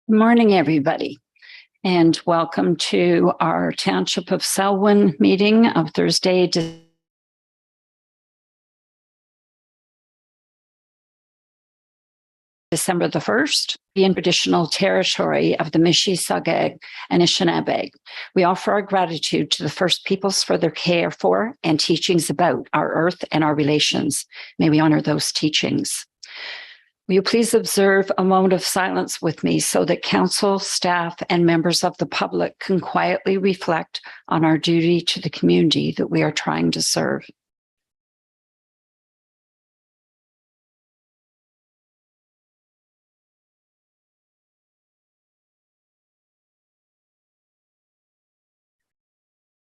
Good morning, everybody, and welcome to our Township of Selwyn meeting of Thursday, December the 1st, in traditional territory of the Mississauga and Anishinaabe. We offer our gratitude to the First Peoples for their care for and teachings about our earth and our relations. May we honor those teachings. Will you please observe a moment of silence with me so that council, staff, and members of the public can quietly reflect on our duty to the community that we are trying to serve.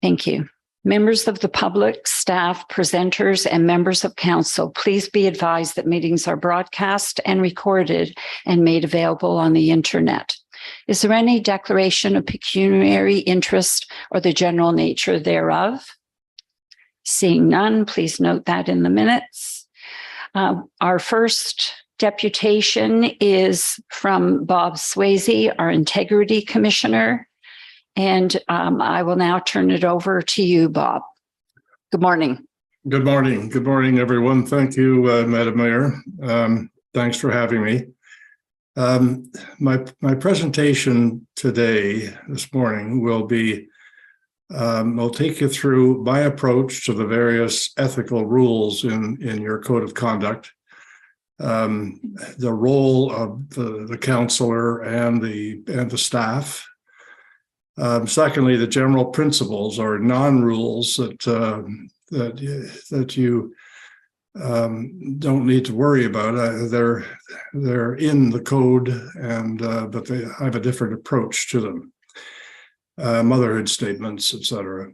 Thank you. Members of the public, staff, presenters, and members of council, please be advised that meetings are broadcast and recorded and made available on the internet. Is there any declaration of pecuniary interest or the general nature thereof? Seeing none, please note that in the minutes. Our first deputation is from Bob Swayze, our Integrity Commissioner. And I will now turn it over to you, Bob. Good morning. Good morning. Good morning, everyone. Thank you, Madam Mayor. Thanks for having me. My presentation today, this morning, will be, I'll take you through my approach to the various ethical rules in your code of conduct, the role of the counselor and the staff. Secondly, the general principles or non-rules that you don't need to worry about. They're in the code, but they have a different approach to them. Motherhood statements, etc.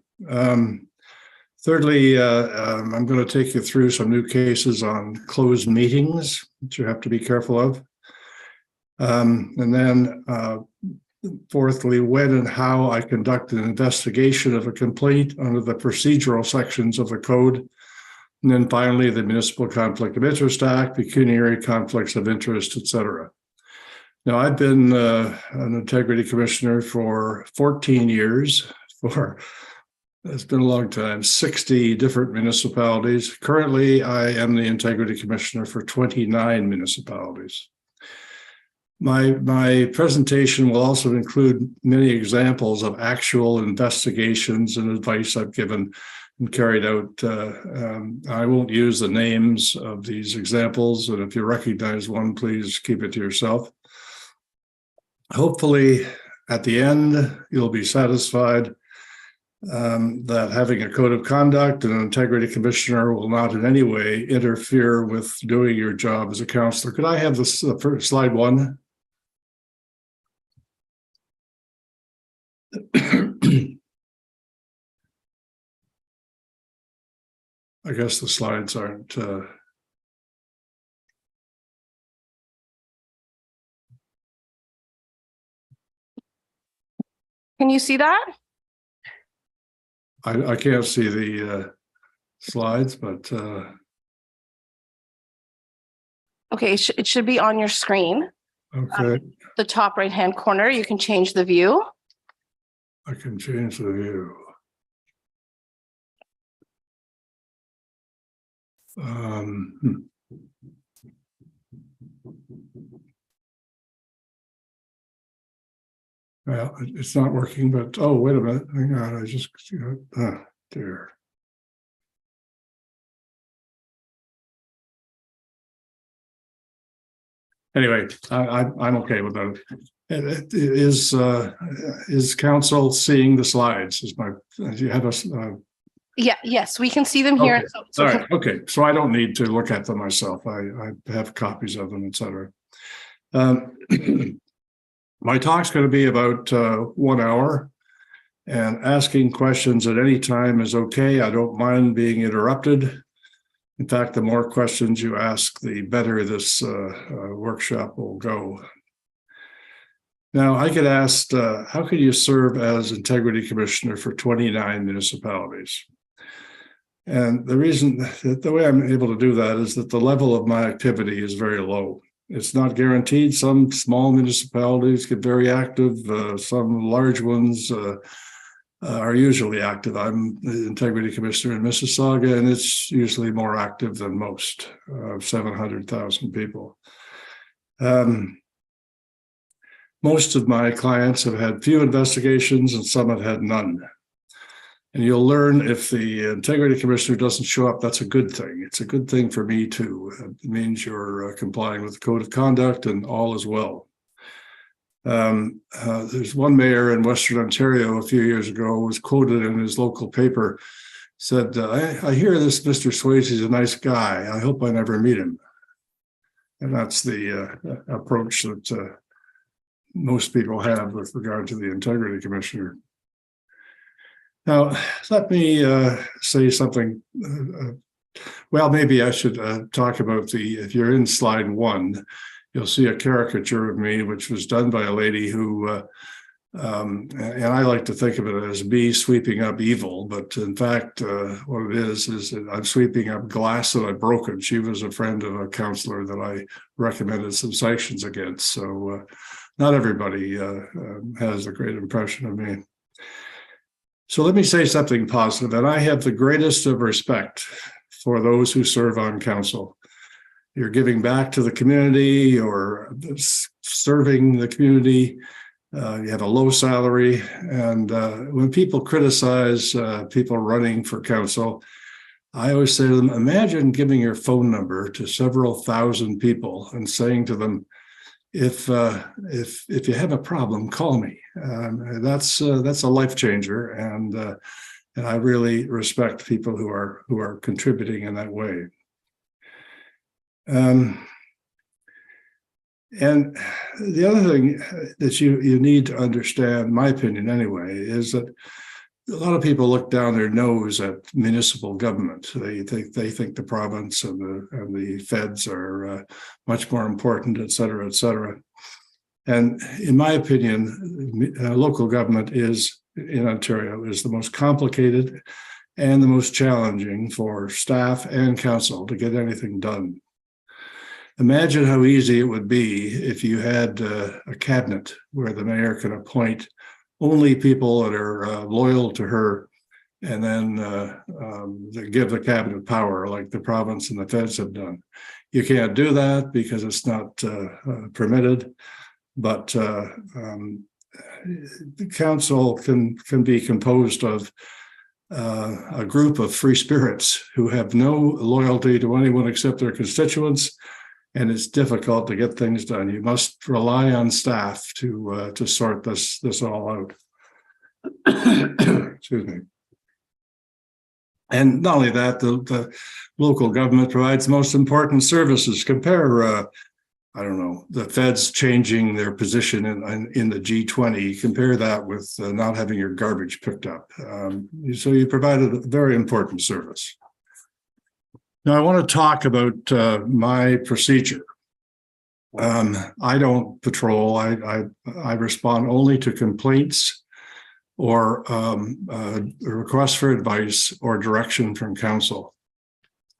Thirdly, I'm going to take you through some new cases on closed meetings that you have to be careful of, and then. Fourthly, when and how I conduct an investigation of a complaint under the procedural sections of the code. And then finally, the Municipal Conflict of Interest Act, pecuniary conflicts of interest, etc. Now, I've been an Integrity Commissioner for 14 years, it's been a long time, 60 different municipalities. Currently, I am the Integrity Commissioner for 29 municipalities. My presentation will also include many examples of actual investigations and advice I've given and carried out. I won't use the names of these examples, and if you recognize one, please keep it to yourself. Hopefully, at the end, you'll be satisfied that having a code of conduct and an Integrity Commissioner will not in any way interfere with doing your job as a counselor. Could I have the first slide one? I guess the slides aren't. Can you see that? I can't see the slides, but. Okay, it should be on your screen. Okay. The top right-hand corner, you can change the view. I can change the view. Well, it's not working, but oh, wait a minute. Hang on, I just dear. Anyway, I'm okay with that. Is council seeing the slides? You have a. Yes, we can see them here. Okay. All right. Okay, so I don't need to look at them myself. I have copies of them, etc. My talk's going to be about 1 hour, and asking questions at any time is okay. I don't mind being interrupted. In fact, the more questions you ask, the better this workshop will go. Now, I get asked, how could you serve as Integrity Commissioner for 29 municipalities? And the reason that the way I'm able to do that is that the level of my activity is very low. It's not guaranteed. Some small municipalities get very active. Some large ones are usually active. I'm the Integrity Commissioner in Mississauga, and it's usually more active than most, 700,000 people. Most of my clients have had few investigations and some have had none. And you'll learn if the Integrity Commissioner doesn't show up, that's a good thing. It's a good thing for me too. It means you're complying with the code of conduct and all is well. There's one mayor in Western Ontario a few years ago was quoted in his local paper, said, I hear this Mr. Swayze is a nice guy. I hope I never meet him. And that's the approach that most people have with regard to the Integrity Commissioner. Now, let me say something. Well, maybe I should talk about if you're in slide 1, you'll see a caricature of me, which was done by a lady who, and I like to think of it as me sweeping up evil, but in fact, what it is that I'm sweeping up glass that I've broken. She was a friend of a counselor that I recommended some sanctions against. So not everybody has a great impression of me. So let me say something positive, and I have the greatest of respect for those who serve on council. You're giving back to the community or serving the community. You have a low salary. And when people criticize people running for council, I always say to them, imagine giving your phone number to several thousand people and saying to them, if you have a problem, call me. That's a life changer, and I really respect people who are contributing in that way. And the other thing that you need to understand, my opinion anyway, is that a lot of people look down their nose at municipal government. They think the province and the feds are much more important, et cetera, et cetera. And in my opinion, local government in Ontario is the most complicated and the most challenging for staff and council to get anything done. Imagine how easy it would be if you had a cabinet where the mayor can appoint only people that are loyal to her, and then give the cabinet power like the province and the feds have done. You can't do that because it's not permitted, but the council can be composed of a group of free spirits who have no loyalty to anyone except their constituents, and it's difficult to get things done. You must rely on staff to sort this all out. Excuse me. And not only that, the local government provides the most important services. Compare, I don't know, the feds changing their position in the G20. Compare that with not having your garbage picked up. So you provided a very important service. Now, I want to talk about my procedure. I don't patrol. I respond only to complaints or requests for advice or direction from council.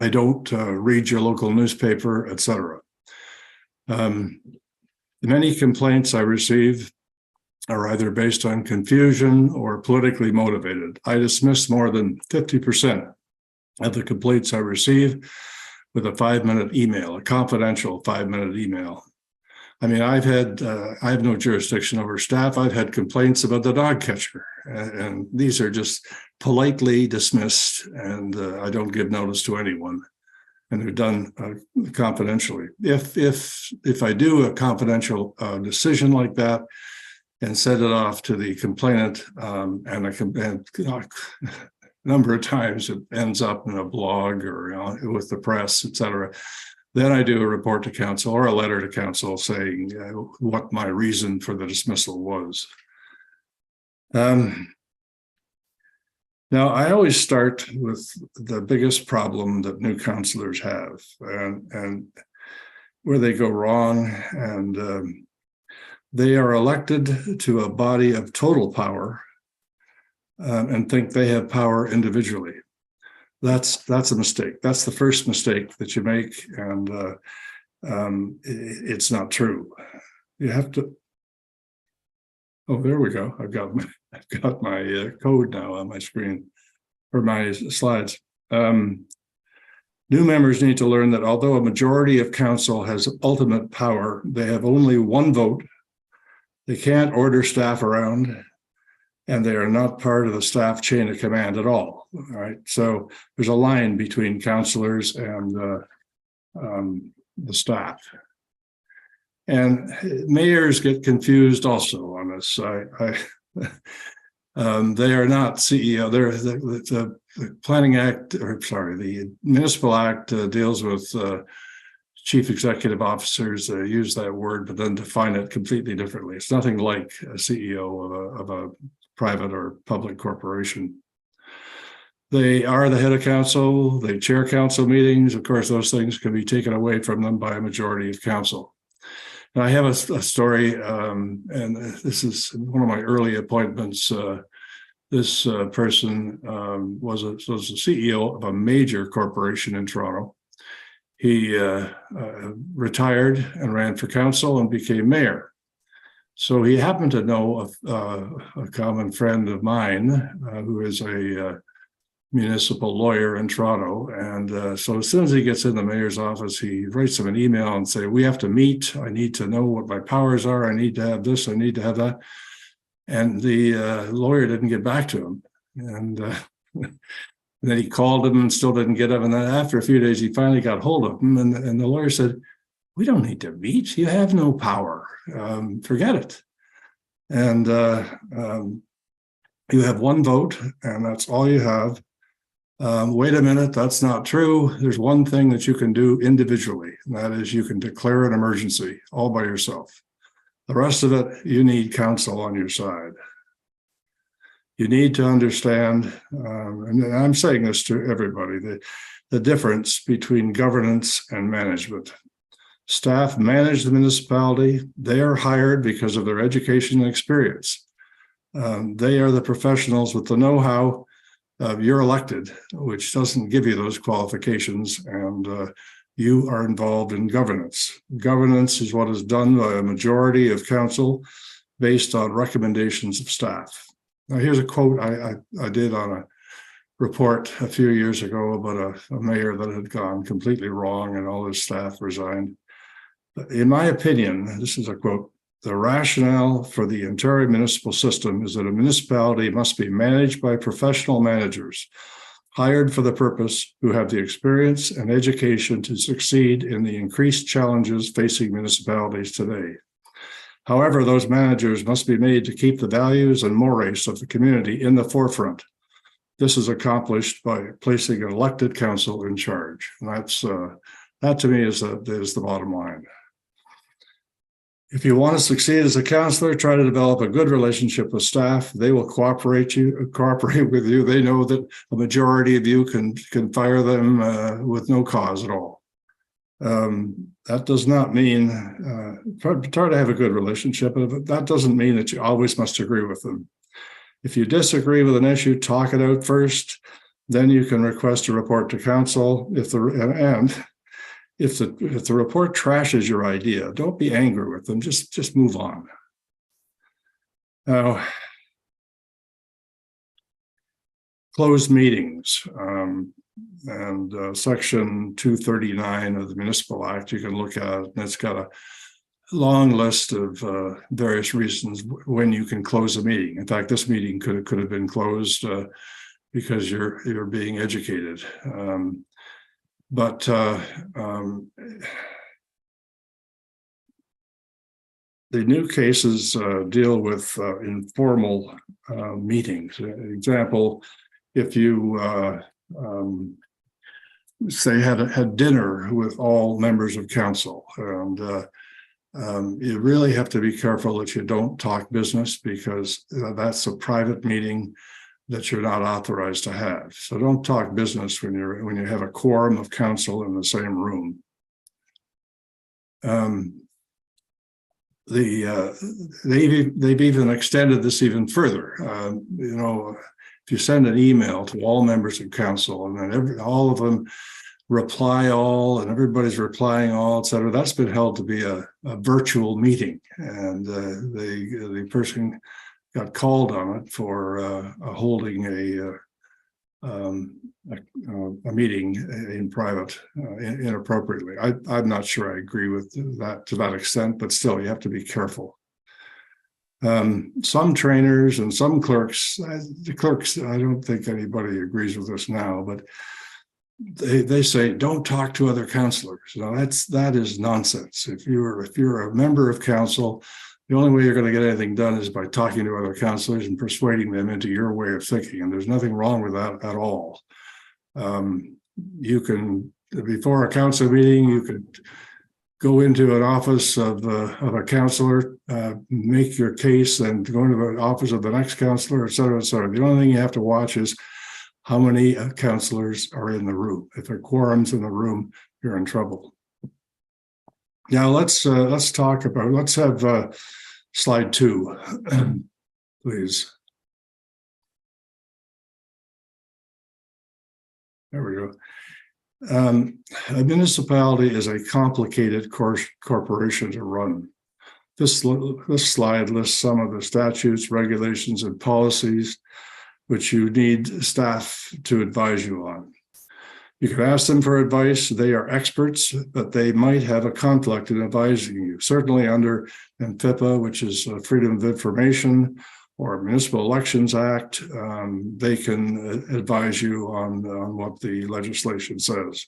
I don't read your local newspaper, etc. Many complaints I receive are either based on confusion or politically motivated. I dismiss more than 50% of the complaints I receive with a 5-minute email, a confidential 5-minute email. I mean, I have no jurisdiction over staff. I've had complaints about the dog catcher, and these are just politely dismissed, and I don't give notice to anyone, and they're done confidentially. If I do a confidential decision like that and send it off to the complainant, number of times it ends up in a blog or with the press, et cetera. Then I do a report to council or a letter to council saying what my reason for the dismissal was. Now, I always start with the biggest problem that new councillors have and where they go wrong. And they are elected to a body of total power and think they have power individually. That's a mistake. That's the first mistake that you make. And It's not true. You have to. Oh, there we go. I've got my code now on my screen for my slides. New members need to learn that although a majority of council has ultimate power, they have only one vote. They can't order staff around, and they are not part of the staff chain of command at all. All right. So there's a line between councillors and the staff. And mayors get confused also on this. They are not CEO. They're the Planning Act, or sorry, the Municipal Act deals with chief executive officers. Use that word, but then define it completely differently. It's nothing like a CEO of a private or public corporation. They are the head of council. They chair council meetings. Of course, those things can be taken away from them by a majority of council. And I have a story, and this is one of my early appointments. This person was the CEO of a major corporation in Toronto. He retired and ran for council and became mayor. So he happened to know a common friend of mine who is a municipal lawyer in Toronto. And so as soon as he gets in the mayor's office, he writes him an email and say, we have to meet. I need to know what my powers are. I need to have this. I need to have that. And the lawyer didn't get back to him. And then he called him and still didn't get him. And then after a few days, he finally got hold of him. And the lawyer said, we don't need to meet. You have no power. Forget it. And you have one vote, and that's all you have. Wait a minute, that's not true. There's one thing that you can do individually, and that is you can declare an emergency all by yourself. The rest of it, you need counsel on your side. You need to understand, and I'm saying this to everybody, the difference between governance and management. Staff manage the municipality. They are hired because of their education and experience. They are the professionals with the know-how. You're elected, which doesn't give you those qualifications, and you are involved in governance. Governance is what is done by a majority of council based on recommendations of staff. Now, here's a quote I did on a report a few years ago about a mayor that had gone completely wrong and all his staff resigned. In my opinion, this is a quote, the rationale for the Ontario municipal system is that a municipality must be managed by professional managers hired for the purpose who have the experience and education to succeed in the increased challenges facing municipalities today. However, those managers must be made to keep the values and mores of the community in the forefront. This is accomplished by placing an elected council in charge. And that to me is the bottom line. If you want to succeed as a councillor, try to develop a good relationship with staff. They will cooperate with you. They know that a majority of you can fire them with no cause at all. That does not mean try to have a good relationship, but that doesn't mean that you always must agree with them. If you disagree with an issue, talk it out first. Then you can request a report to council. If the report trashes your idea, don't be angry with them. Just move on. Now, closed meetings and Section 239 of the Municipal Act, you can look at it, and it's got a long list of various reasons when you can close a meeting. In fact, this meeting could have been closed because you're being educated. But the new cases deal with informal meetings. Example, if you say had dinner with all members of council, and you really have to be careful that you don't talk business, because that's a private meeting that you're not authorized to have. So don't talk business when you have a quorum of council in the same room. They've even extended this even further. If you send an email to all members of council, and then all of them reply all and everybody's replying all, et cetera. That's been held to be a virtual meeting, and the person got called on it for holding a meeting in private inappropriately. I'm not sure I agree with that to that extent, but still, you have to be careful. Some trainers and some clerks, the clerks, I don't think anybody agrees with this now, but they say don't talk to other counselors. Now that is nonsense. If you're a member of council, the only way you're going to get anything done is by talking to other counselors and persuading them into your way of thinking. And there's nothing wrong with that at all. You can, before a council meeting, you could go into an office of a counselor, make your case, and go into the office of the next counselor, et cetera, et cetera. The only thing you have to watch is how many counselors are in the room. If a quorum's in the room, you're in trouble. Now let's have slide 2, please. There we go. A municipality is a complicated corporation to run. This slide lists some of the statutes, regulations, and policies which you need staff to advise you on. You can ask them for advice. They are experts, but they might have a conflict in advising you. Certainly under MFIPA, which is Freedom of Information, or Municipal Elections Act, they can advise you on what the legislation says.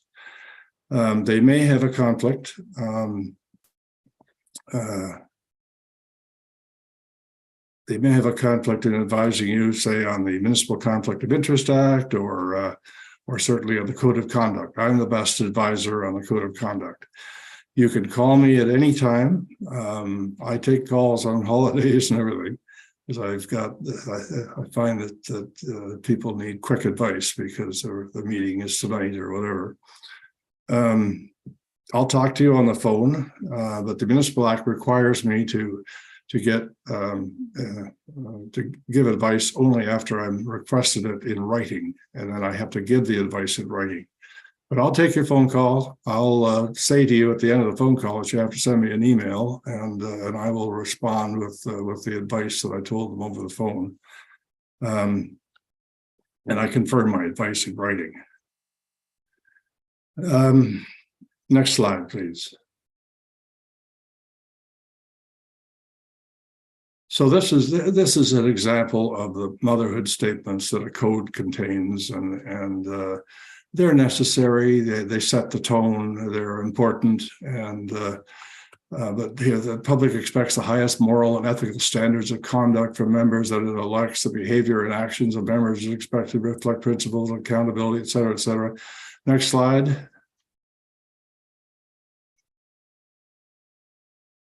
They may have a conflict. They may have a conflict in advising you, say, on the Municipal Conflict of Interest Act, or certainly on the Code of Conduct. I'm the best advisor on the Code of Conduct. You can call me at any time. I take calls on holidays and everything, because I find that people need quick advice because the meeting is tonight or whatever. I'll talk to you on the phone, but the Municipal Act requires me to give advice only after I'm requested it in writing, and then I have to give the advice in writing. But I'll take your phone call. I'll say to you at the end of the phone call that you have to send me an email, and I will respond with the advice that I told them over the phone. And I confirm my advice in writing. Next slide, please. So this is an example of the motherhood statements that a code contains, and they're necessary. They set the tone. They're important, and but the public expects the highest moral and ethical standards of conduct from members that it elects. The behavior and actions of members is expected to reflect principles of accountability, et cetera, et cetera. Next slide.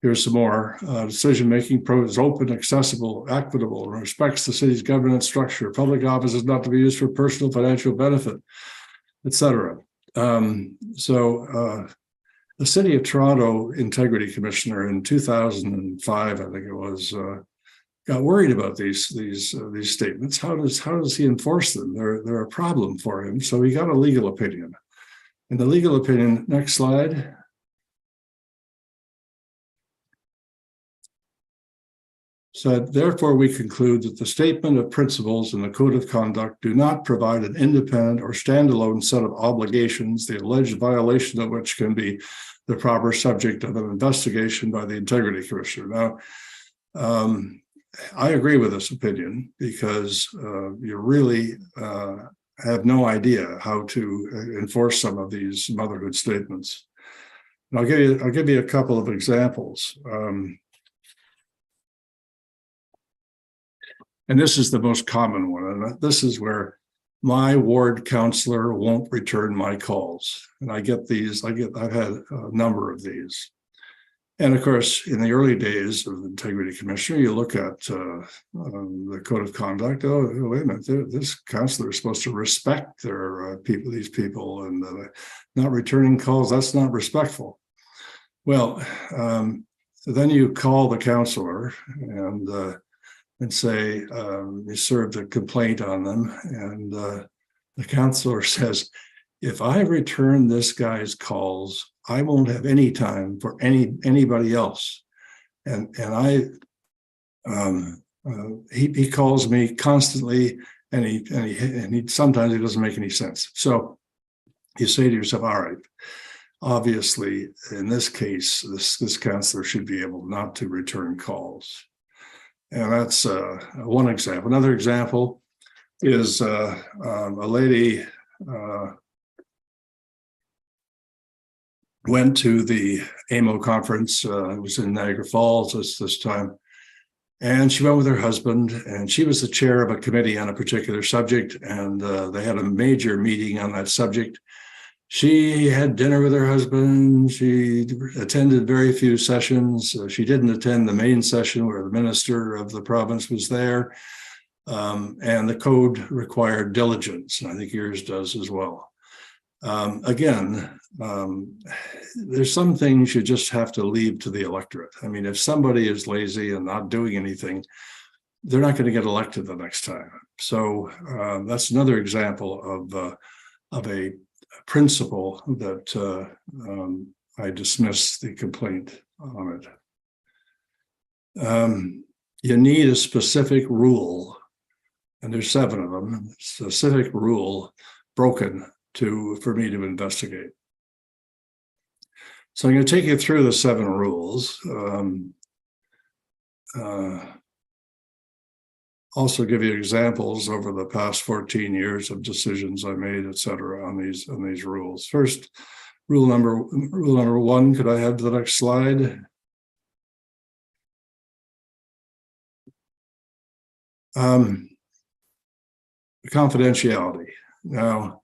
Here's some more. Decision-making is open, accessible, equitable, and respects the city's governance structure. Public office is not to be used for personal financial benefit, etc. The City of Toronto Integrity Commissioner in 2005, I think it was, got worried about these statements. How does he enforce them? They're a problem for him. So he got a legal opinion. And the legal opinion, next slide. Said, therefore, we conclude that the statement of principles in the Code of Conduct do not provide an independent or standalone set of obligations, the alleged violation of which can be the proper subject of an investigation by the Integrity Commissioner. Now, I agree with this opinion because you really have no idea how to enforce some of these motherhood statements. And I'll give you a couple of examples. And this is the most common one. And this is where my ward counselor won't return my calls. And I've had a number of these. And of course, in the early days of the Integrity Commissioner, you look at the Code of Conduct. Oh, wait a minute, this counselor is supposed to respect these people, and not returning calls, that's not respectful. Well, then you call the counselor and say you served a complaint on them, and the counselor says, if I return this guy's calls, I won't have any time for anybody else. And he calls me constantly, and he sometimes it doesn't make any sense. So you say to yourself, all right, obviously in this case, this counselor should be able not to return calls. And that's one example. Another example is a lady went to the AMO conference. It was in Niagara Falls this time. And she went with her husband, and she was the chair of a committee on a particular subject. And they had a major meeting on that subject. She had dinner with her husband. She attended very few sessions. She didn't attend the main session where the minister of the province was there. And the code required diligence, and I think yours does as well. There's some things you just have to leave to the electorate. I mean, if somebody is lazy and not doing anything, they're not going to get elected the next time. So that's another example of a principle that I dismiss the complaint on it. You need a specific rule, and there's 7 of them, specific rule broken for me to investigate. So I'm going to take you through the 7 rules. Also give you examples over the past 14 years of decisions I made, et cetera, on these rules. First, rule number 1, could I have the next slide? Confidentiality. Now,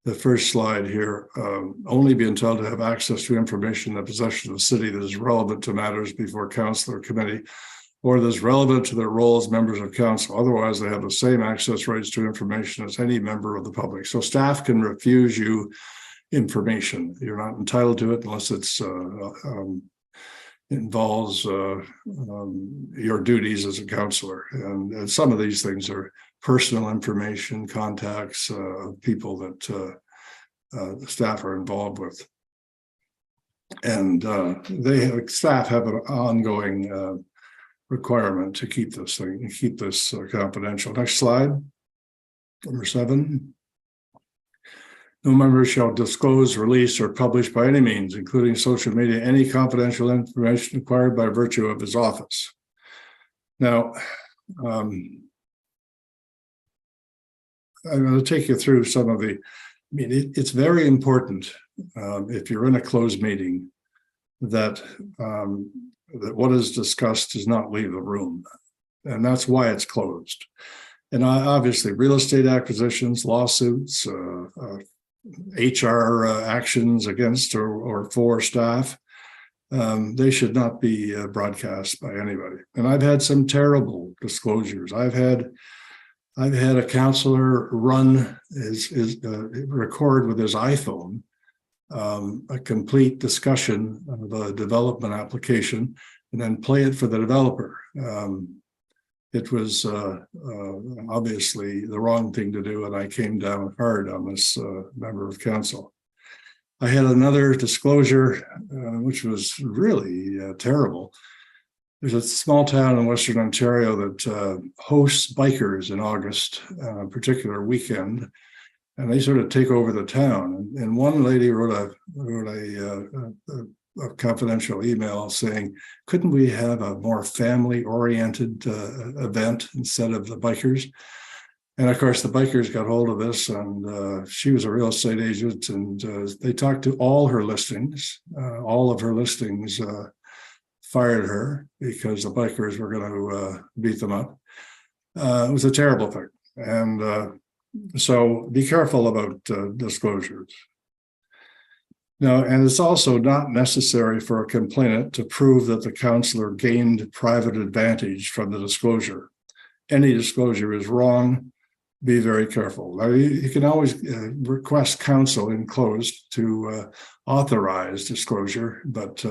the first slide here, only be entitled to have access to information in the possession of the city that is relevant to matters before council or committee, or that is relevant to their role as members of council. Otherwise, they have the same access rights to information as any member of the public. So staff can refuse you information. You're not entitled to it unless it's involves your duties as a counselor. And some of these things are personal information, contacts of people that the staff are involved with. And staff have an ongoing requirement to keep this confidential. Next slide, number 7. No member shall disclose, release, or publish by any means, including social media, any confidential information acquired by virtue of his office. Now, I'm going to take you through some of it's very important if you're in a closed meeting that what is discussed does not leave the room. And that's why it's closed. And obviously, real estate acquisitions, lawsuits, HR actions against or for staff, they should not be broadcast by anybody. And I've had some terrible disclosures. I've had a counselor record with his iPhone a complete discussion of a development application and then play it for the developer. It was obviously the wrong thing to do, and I came down hard on this member of council. I had another disclosure, which was really terrible. There's a small town in Western Ontario that hosts bikers in August, a particular weekend, and they sort of take over the town. And one lady wrote a confidential email saying, couldn't we have a more family-oriented event instead of the bikers? And of course, the bikers got hold of this, and she was a real estate agent, and they talked to all her listings. All of her listings fired her because the bikers were going to beat them up. It was a terrible thing. And so be careful about disclosures. Now, and it's also not necessary for a complainant to prove that the counselor gained private advantage from the disclosure. Any disclosure is wrong. Be very careful. Now, you can always request counsel in closed to authorize disclosure, but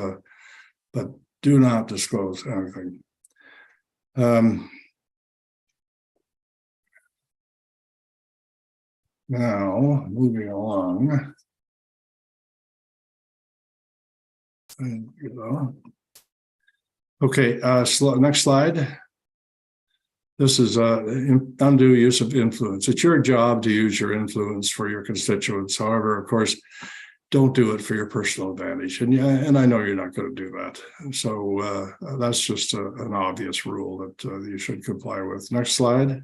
do not disclose anything. Now, moving along. And, okay, next slide. This is undue use of influence. It's your job to use your influence for your constituents. However, of course, don't do it for your personal advantage. And I know you're not going to do that. So that's just an obvious rule that you should comply with. Next slide.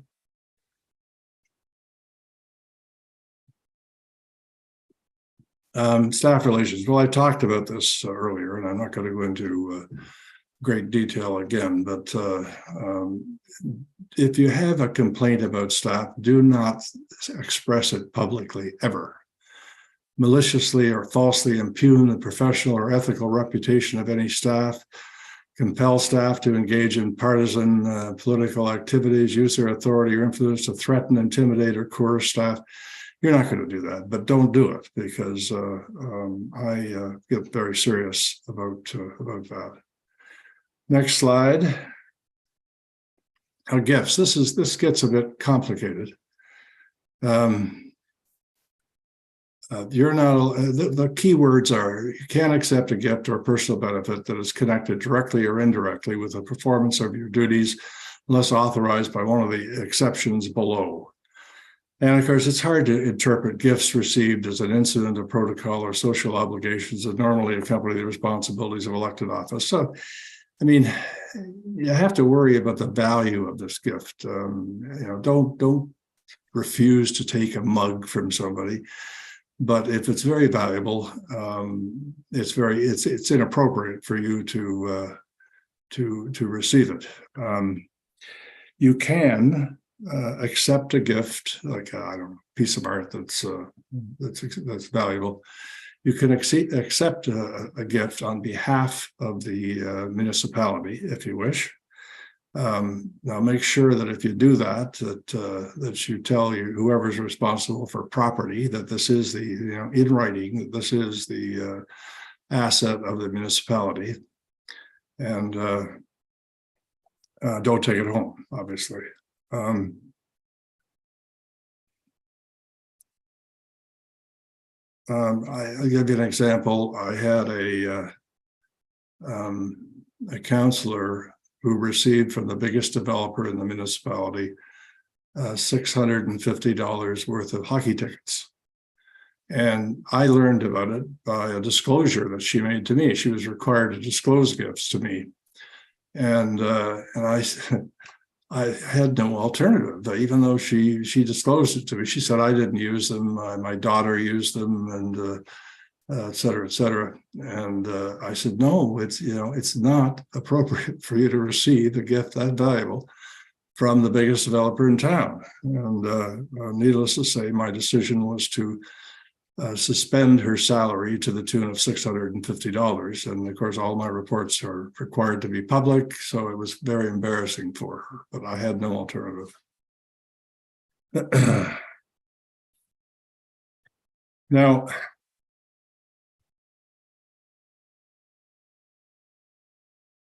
Staff relations. Well, I talked about this earlier, and I'm not going to go into great detail again, but if you have a complaint about staff, do not express it publicly ever. Maliciously or falsely impugn the professional or ethical reputation of any staff, compel staff to engage in partisan political activities, use their authority or influence to threaten, intimidate, or coerce staff. You're not going to do that, but don't do it, because I get very serious about that. Next slide. Gifts. This gets a bit complicated. You're not, the key words are: you can't accept a gift or personal benefit that is connected directly or indirectly with the performance of your duties unless authorized by one of the exceptions below. And of course, it's hard to interpret gifts received as an incident of protocol or social obligations that normally accompany the responsibilities of elected office. So, I mean, you have to worry about the value of this gift. Don't refuse to take a mug from somebody. But if it's very valuable, it's inappropriate for you to receive it. You can accept a gift, like I don't know, piece of art that's valuable. You can accept a gift on behalf of the municipality if you wish. Now, make sure that if you do that, that you tell whoever's responsible for property that this is the, in writing, that this is the asset of the municipality, and don't take it home, obviously. I'll give you an example. I had a counselor who received from the biggest developer in the municipality $650 worth of hockey tickets. And I learned about it by a disclosure that she made to me. She was required to disclose gifts to me. And I had no alternative, even though she disclosed it to me. She said, I didn't use them. My daughter used them, and et cetera, et cetera. And I said, no, it's not appropriate for you to receive a gift that valuable from the biggest developer in town. And needless to say, my decision was to suspend her salary to the tune of $650. And of course, all my reports are required to be public. So it was very embarrassing for her, but I had no alternative. Now,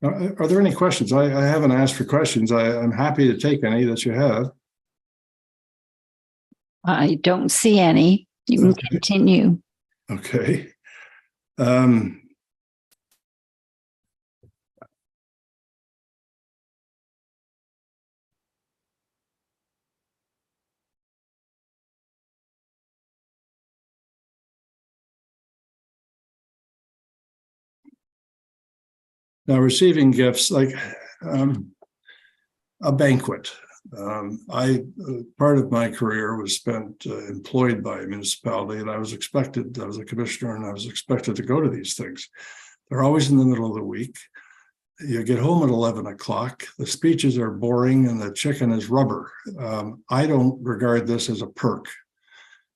are there any questions? I haven't asked for questions. I'm happy to take any that you have. I don't see any. You can continue. Okay. Now, receiving gifts like a banquet. Part of my career was spent employed by a municipality, and I was a commissioner, and I was expected to go to these things. They're always in the middle of the week. You get home at 11 o'clock. The speeches are boring, and the chicken is rubber. I don't regard this as a perk.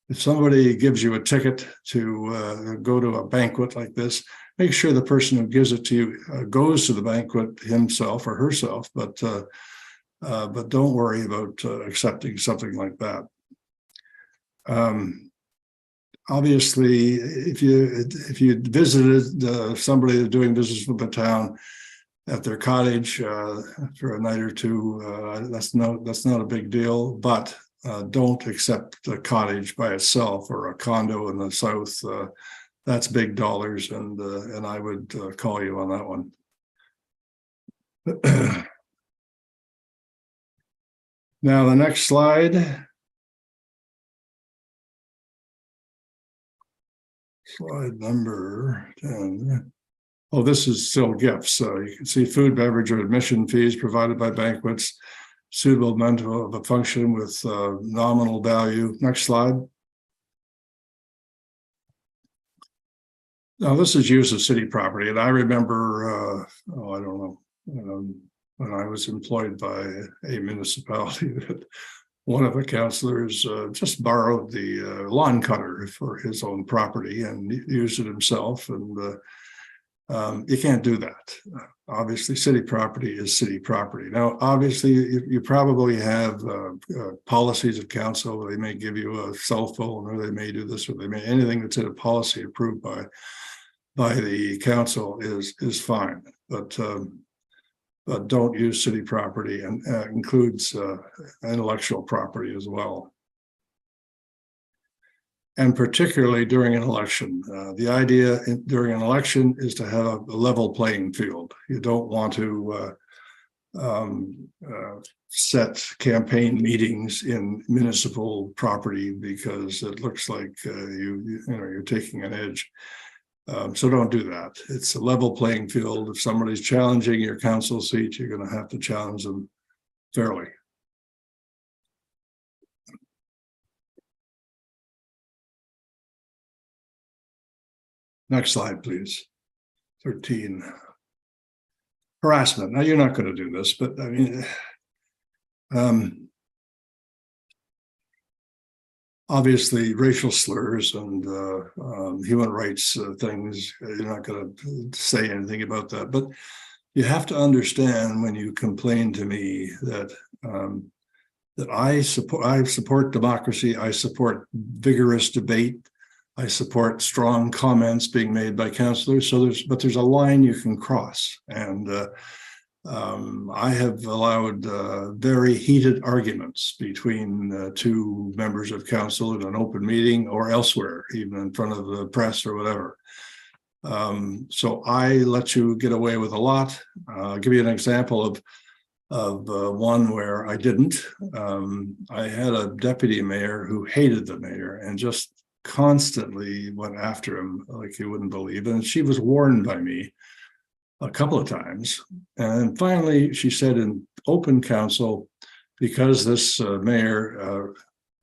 If somebody gives you a ticket to go to a banquet like this, make sure the person who gives it to you goes to the banquet himself or herself, but don't worry about accepting something like that. Obviously, if you visited somebody that's doing business with the town at their cottage for a night or two, that's not a big deal. But don't accept a cottage by itself or a condo in the south. That's big dollars, and I would call you on that one. Now, the next slide. Slide number 10. Oh, this is still gifts. You can see food, beverage, or admission fees provided by banquets, suitable mental of a function with nominal value. Next slide. Now, this is use of city property, and I remember, I don't know, when I was employed by a municipality, that one of the councillors just borrowed the lawn cutter for his own property and used it himself, and you can't do that. Obviously, city property is city property. Now, obviously, you probably have policies of council. They may give you a cell phone, or they may do this, or they may anything that's in a policy approved by the council is fine, but don't use city property, and includes intellectual property as well. And particularly during an election. The idea during an election is to have a level playing field. You don't want to set campaign meetings in municipal property because it looks like you're taking an edge. So don't do that. It's a level playing field. If somebody's challenging your council seat, you're going to have to challenge them fairly. Next slide, please. 13. Harassment. Now, you're not going to do this, but I mean, obviously, racial slurs and human rights things, you're not going to say anything about that. But you have to understand when you complain to me that that I support democracy, I support vigorous debate, I support strong comments being made by councillors. So there's a line you can cross, and I have allowed very heated arguments between two members of council in an open meeting or elsewhere, even in front of the press or whatever. So I let you get away with a lot. I'll give you an example of one where I didn't. I had a deputy mayor who hated the mayor and just constantly went after him like you wouldn't believe. And she was warned by me a couple of times. And finally, she said in open council, because this mayor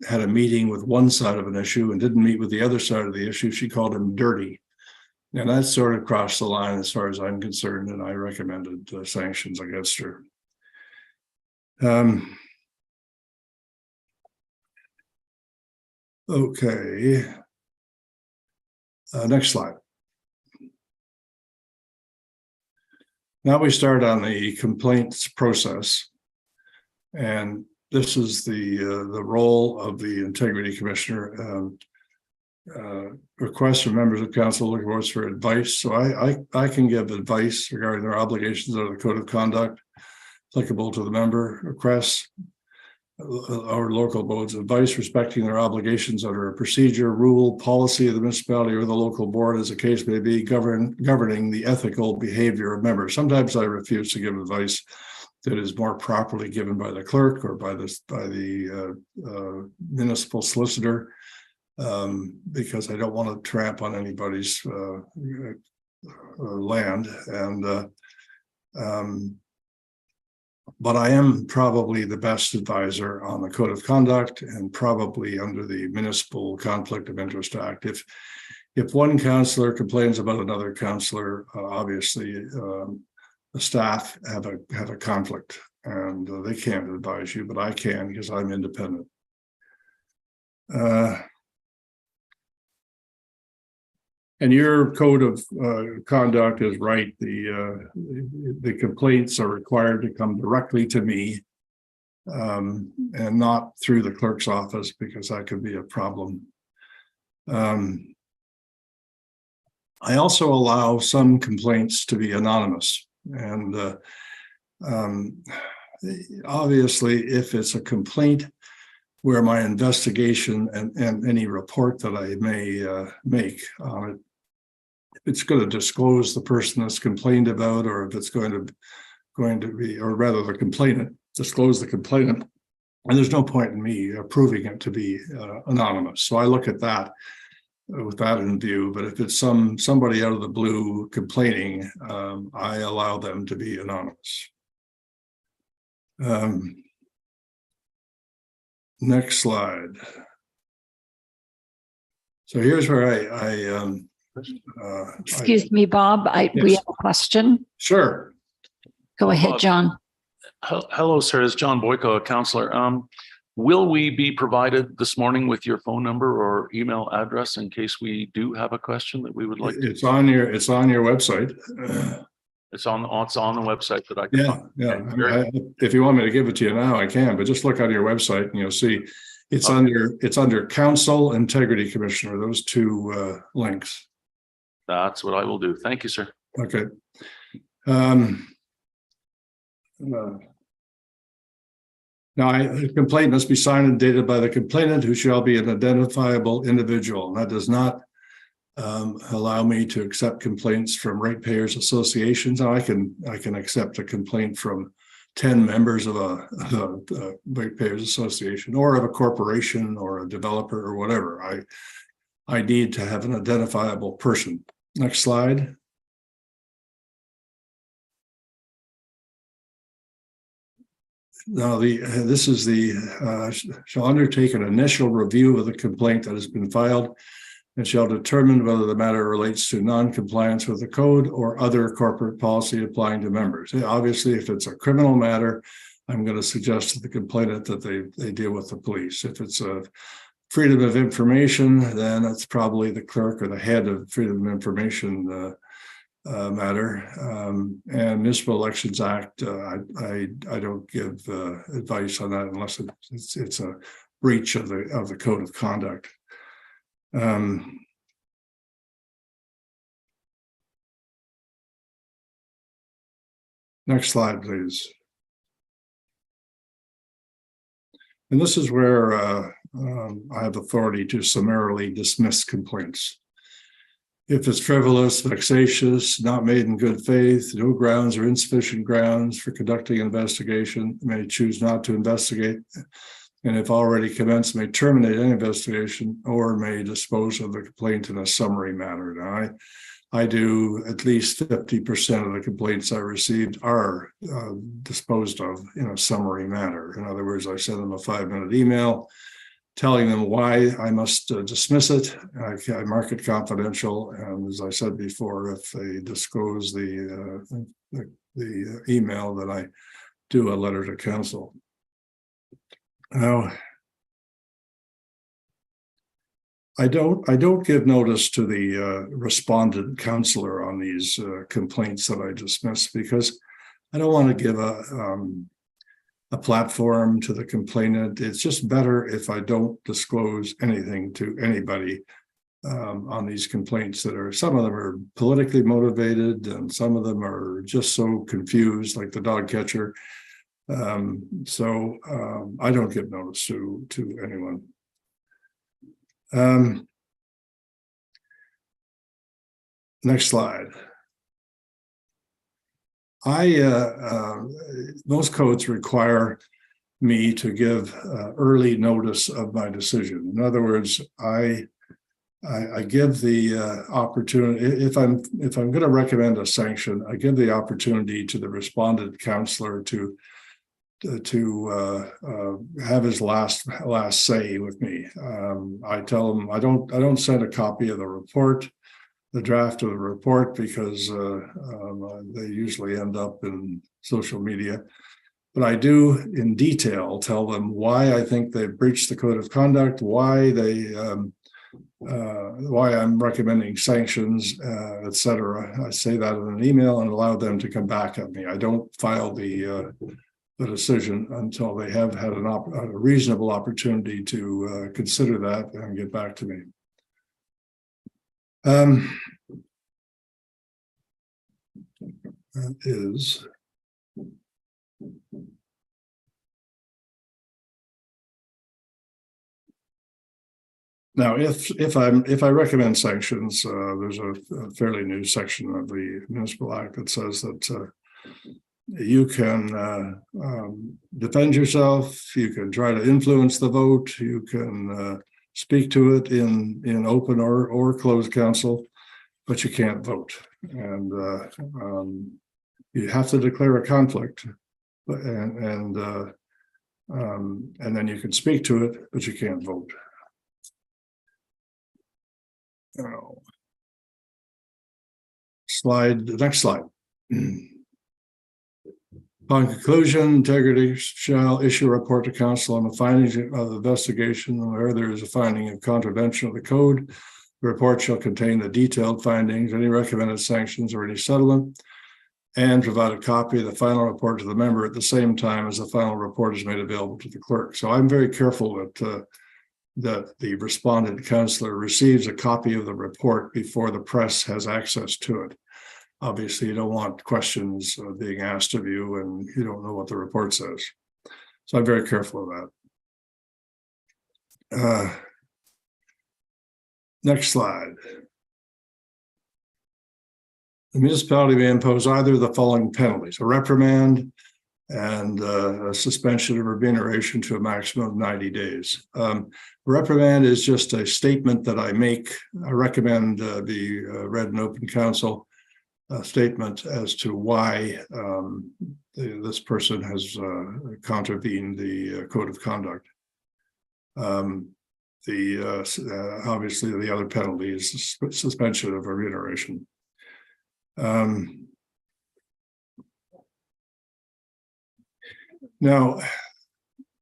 had a meeting with one side of an issue and didn't meet with the other side of the issue, she called him dirty. And that sort of crossed the line as far as I'm concerned, and I recommended sanctions against her. Okay. Next slide. Now we start on the complaints process, and this is the role of the Integrity Commissioner. Requests from members of council looking for us for advice. So I can give advice regarding their obligations under the Code of Conduct applicable to the member. Requests our local boards advice respecting their obligations under a procedure, rule, policy of the municipality or the local board, as the case may be, governing the ethical behavior of members. Sometimes I refuse to give advice that is more properly given by the clerk or by the municipal solicitor, because I don't want to tramp on anybody's land. And but I am probably the best advisor on the Code of Conduct and probably under the Municipal Conflict of Interest Act. If one councillor complains about another councillor, obviously the staff have a conflict, and they can't advise you, but I can because I'm independent. And your code of conduct is right. The complaints are required to come directly to me, and not through the clerk's office, because that could be a problem. I also allow some complaints to be anonymous, and obviously, if it's a complaint where my investigation and any report that I may make on it, if it's going to disclose the person that's complained about, or if it's going to be, or rather the complainant, disclose the complainant, and there's no point in me approving it to be anonymous. So I look at that with that in view. But if it's somebody out of the blue complaining, I allow them to be anonymous. Next slide. So here's where Excuse me, Bob, we Yes. have a question. Sure. Go ahead, Bob. John. Hello, sir. It's John Boyko, a counselor. Will we be provided this morning with your phone number or email address in case we do have a question that we would like to? It's on your website. It's on the website that I can Yeah, find. yeah. Okay, very If you want me to give it to you now, I can, but just look on your website and you'll see it's under Council Integrity Commissioner, those two links. That's what I will do. Thank you, sir. Okay. Now, a complaint must be signed and dated by the complainant, who shall be an identifiable individual. And that does not allow me to accept complaints from ratepayers associations. Now, I can accept a complaint from 10 members of a ratepayers association, or of a corporation or a developer or whatever. I need to have an identifiable person. Next slide. Now, this is shall undertake an initial review of the complaint that has been filed and shall determine whether the matter relates to non-compliance with the code or other corporate policy applying to members. Obviously, if it's a criminal matter, I'm going to suggest to the complainant that they deal with the police. If it's a freedom of information, then it's probably the clerk or the head of freedom of information matter. And Municipal Elections Act, I don't give advice on that unless it's a breach of the code of conduct. Next slide, please. And this is where I have authority to summarily dismiss complaints. If it's frivolous, vexatious, not made in good faith, no grounds or insufficient grounds for conducting an investigation, may choose not to investigate, and if already commenced, may terminate any investigation or may dispose of the complaint in a summary manner. Now, I do at least 50% of the complaints I received are disposed of in a summary manner. In other words, I send them a 5-minute email telling them why I must dismiss it. I mark it confidential, and as I said before, if they disclose the email, then I do a letter to council. Now, I don't give notice to the respondent counselor on these complaints that I dismiss, because I don't want to give a platform to the complainant. It's just better if I don't disclose anything to anybody on these complaints that are, some of them are politically motivated and some of them are just so confused, like the dog catcher. So I don't give notice to anyone. Next slide. Most codes require me to give early notice of my decision. In other words, I give the opportunity, if I'm going to recommend a sanction, I give the opportunity to the respondent counselor to have his last say with me. I tell him I don't send a copy of the report, the draft of the report, because they usually end up in social media. But I do in detail tell them why I think they've breached the code of conduct, why I'm recommending sanctions, etc. I say that in an email and allow them to come back at me. I don't file the decision until they have had a reasonable opportunity to consider that and get back to me. That is Now, if I recommend sanctions, there's a fairly new section of the Municipal Act that says that you can defend yourself, you can try to influence the vote, you can speak to it in open or closed council, but you can't vote. And you have to declare a conflict, and then you can speak to it, but you can't vote. Oh. Next slide. Upon conclusion, integrity shall issue a report to council on the findings of the investigation. Where there is a finding of contravention of the code, the report shall contain the detailed findings, any recommended sanctions, or any settlement, and provide a copy of the final report to the member at the same time as the final report is made available to the clerk. So I'm very careful that the respondent councillor receives a copy of the report before the press has access to it. Obviously, you don't want questions being asked of you and you don't know what the report says. So I'm very careful of that. Next slide. The municipality may impose either of the following penalties: a reprimand and a suspension of remuneration to a maximum of 90 days. Reprimand is just a statement that I make. I recommend be read in open council, a statement as to why this person has contravened the code of conduct. Obviously the other penalty is suspension of remuneration. Now,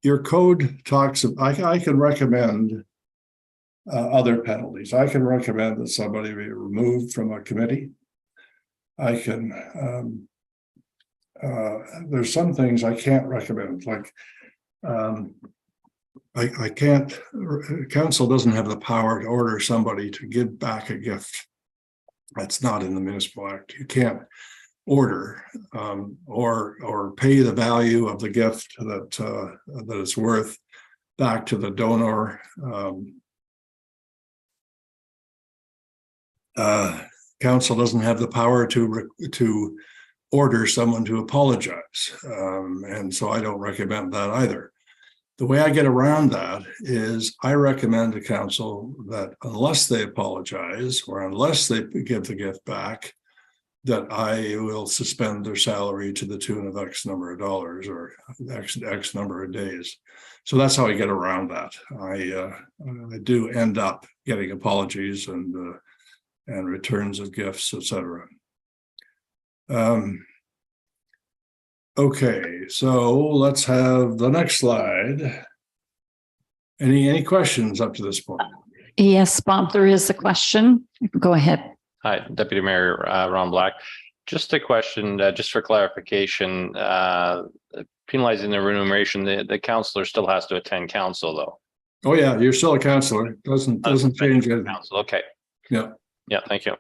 your code talks of, I can recommend other penalties. I can recommend that somebody be removed from a committee. I can, there's some things I can't recommend, like I can't, council doesn't have the power to order somebody to give back a gift. That's not in the Municipal Act. You can't order or pay the value of the gift that it's worth back to the donor. Council doesn't have the power to order someone to apologize, and so I don't recommend that either. The way I get around that is I recommend to council that unless they apologize or unless they give the gift back, that I will suspend their salary to the tune of X number of dollars or X number of days. So that's how I get around that. I do end up getting apologies and returns of gifts, etc. Okay, so let's have the next slide. Any questions up to this point? Yes, Bob, there is a question. Go ahead. Hi, Deputy Mayor Ron Black. Just a question, just for clarification, penalizing the remuneration, the councillor still has to attend council though. Oh yeah, you're still a councillor. Doesn't change anything. Council, okay. Yeah. Yeah, thank you.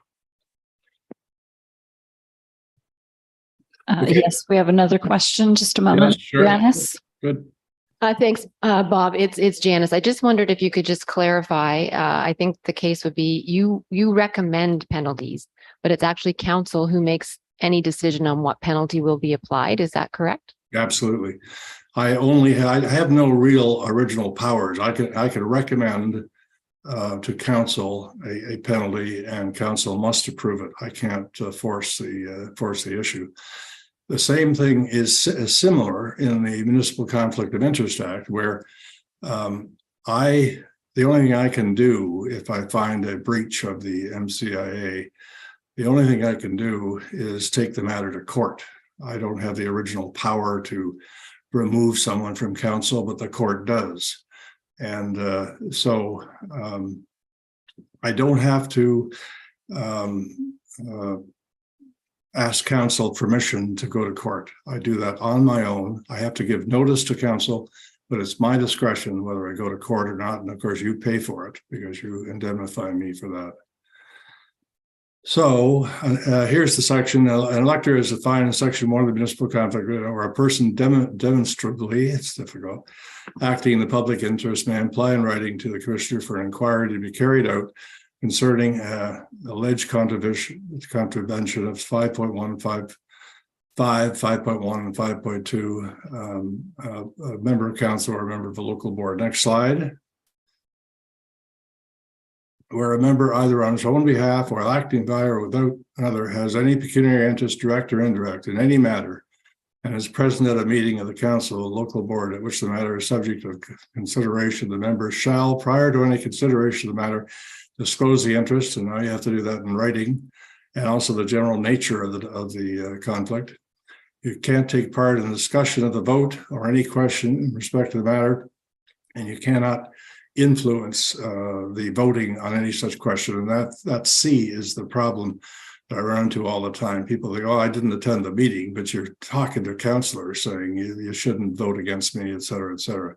Okay. Yes, we have another question. Just a moment. Yes, sure. Janice? Good. Thanks, Bob. It's Janice. I just wondered if you could just clarify. I think the case would be you recommend penalties, but it's actually council who makes any decision on what penalty will be applied. Is that correct? Absolutely. I have no real original powers. I could recommend to council a penalty, and council must approve it. I can't force the issue. The same thing is similar in the Municipal Conflict of Interest Act, where the only thing I can do if I find a breach of the MCIA, the only thing I can do is take the matter to court. I don't have the original power to remove someone from council, but the court does. And so I don't have to ask council permission to go to court. I do that on my own. I have to give notice to council, but it's my discretion whether I go to court or not. And of course, you pay for it because you indemnify me for that. So here's the section. An elector is defined in section 1 of the Municipal Conflict, or a person demonstrably, it's difficult, acting in the public interest may imply in writing to the commissioner for an inquiry to be carried out concerning alleged contravention of 5.1, 5.1 and 5.2, a member of council or a member of the local board. Next slide. Where a member either on his own behalf or acting by or without another has any pecuniary interest, direct or indirect, in any matter, and is present at a meeting of the council or local board at which the matter is subject to consideration, the member shall, prior to any consideration of the matter, disclose the interest, and now you have to do that in writing, and also the general nature of the conflict. You can't take part in the discussion of the vote or any question in respect to the matter, and you cannot influence the voting on any such question. And that C is the problem that I run into all the time. People think, oh, I didn't attend the meeting, but you're talking to counselors saying you shouldn't vote against me, et cetera, et cetera.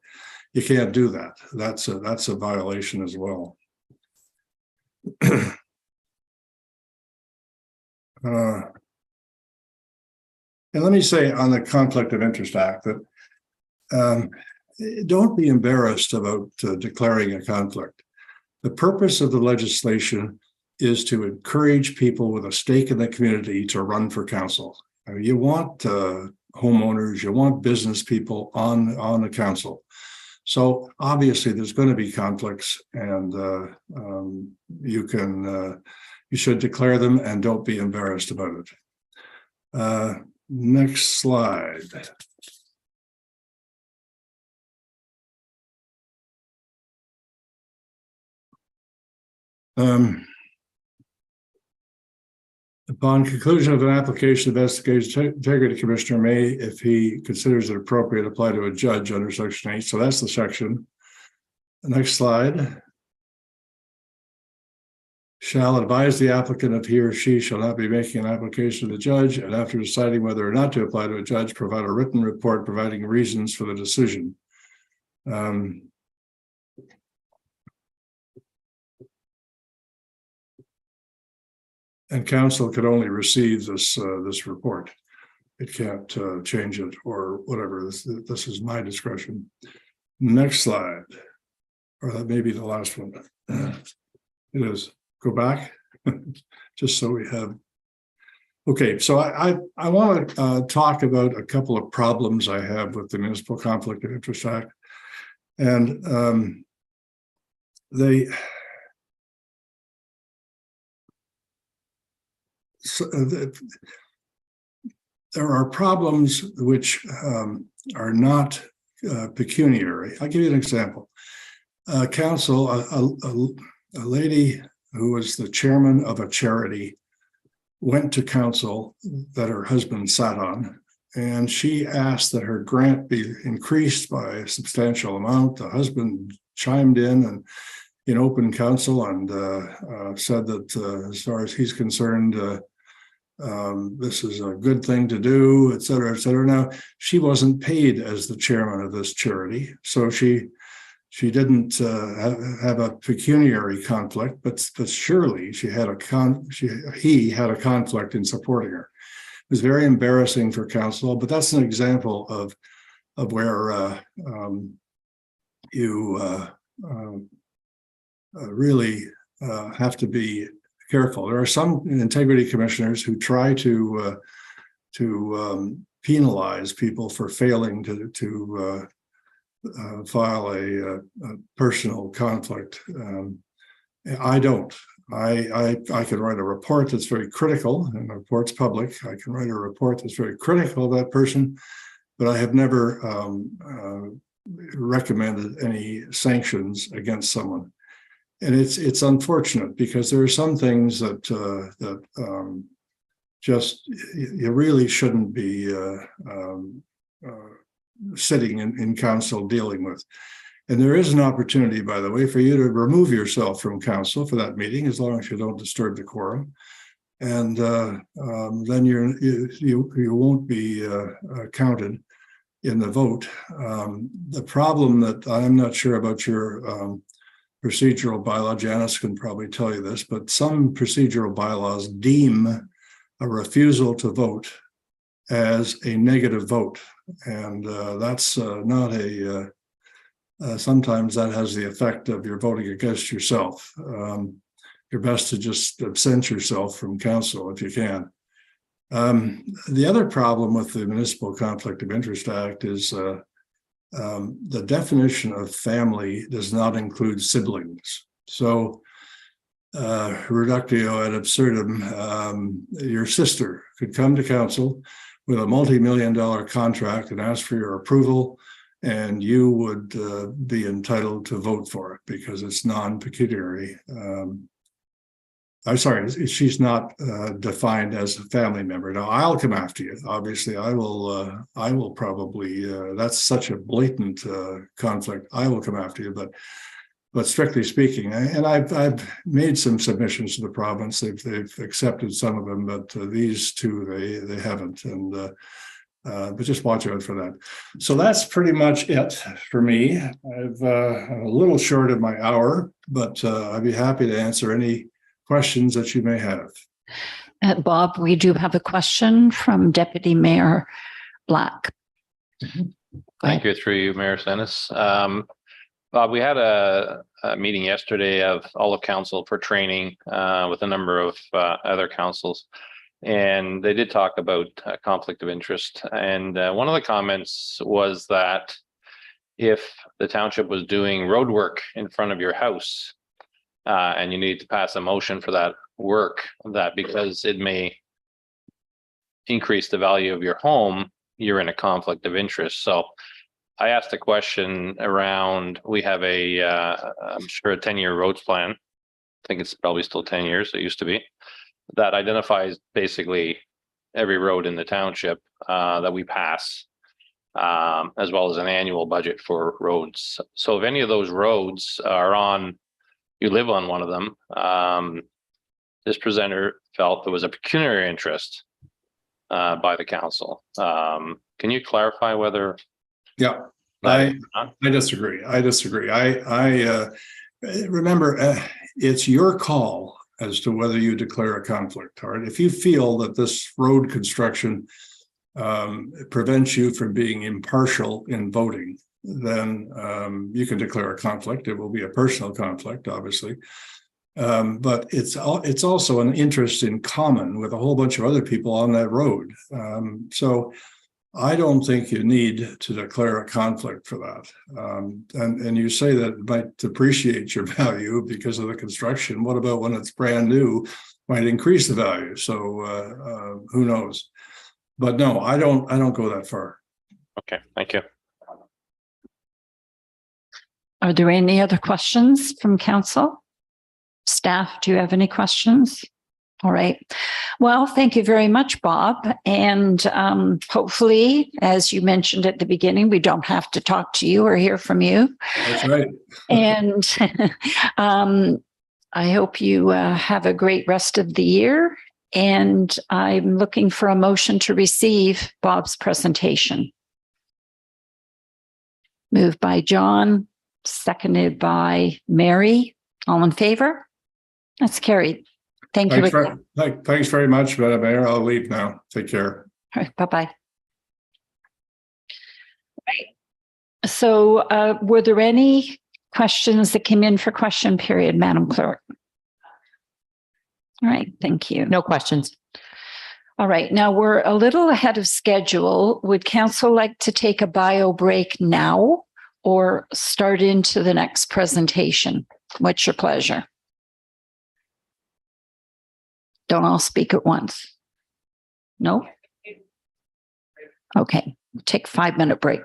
You can't do that. That's a violation as well. And let me say on the Conflict of Interest Act that don't be embarrassed about declaring a conflict. The purpose of the legislation is to encourage people with a stake in the community to run for council. I mean, you want homeowners, you want business people on the council. So obviously there's going to be conflicts, and you should declare them and don't be embarrassed about it. Next slide. Upon conclusion of an application, the Investigation Integrity Commissioner may, if he considers it appropriate, apply to a judge under Section 8. So that's the section. The next slide. Shall advise the applicant if he or she shall not be making an application to the judge, and after deciding whether or not to apply to a judge, provide a written report providing reasons for the decision. And council could only receive this report. It can't change it or whatever. This is my discretion. Next slide, or that may be the last one. It is. Go back, just so we have. Okay, so I want to talk about a couple of problems I have with the Municipal Conflict of Interest Act, and there are problems which are not pecuniary. I'll give you an example. Council, a lady who was the chairman of a charity went to council that her husband sat on, and she asked that her grant be increased by a substantial amount. The husband chimed in open council and said that as far as he's concerned, this is a good thing to do, et cetera, et cetera. Now, she wasn't paid as the chairman of this charity, so she didn't have a pecuniary conflict, but surely he had a conflict in supporting her. It was very embarrassing for council, but that's an example of where you really have to be careful. There are some integrity commissioners who try to penalize people for failing to file a personal conflict. I don't. I can write a report that's very critical, and the report's public. I can write a report that's very critical of that person, but I have never recommended any sanctions against someone. And it's unfortunate because there are some things that just you really shouldn't be sitting in council dealing with. And there is an opportunity, by the way, for you to remove yourself from council for that meeting, as long as you don't disturb the quorum. And then you won't be counted in the vote. The problem that I'm not sure about your procedural bylaw, Janice can probably tell you this, but some procedural bylaws deem a refusal to vote as a negative vote. And that's not a sometimes that has the effect of you're voting against yourself. You're best to just absent yourself from council if you can. The other problem with the Municipal Conflict of Interest Act is the definition of family does not include siblings. So, reductio ad absurdum, your sister could come to council with a multi-million-dollar contract and ask for your approval, and you would be entitled to vote for it because it's non-pecuniary. I'm sorry, she's not defined as a family member. Now, I'll come after you. Obviously, I will probably, that's such a blatant conflict. I will come after you, but strictly speaking, and I've made some submissions to the province. They've accepted some of them, but these two, they haven't. And but just watch out for that. So that's pretty much it for me. I'm a little short of my hour, but I'd be happy to answer any questions that you may have. Bob, we do have a question from Deputy Mayor Black. Thank you, through you, Mayor Sennis. Bob, we had a meeting yesterday of all of council for training with a number of other councils. And they did talk about conflict of interest. And one of the comments was that if the township was doing road work in front of your house, and you need to pass a motion for that work, that because it may increase the value of your home, you're in a conflict of interest. So I asked a question around, we have I'm sure a 10-year roads plan. I think it's probably still 10 years, it used to be, that identifies basically every road in the township that we pass, as well as an annual budget for roads. So if any of those roads are on, you live on one of them, this presenter felt there was a pecuniary interest by the council. Can you clarify whether? Yeah, I disagree. I remember it's your call as to whether you declare a conflict. All right. If you feel that this road construction prevents you from being impartial in voting, then you can declare a conflict. It will be a personal conflict, obviously. But it's also an interest in common with a whole bunch of other people on that road. So I don't think you need to declare a conflict for that. And you say that it might depreciate your value because of the construction. What about when it's brand new? Might increase the value. So who knows? But no, I don't go that far. Okay, thank you. Are there any other questions from council? Staff, do you have any questions? All right. Well, thank you very much, Bob. And hopefully, as you mentioned at the beginning, we don't have to talk to you or hear from you. That's right. And I hope you have a great rest of the year. And I'm looking for a motion to receive Bob's presentation. Moved by John, seconded by Mary. All in favor? That's carried. Thank you. Thanks very much, Madam Mayor. I'll leave now. Take care. All right, bye-bye. Right. So were there any questions that came in for question period, Madam Clerk? All right, thank you. No questions. All right, now we're a little ahead of schedule. Would council like to take a bio break now or start into the next presentation? What's your pleasure? Don't all speak at once. No? Okay, take a 5-minute break.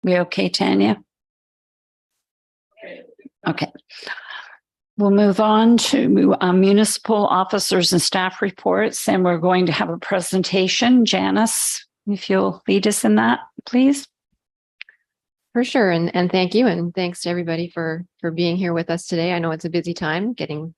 We okay, Tanya? Okay. We'll move on to municipal officers and staff reports, and we're going to have a presentation. Janice, if you'll lead us in that, please. For sure. And thank you. And thanks to everybody for being here with us today. I know it's a busy time getting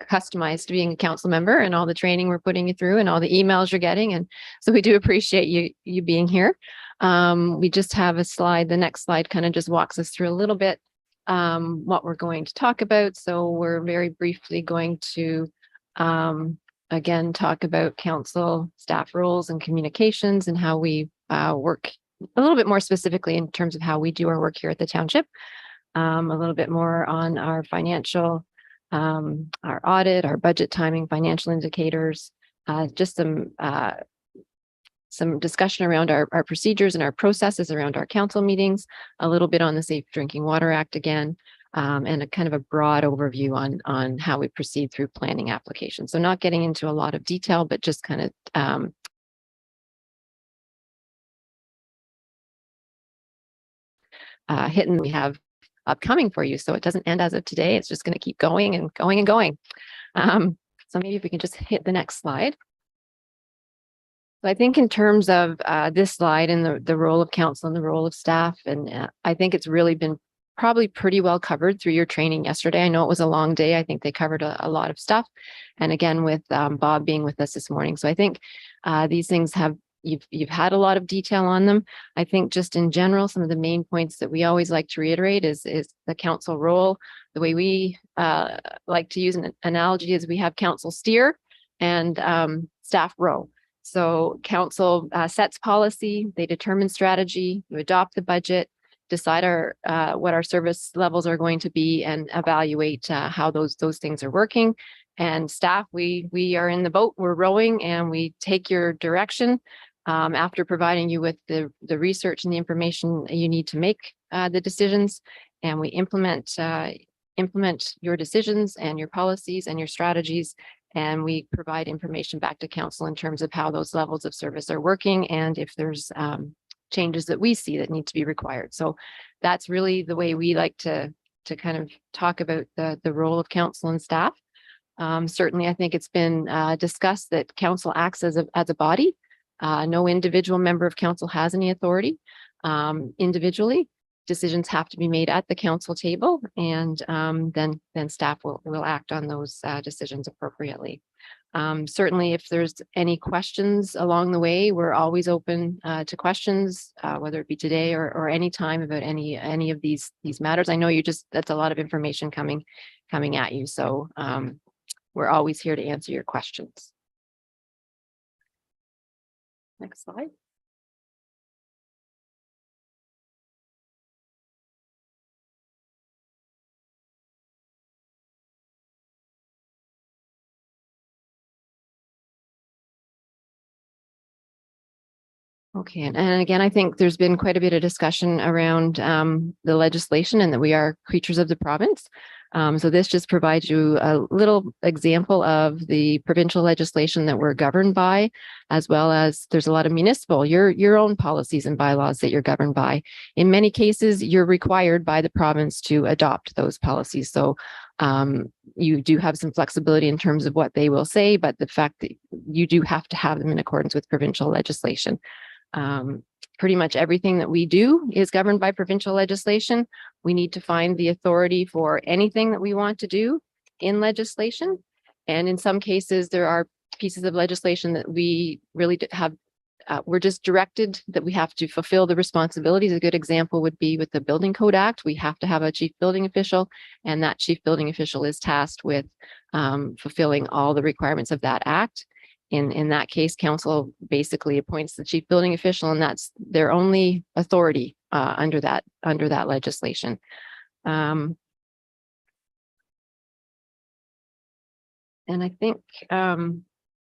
customized to being a council member and all the training we're putting you through and all the emails you're getting. And so we do appreciate you being here. We just have a slide. The next slide kind of just walks us through a little bit what we're going to talk about. So we're very briefly going to again talk about council staff roles and communications and how we work a little bit more specifically in terms of how we do our work here at the township. A little bit more on our financial, our audit, our budget timing, financial indicators, just some discussion around our procedures and our processes around our council meetings, a little bit on the Safe Drinking Water Act again, and a kind of a broad overview on how we proceed through planning applications. So not getting into a lot of detail, but just kind of hitting we have upcoming for you. So it doesn't end as of today. It's just going to keep going and going and going. So maybe if we can just hit the next slide. So I think in terms of this slide and the role of council and the role of staff, and I think it's really been probably pretty well covered through your training yesterday. I know it was a long day. I think they covered a lot of stuff. And again, with Bob being with us this morning. So I think these things you've had a lot of detail on them. I think just in general, some of the main points that we always like to reiterate is the council role. The way we like to use an analogy is we have council steer and staff row. So council sets policy, they determine strategy, you adopt the budget, decide what our service levels are going to be, and evaluate how those things are working. And staff, we are in the boat, we're rowing, and we take your direction after providing you with the research and the information you need to make the decisions, and we implement your decisions and your policies and your strategies. And we provide information back to council in terms of how those levels of service are working and if there's changes that we see that need to be required. So that's really the way we like to kind of talk about the role of council and staff. Certainly, I think it's been discussed that council acts as a body. No individual member of council has any authority individually. Decisions have to be made at the council table, and then staff will act on those decisions appropriately. Certainly, if there's any questions along the way, we're always open to questions, whether it be today or any time about any of these matters. I know that's a lot of information coming at you, so we're always here to answer your questions. Next slide. Okay, and again, I think there's been quite a bit of discussion around the legislation and that we are creatures of the province. So this just provides you a little example of the provincial legislation that we're governed by, as well as there's a lot of municipal, your own policies and bylaws that you're governed by. In many cases, you're required by the province to adopt those policies. So you do have some flexibility in terms of what they will say, but the fact that you do have to have them in accordance with provincial legislation. Pretty much everything that we do is governed by provincial legislation. We need to find the authority for anything that we want to do in legislation. And in some cases, there are pieces of legislation that we really have, we're just directed that we have to fulfill the responsibilities. A good example would be with the Building Code Act. We have to have a chief building official, and that chief building official is tasked with fulfilling all the requirements of that act. In that case, council basically appoints the chief building official, and that's their only authority under that legislation. And I think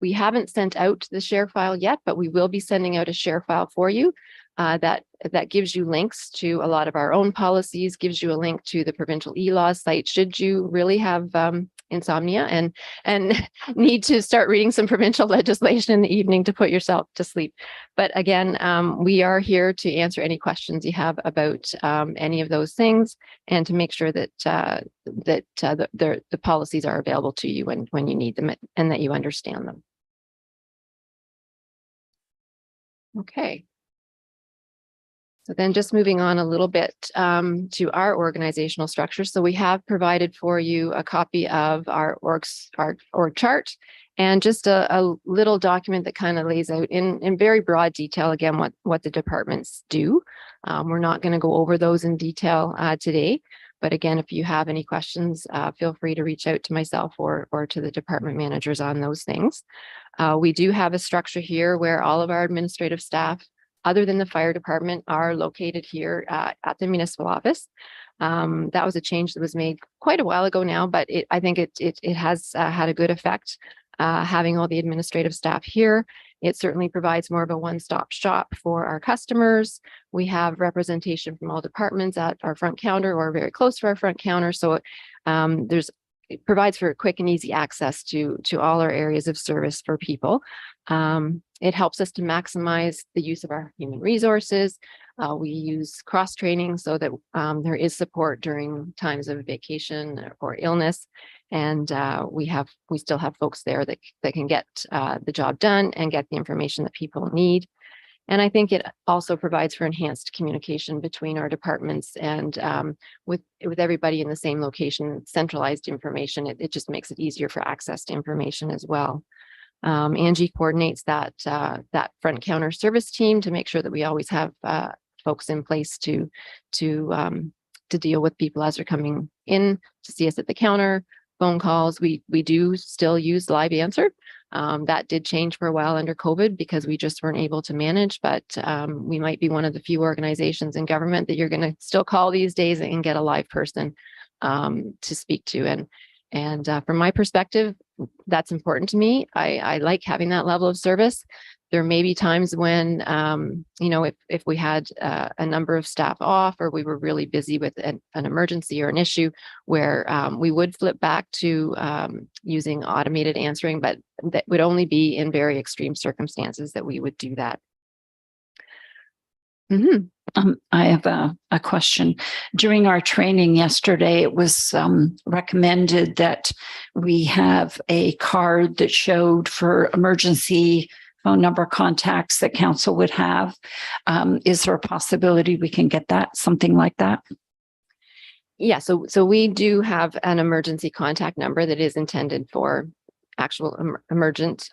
we haven't sent out the share file yet, but we will be sending out a share file for you that gives you links to a lot of our own policies, gives you a link to the provincial e-laws site should you really have insomnia and need to start reading some provincial legislation in the evening to put yourself to sleep. But again, we are here to answer any questions you have about any of those things and to make sure that the policies are available to you when you need them and that you understand them. Okay. So then just moving on a little bit to our organizational structure. So we have provided for you a copy of our org chart and just a little document that kind of lays out in very broad detail, again, what the departments do. We're not going to go over those in detail today. But again, if you have any questions, feel free to reach out to myself or to the department managers on those things. We do have a structure here where all of our administrative staff, other than the fire department, are located here at the municipal office. That was a change that was made quite a while ago now, but I think it has had a good effect having all the administrative staff here. It certainly provides more of a one-stop shop for our customers. We have representation from all departments at our front counter or very close to our front counter. So it provides for quick and easy access to all our areas of service for people. It helps us to maximize the use of our human resources. We use cross-training so that there is support during times of vacation or illness. And we still have folks there that can get the job done and get the information that people need. And I think it also provides for enhanced communication between our departments and with everybody in the same location, centralized information. It just makes it easier for access to information as well. Angie coordinates that front counter service team to make sure that we always have folks in place to deal with people as they're coming in to see us at the counter. Phone calls, we do still use Live Answer. That did change for a while under COVID because we just weren't able to manage, but we might be one of the few organizations in government that you're going to still call these days and get a live person to speak to. And from my perspective, that's important to me. I like having that level of service. There may be times when, if we had a number of staff off or we were really busy with an emergency or an issue where we would flip back to using automated answering, but that would only be in very extreme circumstances that we would do that. I have a question. During our training yesterday, it was recommended that we have a card that showed for emergency phone number contacts that council would have. Is there a possibility we can get that, something like that? Yeah, so we do have an emergency contact number that is intended for actual emergent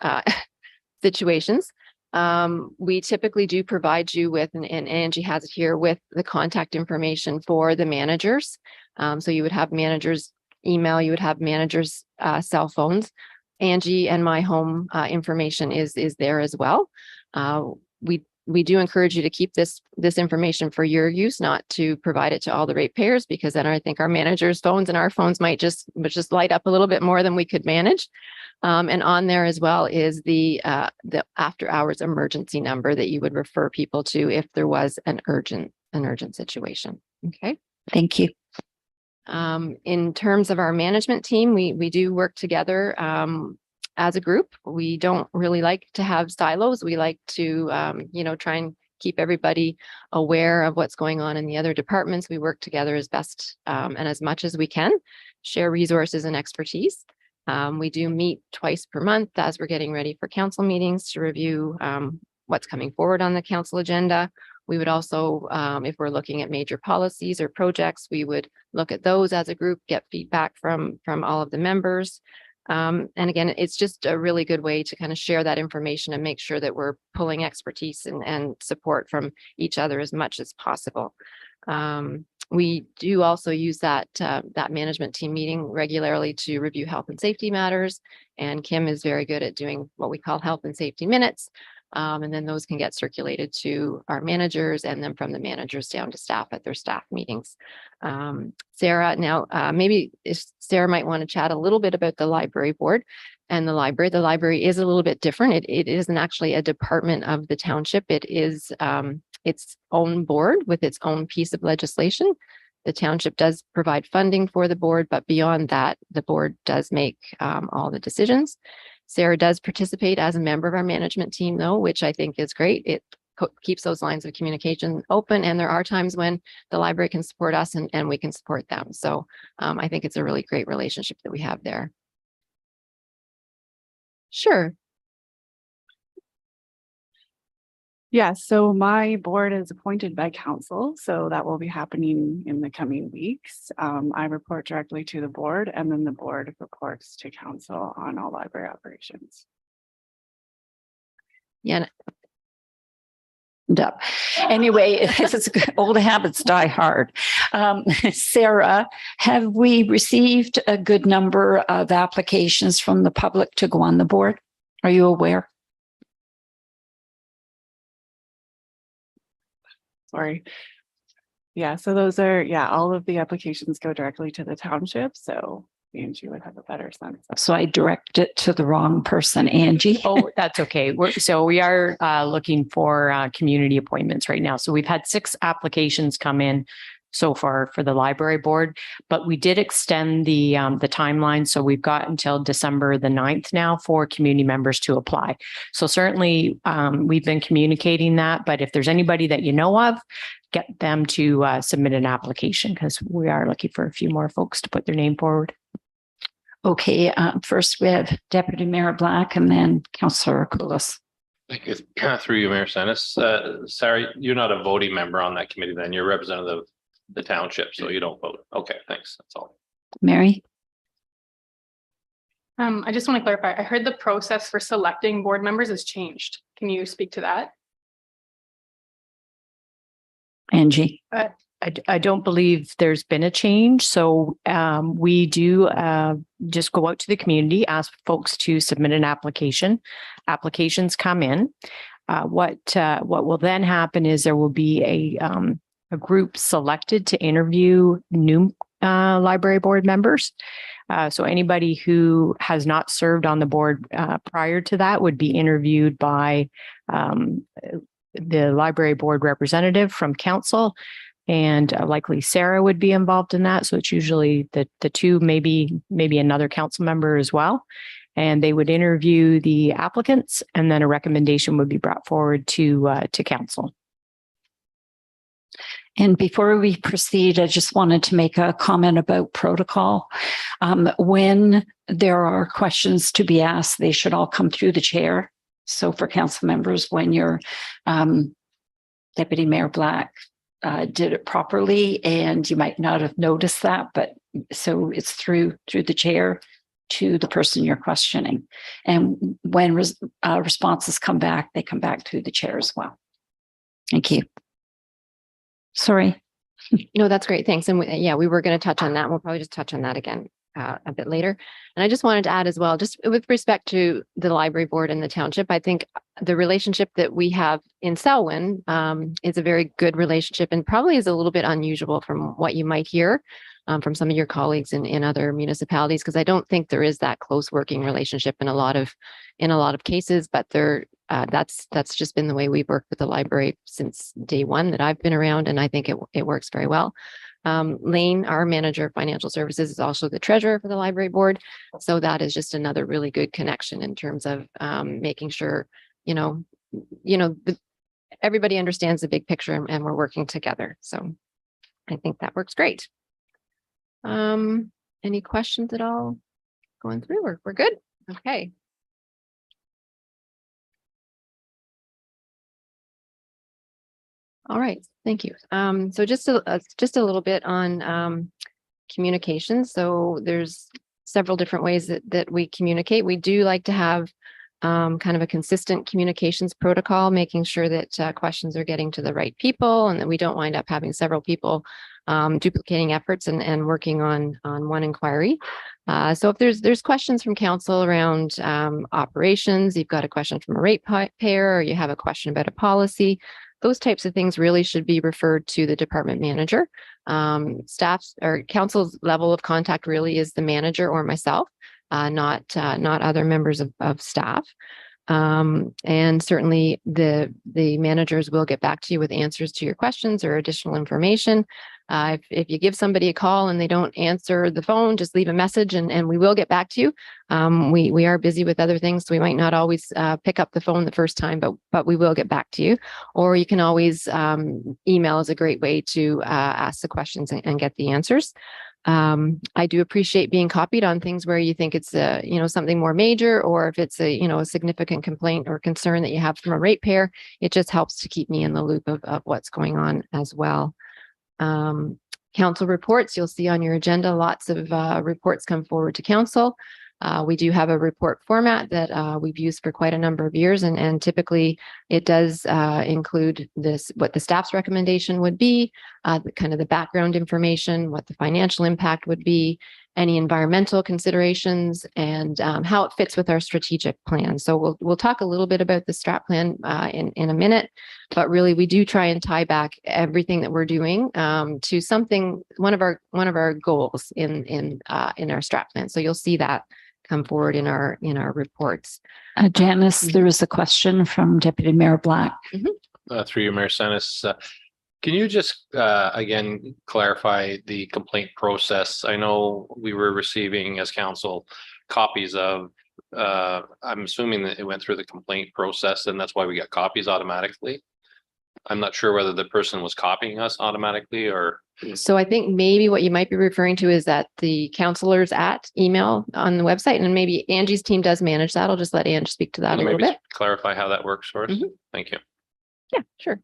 situations. We typically do provide you with, and Angie has it here, with the contact information for the managers. So you would have managers' email, you would have managers' cell phones. Angie and my home information is there as well. We do encourage you to keep this information for your use, not to provide it to all the ratepayers, because then I think our managers' phones and our phones might just light up a little bit more than we could manage. And on there as well is the after hours emergency number that you would refer people to if there was an urgent situation. Okay. Thank you. In terms of our management team, we do work together as a group. We don't really like to have silos. We like to, try and keep everybody aware of what's going on in the other departments. We work together as best and as much as we can, share resources and expertise. We do meet twice per month as we're getting ready for council meetings to review what's coming forward on the council agenda. We would also, if we're looking at major policies or projects, we would look at those as a group, get feedback from all of the members. And again, it's just a really good way to kind of share that information and make sure that we're pulling expertise and support from each other as much as possible. We do also use that management team meeting regularly to review health and safety matters. And Kim is very good at doing what we call health and safety minutes. And then those can get circulated to our managers and then from the managers down to staff at their staff meetings. Sarah, now maybe Sarah might want to chat a little bit about the library board and the library. The library is a little bit different. It isn't actually a department of the township. It is its own board with its own piece of legislation. The township does provide funding for the board, but beyond that, the board does make all the decisions. Sarah does participate as a member of our management team, though, which I think is great. It keeps those lines of communication open, and there are times when the library can support us and we can support them. So I think it's a really great relationship that we have there. Sure. Yeah, so my board is appointed by council, so that will be happening in the coming weeks. I report directly to the board, and then the board reports to council on all library operations. Yeah. Up. Anyway, it's old habits die hard. Sarah, have we received a good number of applications from the public to go on the board? Are you aware? Sorry. Yeah, so those are, all of the applications go directly to the township, so Angie would have a better sense. So I direct it to the wrong person, Angie. Oh, that's okay. We are looking for community appointments right now. So we've had 6 applications come in so far for the library board, but we did extend the timeline. So we've got until December the 9th now for community members to apply. So certainly we've been communicating that, but if there's anybody that you know of, get them to submit an application, because we are looking for a few more folks to put their name forward. Okay, first we have Deputy Mayor Black and then Councillor Koulis. Thank you. Through you, Mayor Sennis. Sarah, you're not a voting member on that committee, then you're representative of the township, so you don't vote. Okay, thanks. That's all. Mary? I just want to clarify. I heard the process for selecting board members has changed. Can you speak to that? Angie? I don't believe there's been a change. So we do just go out to the community, ask folks to submit an application. Applications come in. What will then happen is there will be a group selected to interview new library board members. So anybody who has not served on the board prior to that would be interviewed by the library board representative from council. And likely Sarah would be involved in that. So it's usually the two, maybe another council member as well. And they would interview the applicants, and then a recommendation would be brought forward to council. And before we proceed, I just wanted to make a comment about protocol. When there are questions to be asked, they should all come through the chair. So for council members, when your Deputy Mayor Black did it properly, and you might not have noticed that, but so it's through the chair to the person you're questioning. And when responses come back, they come back through the chair as well. Thank you. Sorry. No, that's great. Thanks. And we were going to touch on that. We'll probably just touch on that again a bit later. And I just wanted to add as well, just with respect to the library board and the township, I think the relationship that we have in Selwyn is a very good relationship, and probably is a little bit unusual from what you might hear from some of your colleagues in other municipalities, because I don't think there is that close working relationship in a lot of cases, but that's just been the way we've worked with the library since day one that I've been around, and I think it works very well. Lane, our manager of financial services, is also the treasurer for the library board. So that is just another really good connection in terms of making sure, everybody understands the big picture, and we're working together. So I think that works great. Any questions at all going through? We're good. Okay. All right, thank you. So just a little bit on communication. So there's several different ways that we communicate. We do like to have kind of a consistent communications protocol, making sure that questions are getting to the right people, and that we don't wind up having several people duplicating efforts and working on one inquiry. So if there's questions from council around operations, you've got a question from a ratepayer, or you have a question about a policy, those types of things really should be referred to the department manager. Staff's or council's level of contact really is the manager or myself, not other members of staff. And certainly the managers will get back to you with answers to your questions or additional information. If you give somebody a call and they don't answer the phone, just leave a message and we will get back to you. We are busy with other things, so we might not always pick up the phone the first time, but we will get back to you. Or you can always email is a great way to ask the questions and get the answers. I do appreciate being copied on things where you think it's something more major, or if it's a significant complaint or concern that you have from a ratepayer. It just helps to keep me in the loop of what's going on as well. Council reports, you'll see on your agenda, lots of reports come forward to council. We do have a report format that we've used for quite a number of years, and typically it does include what the staff's recommendation would be, kind of the background information, what the financial impact would be, any environmental considerations, and how it fits with our strategic plan. So we'll talk a little bit about the strat plan in a minute, but really we do try and tie back everything that we're doing to something, one of our goals in our strat plan. So you'll see that come forward in our reports. Janice, there is a question from Deputy Mayor Black. Through you, Mayor Senes. Can you just again clarify the complaint process? I know we were receiving as council copies of, I'm assuming that it went through the complaint process and that's why we got copies automatically. I'm not sure whether the person was copying us automatically or. So I think maybe what you might be referring to is that the counselors at email on the website, and maybe Angie's team does manage that. I'll just let Ange speak to that a little bit. Clarify how that works for us. Thank you. Yeah, sure.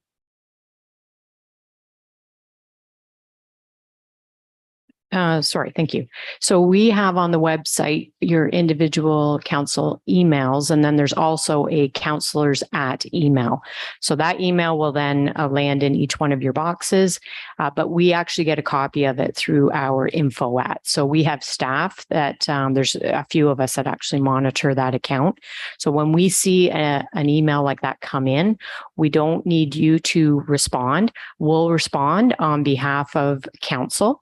Sorry, thank you. So we have on the website your individual council emails, and then there's also a counselors at email. So that email will then land in each one of your boxes, but we actually get a copy of it through our info at. So we have staff that there's a few of us that actually monitor that account. So when we see an email like that come in, we don't need you to respond. We'll respond on behalf of council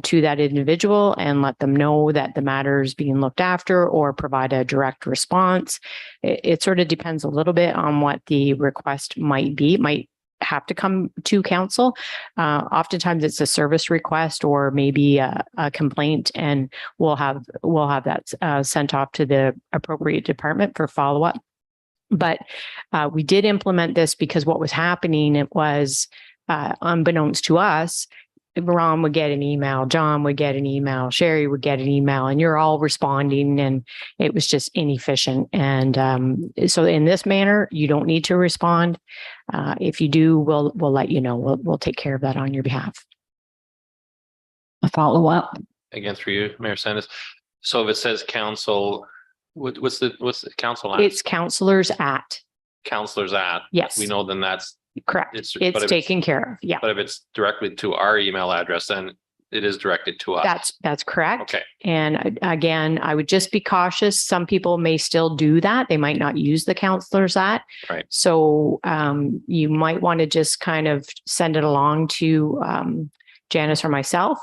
to that individual and let them know that the matter is being looked after, or provide a direct response. It sort of depends a little bit on what the request might be. It might have to come to council. Oftentimes it's a service request or maybe a complaint, and we'll have that sent off to the appropriate department for follow-up. But we did implement this because what was happening, it was unbeknownst to us, Ron would get an email, John would get an email, Sherry would get an email, and you're all responding, and it was just inefficient. And so in this manner, you don't need to respond. If you do, we'll let you know. We'll take care of that on your behalf. A follow-up. Again, through you, Mayor Senes. So if it says council, what's the council at? It's counselors at. Counselors at. Yes. We know then that's Correct. It's taken care of. Yeah. But if it's directly to our email address, then it is directed to us. That's correct. Okay. And again, I would just be cautious. Some people may still do that. They might not use the counselors at. Right. So you might want to just kind of send it along to Janice or myself.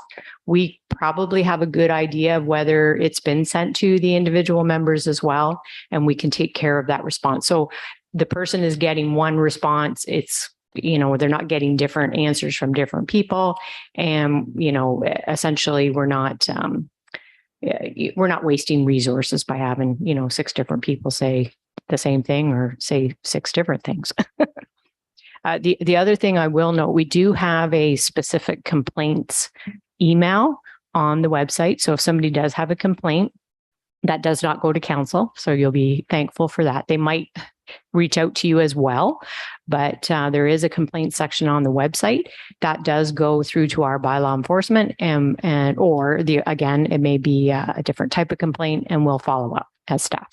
We probably have a good idea of whether it's been sent to the individual members as well, and we can take care of that response. So the person is getting one response. It's, they're not getting different answers from different people. And, essentially we're not wasting resources by having, 6 different people say the same thing or say 6 different things. The other thing I will note, we do have a specific complaints email on the website. So if somebody does have a complaint, that does not go to council. So you'll be thankful for that. They might reach out to you as well, but there is a complaint section on the website that does go through to our bylaw enforcement, again, it may be a different type of complaint, and we'll follow up as staff.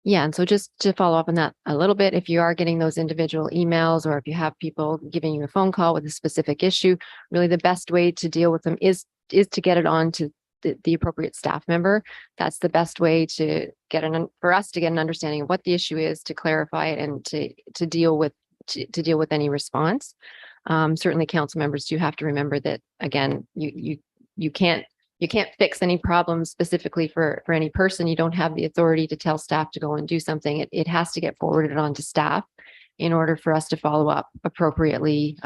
Yeah, and so just to follow up on that a little bit, if you are getting those individual emails, or if you have people giving you a phone call with a specific issue, really the best way to deal with them is to get it on to the appropriate staff member. That's the best way to for us to get an understanding of what the issue is, to clarify it, and to deal with any response. Certainly council members do have to remember that, again, you can't you can't fix any problems specifically for any person. You don't have the authority to tell staff to go and do something. It has to get forwarded on to staff in order for us to follow up appropriately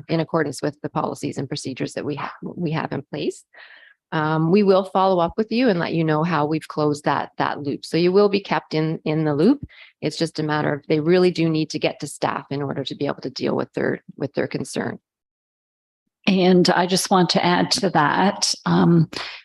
in accordance with the policies and procedures that we have in place. We will follow up with you and let you know how we've closed that loop. So you will be kept in the loop. It's just a matter of they really do need to get to staff in order to be able to deal with their concern. And I just want to add to that,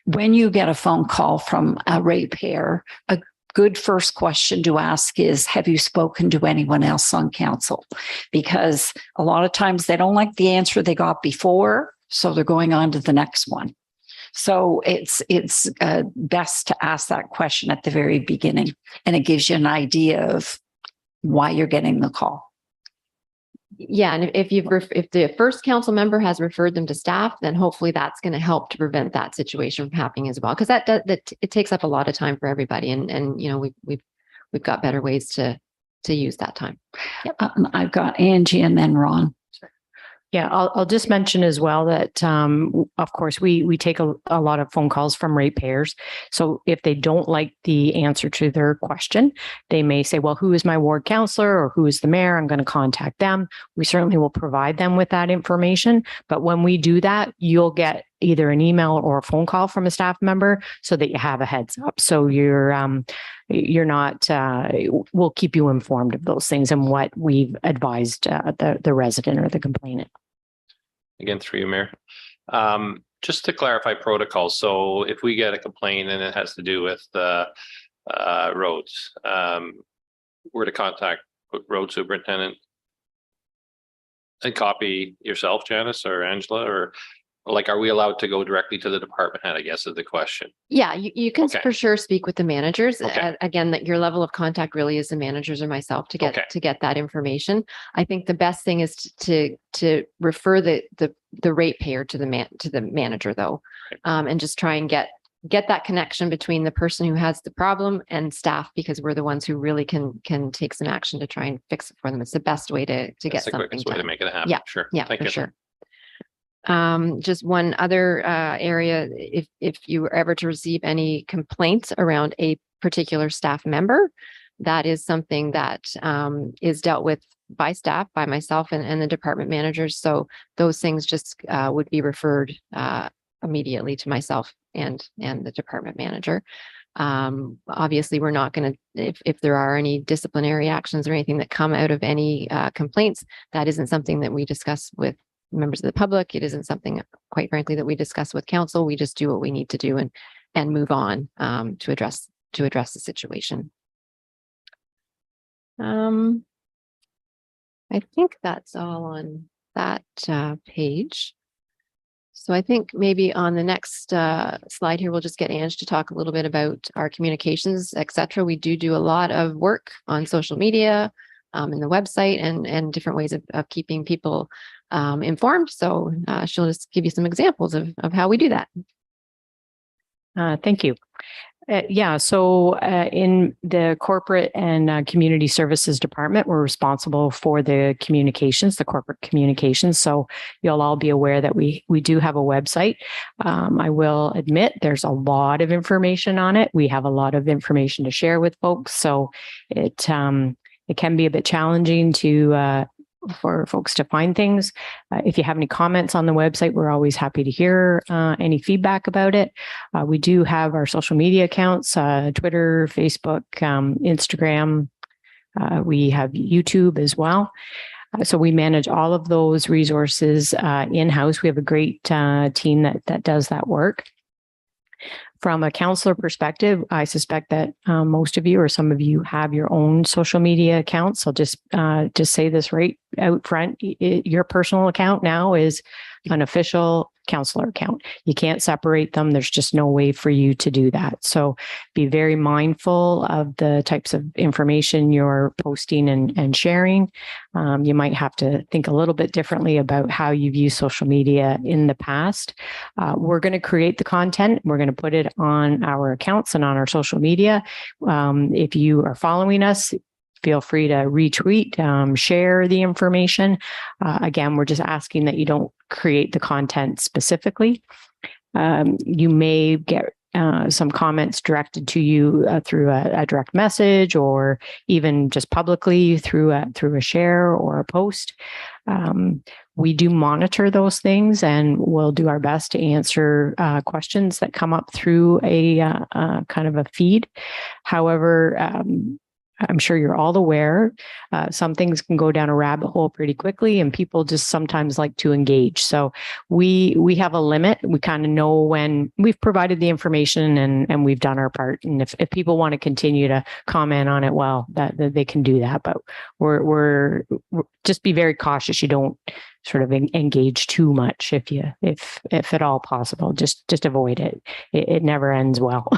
when you get a phone call from a ratepayer, a good first question to ask is, have you spoken to anyone else on council? Because a lot of times they don't like the answer they got before, so they're going on to the next one. So it's best to ask that question at the very beginning, and it gives you an idea of why you're getting the call. Yeah, and if the first council member has referred them to staff, then hopefully that's going to help to prevent that situation from happening as well. Because that it takes up a lot of time for everybody, and you know we've got better ways to use that time. Yep. I've got Angie and then Ron. Yeah, I'll just mention as well that, of course, we take a lot of phone calls from ratepayers. So if they don't like the answer to their question, they may say, well, who is my ward councillor or who is the mayor? I'm going to contact them. We certainly will provide them with that information. But when we do that, you'll get either an email or a phone call from a staff member so that you have a heads up. So you're not, we'll keep you informed of those things and what we've advised the resident or the complainant. Again, through you, Mayor. Just to clarify protocol. So if we get a complaint and it has to do with the roads, we're to contact road superintendent and copy yourself, Janice or Angela, or like, are we allowed to go directly to the department head, I guess is the question. Yeah, you can Okay. for sure speak with the managers. Okay. Again, that your level of contact really is the managers or myself to get that information. I think the best thing is to refer the ratepayer to the manager though, and just try and get that connection between the person who has the problem and staff, because we're the ones who really can take some action to try and fix it for them. It's the best way to get That's the something quickest way to done. make it happen. Yeah. Sure. Yeah, Thank for you. sure. Just one other area, if you were ever to receive any complaints around a particular staff member, that is something that is dealt with by staff, by myself and the department managers. So those things just would be referred immediately to myself and the department manager. Obviously, we're not going to, if there are any disciplinary actions or anything that come out of any complaints, that isn't something that we discuss with members of the public. It isn't something, quite frankly, that we discuss with council. We just do what we need to do and move on to address the situation. I think that's all on that page. So I think maybe on the next slide here, we'll just get Ange to talk a little bit about our communications, etc. We do a lot of work on social media, in the website and different ways of keeping people informed. So she'll just give you some examples of how we do that. Thank you. So in the corporate and community services department, we're responsible for the communications, the corporate communications. So you'll all be aware that we do have a website. I will admit there's a lot of information on it. We have a lot of information to share with folks. So it can be a bit challenging for folks to find things. If you have any comments on the website, we're always happy to hear any feedback about it. We do have our social media accounts, Twitter, Facebook, Instagram. We have YouTube as well. So we manage all of those resources in-house. We have a great team that does that work. From a counselor perspective, I suspect that most of you or some of you have your own social media accounts. I'll just say this right out front. Your personal account now is an official counselor account. You can't separate them. There's just no way for you to do that. So be very mindful of the types of information you're posting and sharing. You might have to think a little bit differently about how you've used social media in the past. We're going to create the content. We're going to put it on our accounts and on our social media. If you are following us, feel free to retweet, share the information. Again, we're just asking that you don't create the content specifically. You may get some comments directed to you through a direct message, or even just publicly through a share or a post. We do monitor those things, and we'll do our best to answer questions that come up through a kind of a feed. However, I'm sure you're all aware, some things can go down a rabbit hole pretty quickly, and people just sometimes like to engage. So we have a limit. We kind of know when we've provided the information and we've done our part. And if people want to continue to comment on it, well, that they can do that. But we're just be very cautious. You don't sort of engage too much if at all possible. Just avoid it. It never ends well.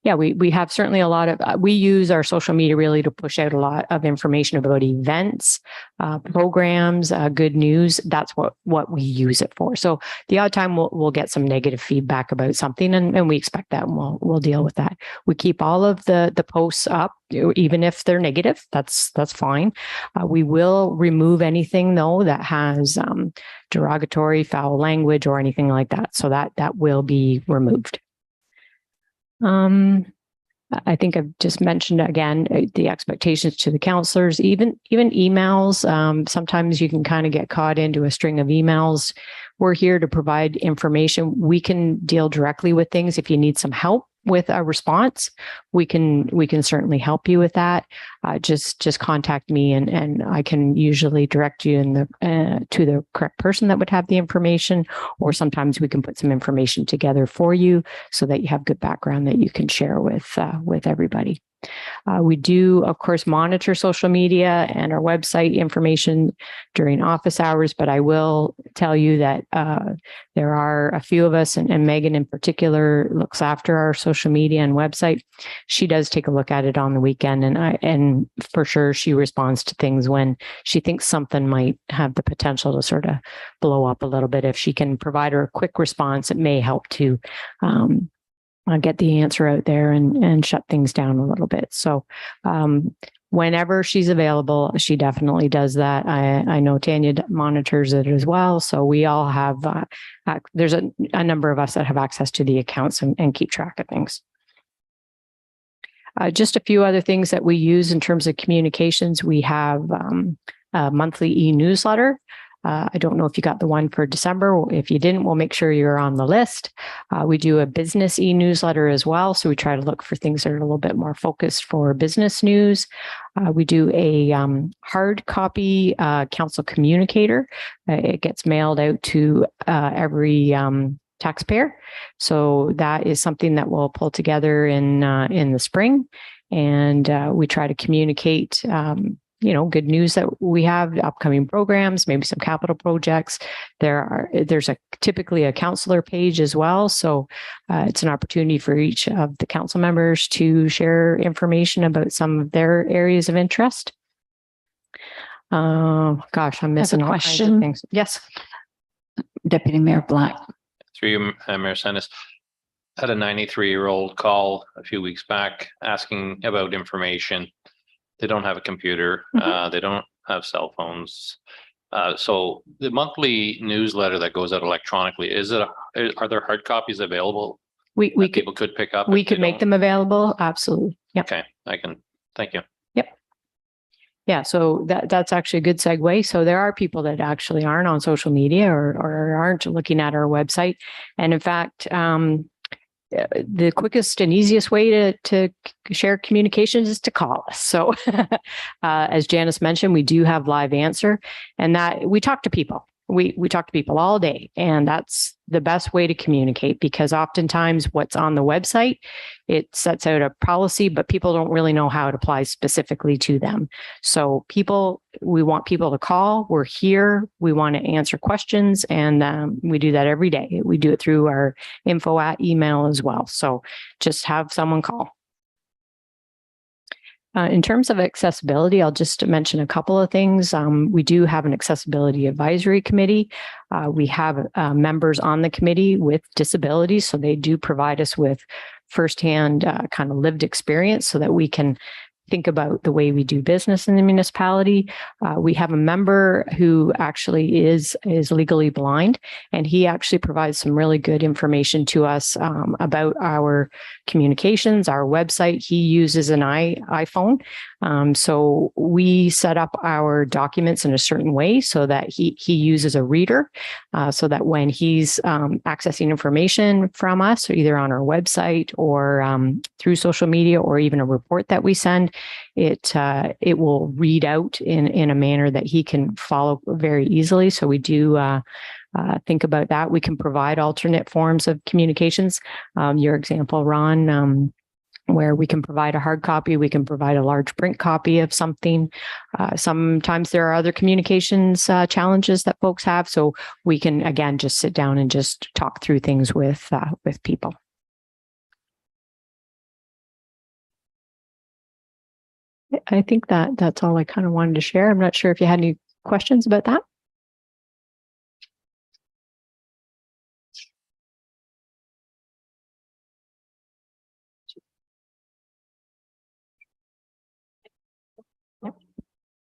Yeah, we have certainly a lot of, we use our social media really to push out a lot of information about events, programs, good news. That's what we use it for. So the odd time we'll get some negative feedback about something, and we expect that, and we'll deal with that. We keep all of the posts up, even if they're negative. That's fine. We will remove anything though that has derogatory, foul language or anything like that. So that will be removed. I think I've just mentioned again, the expectations to the counselors, even emails. Sometimes you can kind of get caught into a string of emails. We're here to provide information. We can deal directly with things. If you need some help with a response, we can certainly help you with that. Just contact me, and I can usually direct you to the correct person that would have the information, or sometimes we can put some information together for you so that you have good background that you can share with everybody. We do, of course, monitor social media and our website information during office hours, but I will tell you that there are a few of us, and Megan in particular looks after our social media and website. She does take a look at it on the weekend, and for sure she responds to things when she thinks something might have the potential to sort of blow up a little bit. If she can provide her a quick response, it may help to get the answer out there and shut things down a little bit. So whenever she's available, she definitely does that. I know Tanya monitors it as well. So we all have, there's a number of us that have access to the accounts and keep track of things. Just a few other things that we use in terms of communications. We have a monthly e-newsletter. I don't know if you got the one for December. If you didn't, we'll make sure you're on the list. We do a business e-newsletter as well. So we try to look for things that are a little bit more focused for business news. We do a hard copy council communicator. It gets mailed out to every taxpayer. So that is something that we'll pull together in the spring. And we try to communicate good news that we have, upcoming programs, maybe some capital projects. There's typically a counselor page as well. So it's an opportunity for each of the council members to share information about some of their areas of interest. Gosh, I'm missing all kinds of things. Yes. Deputy Mayor Black. Through you, Mayor Sennis. Had a 93-year-old call a few weeks back asking about information. They don't have a computer. They don't have cell phones. So the monthly newsletter that goes out electronically, are there hard copies available? People could pick up. We could make them available. Absolutely. Yep. Okay, I can. Thank you. Yep. Yeah. So that's actually a good segue. So there are people that actually aren't on social media or aren't looking at our website. And in fact, the quickest and easiest way to share communications is to call us. So as Janice mentioned, we do have live answer, and that we talk to people. We talk to people all day, and that's the best way to communicate, because oftentimes what's on the website, it sets out a policy, but people don't really know how it applies specifically to them. So we want people to call. We're here. We want to answer questions, and we do that every day. We do it through our info@ email as well. So just have someone call. In terms of accessibility, I'll just mention a couple of things. We do have an accessibility advisory committee. We have members on the committee with disabilities, so they do provide us with firsthand kind of lived experience so that we can think about the way we do business in the municipality. We have a member who actually is legally blind, and he actually provides some really good information to us about our communications, our website. He uses an iPhone. So we set up our documents in a certain way so that he uses a reader, so that when he's accessing information from us, or either on our website or through social media, or even a report that we send, it will read out in a manner that he can follow very easily. So we do think about that. We can provide alternate forms of communications. Your example, Ron, where we can provide a hard copy, we can provide a large print copy of something. Sometimes there are other communications challenges that folks have, so we can again just sit down and just talk through things with people. I think that's all I kind of wanted to share. I'm not sure if you had any questions about that.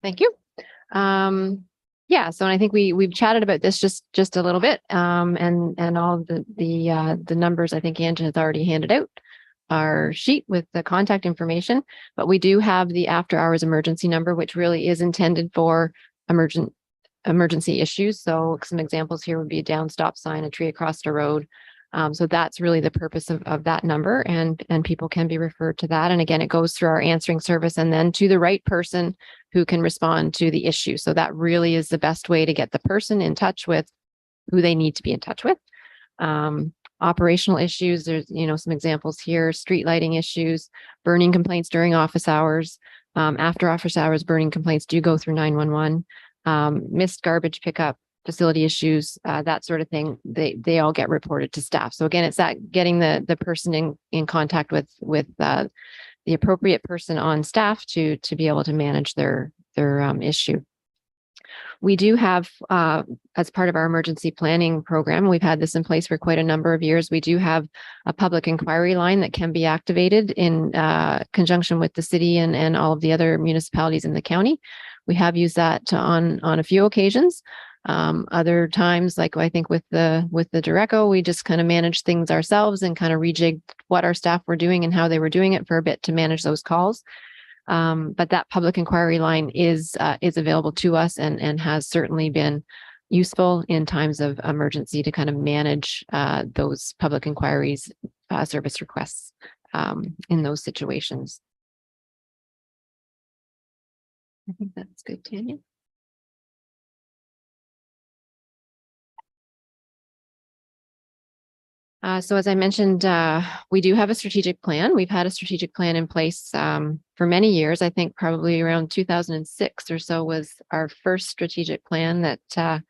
Thank you. Yeah, so I think we've chatted about this just a little bit, and all the numbers. I think Angela has already handed out our sheet with the contact information, but we do have the after hours emergency number, which really is intended for emergency issues. So some examples here would be a down stop sign, a tree across the road. So that's really the purpose of that number, and people can be referred to that. And again, it goes through our answering service and then to the right person who can respond to the issue. So that really is the best way to get the person in touch with who they need to be in touch with. Operational issues, there's, some examples here: street lighting issues, burning complaints during office hours, after office hours, burning complaints do go through 911, missed garbage pickup, facility issues, that sort of thing. They all get reported to staff. So again, it's that getting the person in contact with the appropriate person on staff to be able to manage their issue. We do have, as part of our emergency planning program, we've had this in place for quite a number of years. We do have a public inquiry line that can be activated in conjunction with the city and all of the other municipalities in the county. We have used that on a few occasions. Other times, like I think with the Dureco, we just kind of managed things ourselves and kind of rejigged what our staff were doing and how they were doing it for a bit to manage those calls. But that public inquiry line is available to us and has certainly been useful in times of emergency to kind of manage those public inquiries, service requests in those situations. I think that's good, Tanya. So as I mentioned, we do have a strategic plan. We've had a strategic plan in place for many years. I think probably around 2006 or so was our first strategic plan that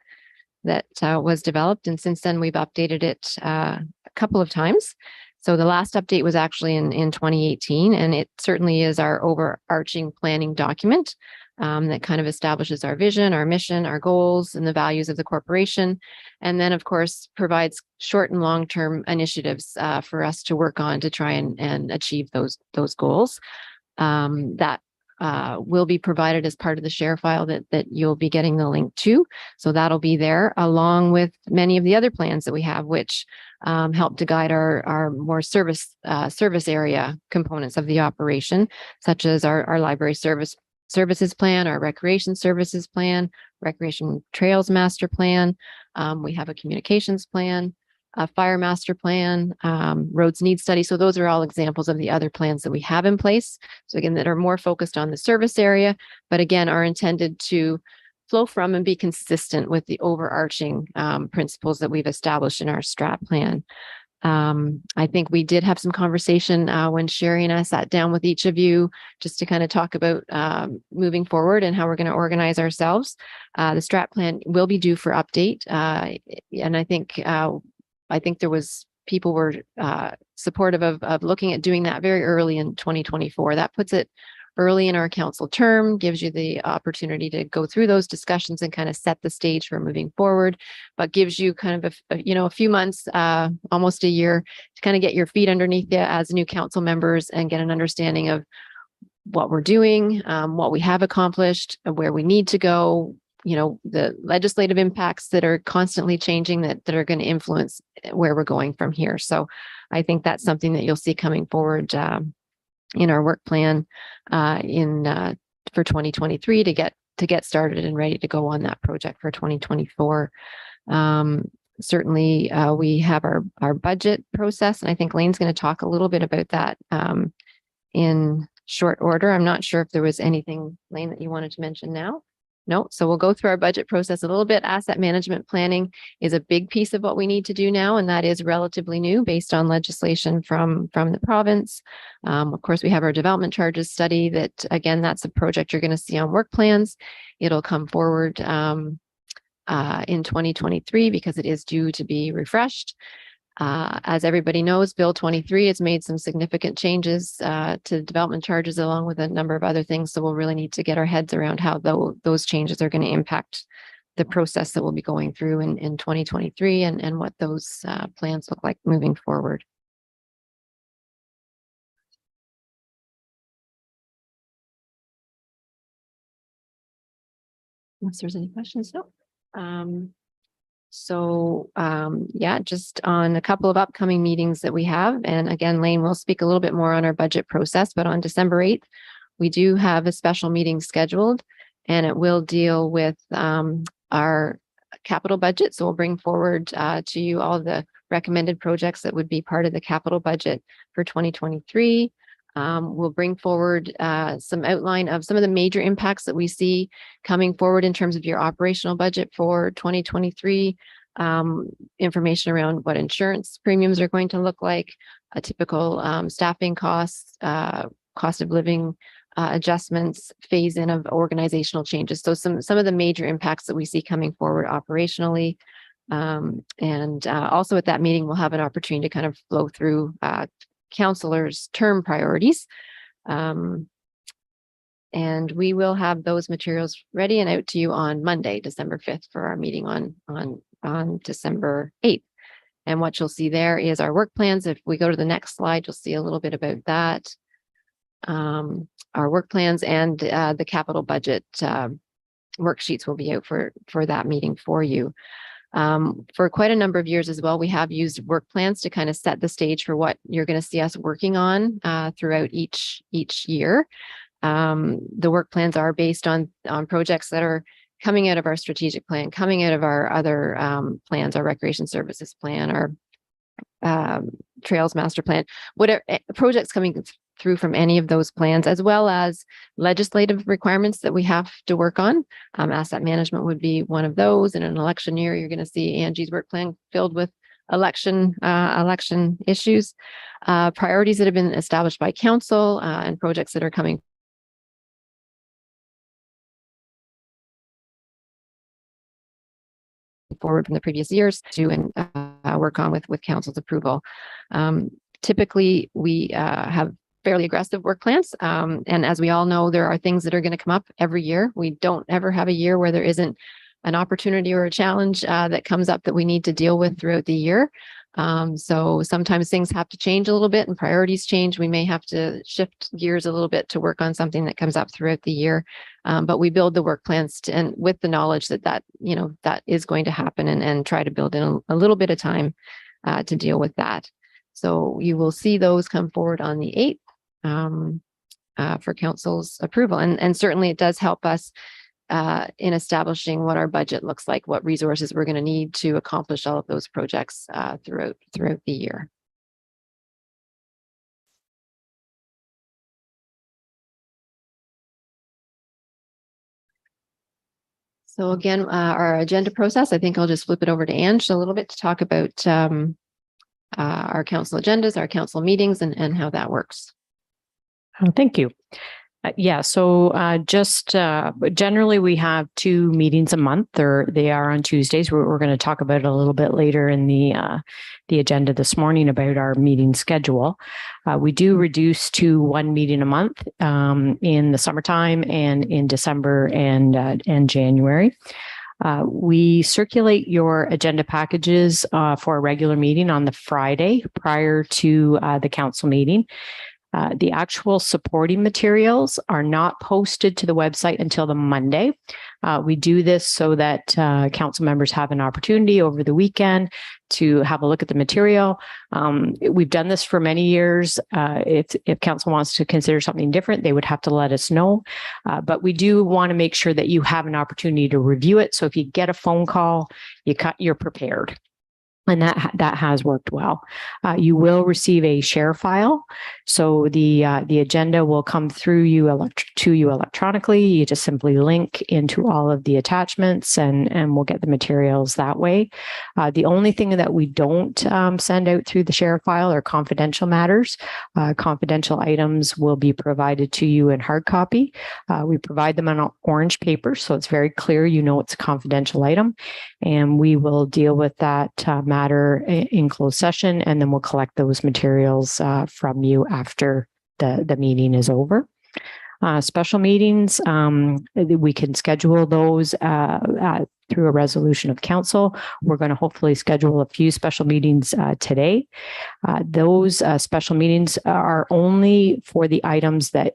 was developed. And since then, we've updated it a couple of times. So the last update was actually in 2018, and it certainly is our overarching planning document that kind of establishes our vision, our mission, our goals, and the values of the corporation. And then, of course, provides short and long-term initiatives for us to work on to try and achieve those goals. That will be provided as part of the share file that you'll be getting the link to. So that'll be there, along with many of the other plans that we have, which help to guide our more service area components of the operation, such as our library services plan, our recreation services plan, recreation trails master plan. We have a communications plan, a fire master plan, roads need study. So those are all examples of the other plans that we have in place. So again, that are more focused on the service area, but again, are intended to flow from and be consistent with the overarching principles that we've established in our strat plan. I think we did have some conversation when Sherry and I sat down with each of you just to kind of talk about moving forward and how we're going to organize ourselves. The strat plan will be due for update. And I think there was people were supportive of looking at doing that very early in 2024. That puts it early in our council term, gives you the opportunity to go through those discussions and kind of set the stage for moving forward, but gives you kind of a few months, almost a year, to kind of get your feet underneath you as new council members and get an understanding of what we're doing, what we have accomplished, where we need to go, the legislative impacts that are constantly changing that are going to influence where we're going from here. So I think that's something that you'll see coming forward in our work plan for 2023 to get started and ready to go on that project for 2024. Certainly, we have our budget process, and I think Lane's going to talk a little bit about that in short order. I'm not sure if there was anything, Lane, that you wanted to mention now. No, so we'll go through our budget process a little bit. Asset management planning is a big piece of what we need to do now, and that is relatively new based on legislation from the province. Of course, we have our development charges study that, again, that's a project you're going to see on work plans. It'll come forward in 2023 because it is due to be refreshed. As everybody knows, Bill 23 has made some significant changes to development charges along with a number of other things. So we'll really need to get our heads around how those changes are going to impact the process that we'll be going through in 2023 and what those plans look like moving forward. Unless there's any questions, no. Yeah, just on a couple of upcoming meetings that we have. And again, Lane will speak a little bit more on our budget process, but on December 8th, we do have a special meeting scheduled, and it will deal with our capital budget. So we'll bring forward to you all the recommended projects that would be part of the capital budget for 2023. We'll bring forward some outline of some of the major impacts that we see coming forward in terms of your operational budget for 2023, information around what insurance premiums are going to look like, a typical staffing costs, cost of living adjustments, phase in of organizational changes. So some of the major impacts that we see coming forward operationally. And also at that meeting, we'll have an opportunity to kind of flow through councillors' term priorities. And we will have those materials ready and out to you on Monday, December 5th for our meeting on December 8th. And what you'll see there is our work plans. If we go to the next slide, you'll see a little bit about that. Our work plans and the capital budget worksheets will be out for that meeting for you. For quite a number of years as well, we have used work plans to kind of set the stage for what you're going to see us working on throughout each year. The work plans are based on projects that are coming out of our strategic plan, coming out of our other plans, our recreation services plan, our trails master plan, whatever projects coming through from any of those plans, as well as legislative requirements that we have to work on. Asset management would be one of those. In an election year, you're going to see Angie's work plan filled with election issues, priorities that have been established by council, and projects that are coming forward from the previous years to work on with council's approval. Typically, we have fairly aggressive work plans. And as we all know, there are things that are going to come up every year. We don't ever have a year where there isn't an opportunity or a challenge that comes up that we need to deal with throughout the year. So sometimes things have to change a little bit and priorities change. We may have to shift gears a little bit to work on something that comes up throughout the year. But we build the work plans and with the knowledge that is going to happen and try to build in a little bit of time to deal with that. So you will see those come forward on the 8th. For council's approval. And certainly it does help us in establishing what our budget looks like, what resources we're going to need to accomplish all of those projects throughout the year. So again, our agenda process, I think I'll just flip it over to Ange a little bit to talk about our council agendas, our council meetings, and how that works. Thank you. So just generally we have 2 meetings a month, they are on Tuesdays. We're going to talk about it a little bit later in the agenda this morning about our meeting schedule. We do reduce to 1 meeting a month in the summertime and in December and January. We circulate your agenda packages for a regular meeting on the Friday prior to the council meeting. The actual supporting materials are not posted to the website until the Monday. We do this so that council members have an opportunity over the weekend to have a look at the material. We've done this for many years. If council wants to consider something different, they would have to let us know. But we do want to make sure that you have an opportunity to review it. So if you get a phone call, you're prepared. And that has worked well. You will receive a share file, so the agenda will come through to you electronically. You just simply link into all of the attachments, and we'll get the materials that way. The only thing that we don't send out through the share file are confidential matters. Confidential items will be provided to you in hard copy. We provide them on orange paper, so it's very clear you know it's a confidential item, and we will deal with that matter in closed session, and then we'll collect those materials from you after the meeting is over. Special meetings, we can schedule those through a resolution of council. We're going to hopefully schedule a few special meetings today. Those special meetings are only for the items that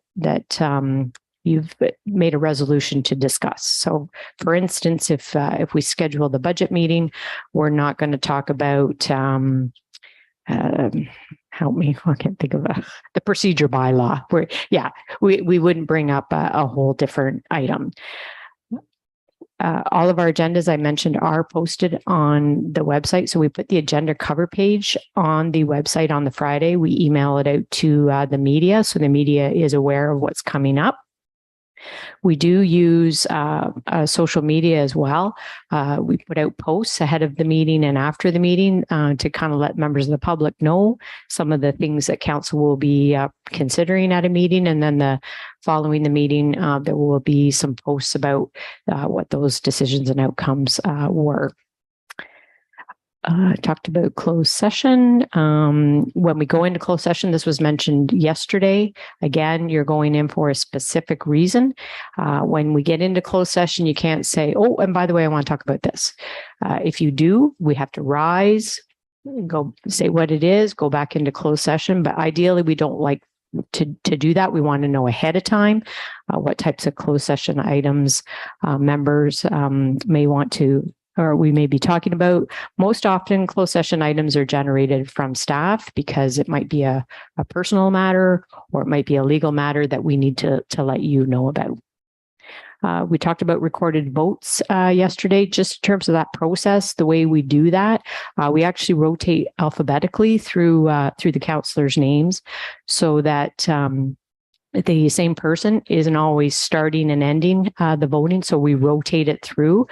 you've made a resolution to discuss. So for instance, if we schedule the budget meeting, we're not going to talk about, help me, I can't think of the procedure bylaw. We wouldn't bring up a whole different item. All of our agendas I mentioned are posted on the website. So we put the agenda cover page on the website on the Friday. We email it out to the media, so the media is aware of what's coming up. We do use social media as well. We put out posts ahead of the meeting and after the meeting to kind of let members of the public know some of the things that council will be considering at a meeting. And then following the meeting, there will be some posts about what those decisions and outcomes were. Talked about closed session. When we go into closed session, this was mentioned yesterday. Again, you're going in for a specific reason. When we get into closed session, you can't say, oh, and by the way, I want to talk about this. If you do, we have to rise, go say what it is, go back into closed session. But ideally, we don't like to do that. We want to know ahead of time what types of closed session items members may want to, or we may be talking about. Most often closed session items are generated from staff because it might be a personal matter, or it might be a legal matter that we need to let you know about. We talked about recorded votes yesterday. Just in terms of that process, the way we do that, we actually rotate alphabetically through the councillors' names, so that the same person isn't always starting and ending the voting. So we rotate it through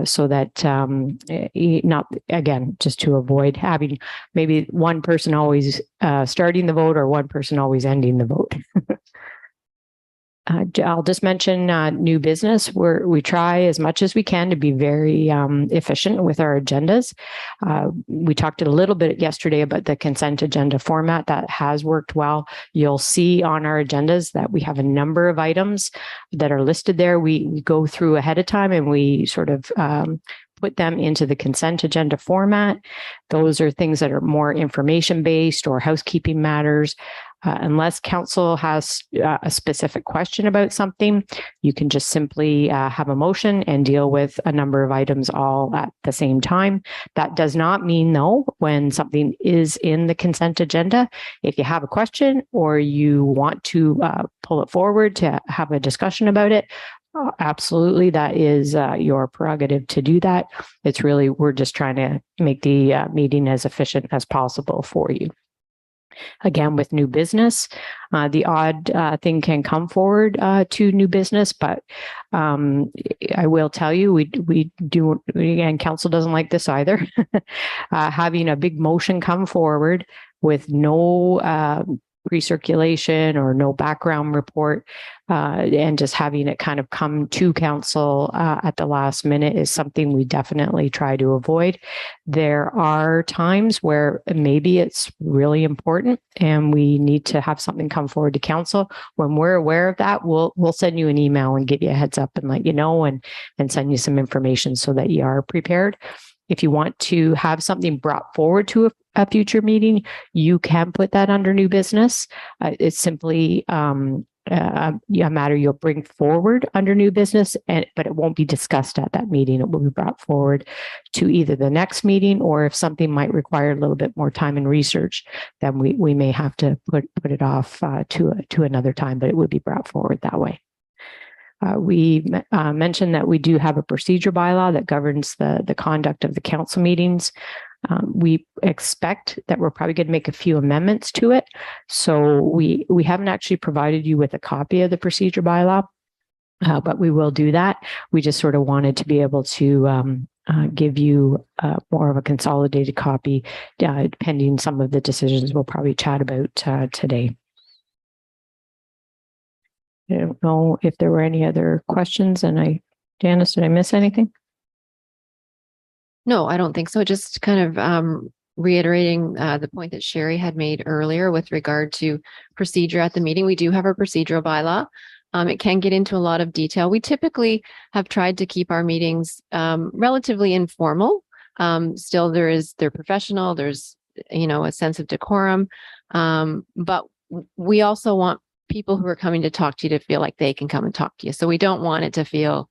so that not, again, just to avoid having maybe one person always starting the vote or one person always ending the vote. I'll just mention new business. We try as much as we can to be very efficient with our agendas. We talked a little bit yesterday about the consent agenda format. That has worked well. You'll see on our agendas that we have a number of items that are listed there. We go through ahead of time and we sort of put them into the consent agenda format. Those are things that are more information-based or housekeeping matters. Unless council has a specific question about something, you can just simply have a motion and deal with a number of items all at the same time. That does not mean, though, when something is in the consent agenda, if you have a question or you want to pull it forward to have a discussion about it, absolutely, that is your prerogative to do that. It's really, we're just trying to make the meeting as efficient as possible for you. Again, with new business, the odd thing can come forward to new business, but I will tell you, we do, again, council doesn't like this either. Having a big motion come forward with no pre-circulation or no background report, and just having it kind of come to council at the last minute is something we definitely try to avoid. There are times where maybe it's really important and we need to have something come forward to council. When we're aware of that, we'll send you an email and give you a heads up and let you know, and send you some information so that you are prepared. if you want to have something brought forward to a future meeting, you can put that under new business. It's simply a matter you'll bring forward under new business, but it won't be discussed at that meeting. It will be brought forward to either the next meeting, or if something might require a little bit more time and research, then we may have to put it off to another time, but it would be brought forward that way. We mentioned that we do have a procedure bylaw that governs the conduct of the council meetings. We expect that we're probably going to make a few amendments to it. So we haven't actually provided you with a copy of the procedure bylaw, but we will do that. We just sort of wanted to be able to give you more of a consolidated copy, pending some of the decisions we'll probably chat about today. I don't know if there were any other questions, and Janice, did I miss anything? No, I don't think so. Just kind of reiterating the point that Sherry had made earlier with regard to procedure at the meeting. We do have a procedural bylaw. It can get into a lot of detail. We typically have tried to keep our meetings relatively informal. Still, they're professional. There's, a sense of decorum. But we also want people who are coming to talk to you to feel like they can come and talk to you. So we don't want it to feel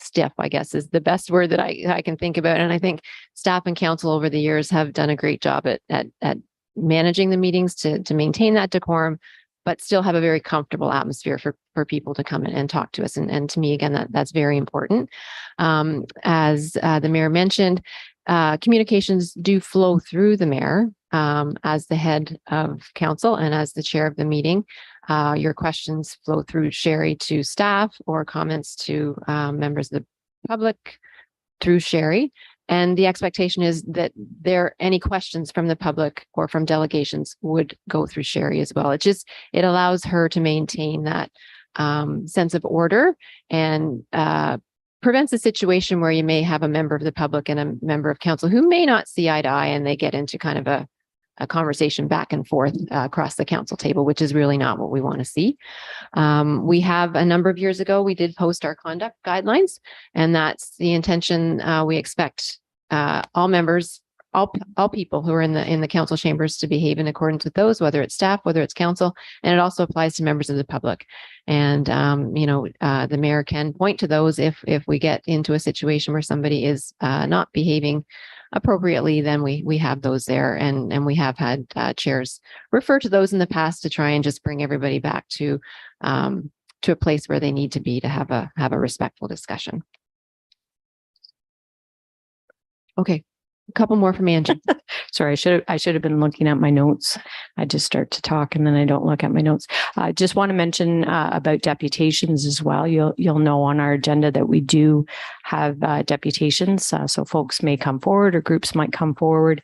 stiff, I guess is the best word that I can think about. And I think staff and council over the years have done a great job at managing the meetings to maintain that decorum, but still have a very comfortable atmosphere for people to come in and talk to us. And to me, again, that's very important. As the mayor mentioned, communications do flow through the mayor as the head of council and as the chair of the meeting. Your questions flow through Sherry to staff, or comments to members of the public through Sherry. And the expectation is that any questions from the public or from delegations would go through Sherry as well. It allows her to maintain that sense of order, and prevents a situation where you may have a member of the public and a member of council who may not see eye to eye, and they get into kind of a conversation back and forth across the council table, which is really not what we want to see. We have a number of years ago, we did post our conduct guidelines, and that's the intention. We expect all members, all people who are in the council chambers to behave in accordance with those, whether it's staff, whether it's council, and it also applies to members of the public. And the mayor can point to those if we get into a situation where somebody is not behaving appropriately, then we have those there, and we have had chairs refer to those in the past to try and just bring everybody back to a place where they need to be to have a respectful discussion. Okay, a couple more from Angie. Sorry, I should have been looking at my notes. I just start to talk and then I don't look at my notes. I just want to mention about deputations as well. You'll know on our agenda that we do have deputations. So folks may come forward, or groups might come forward.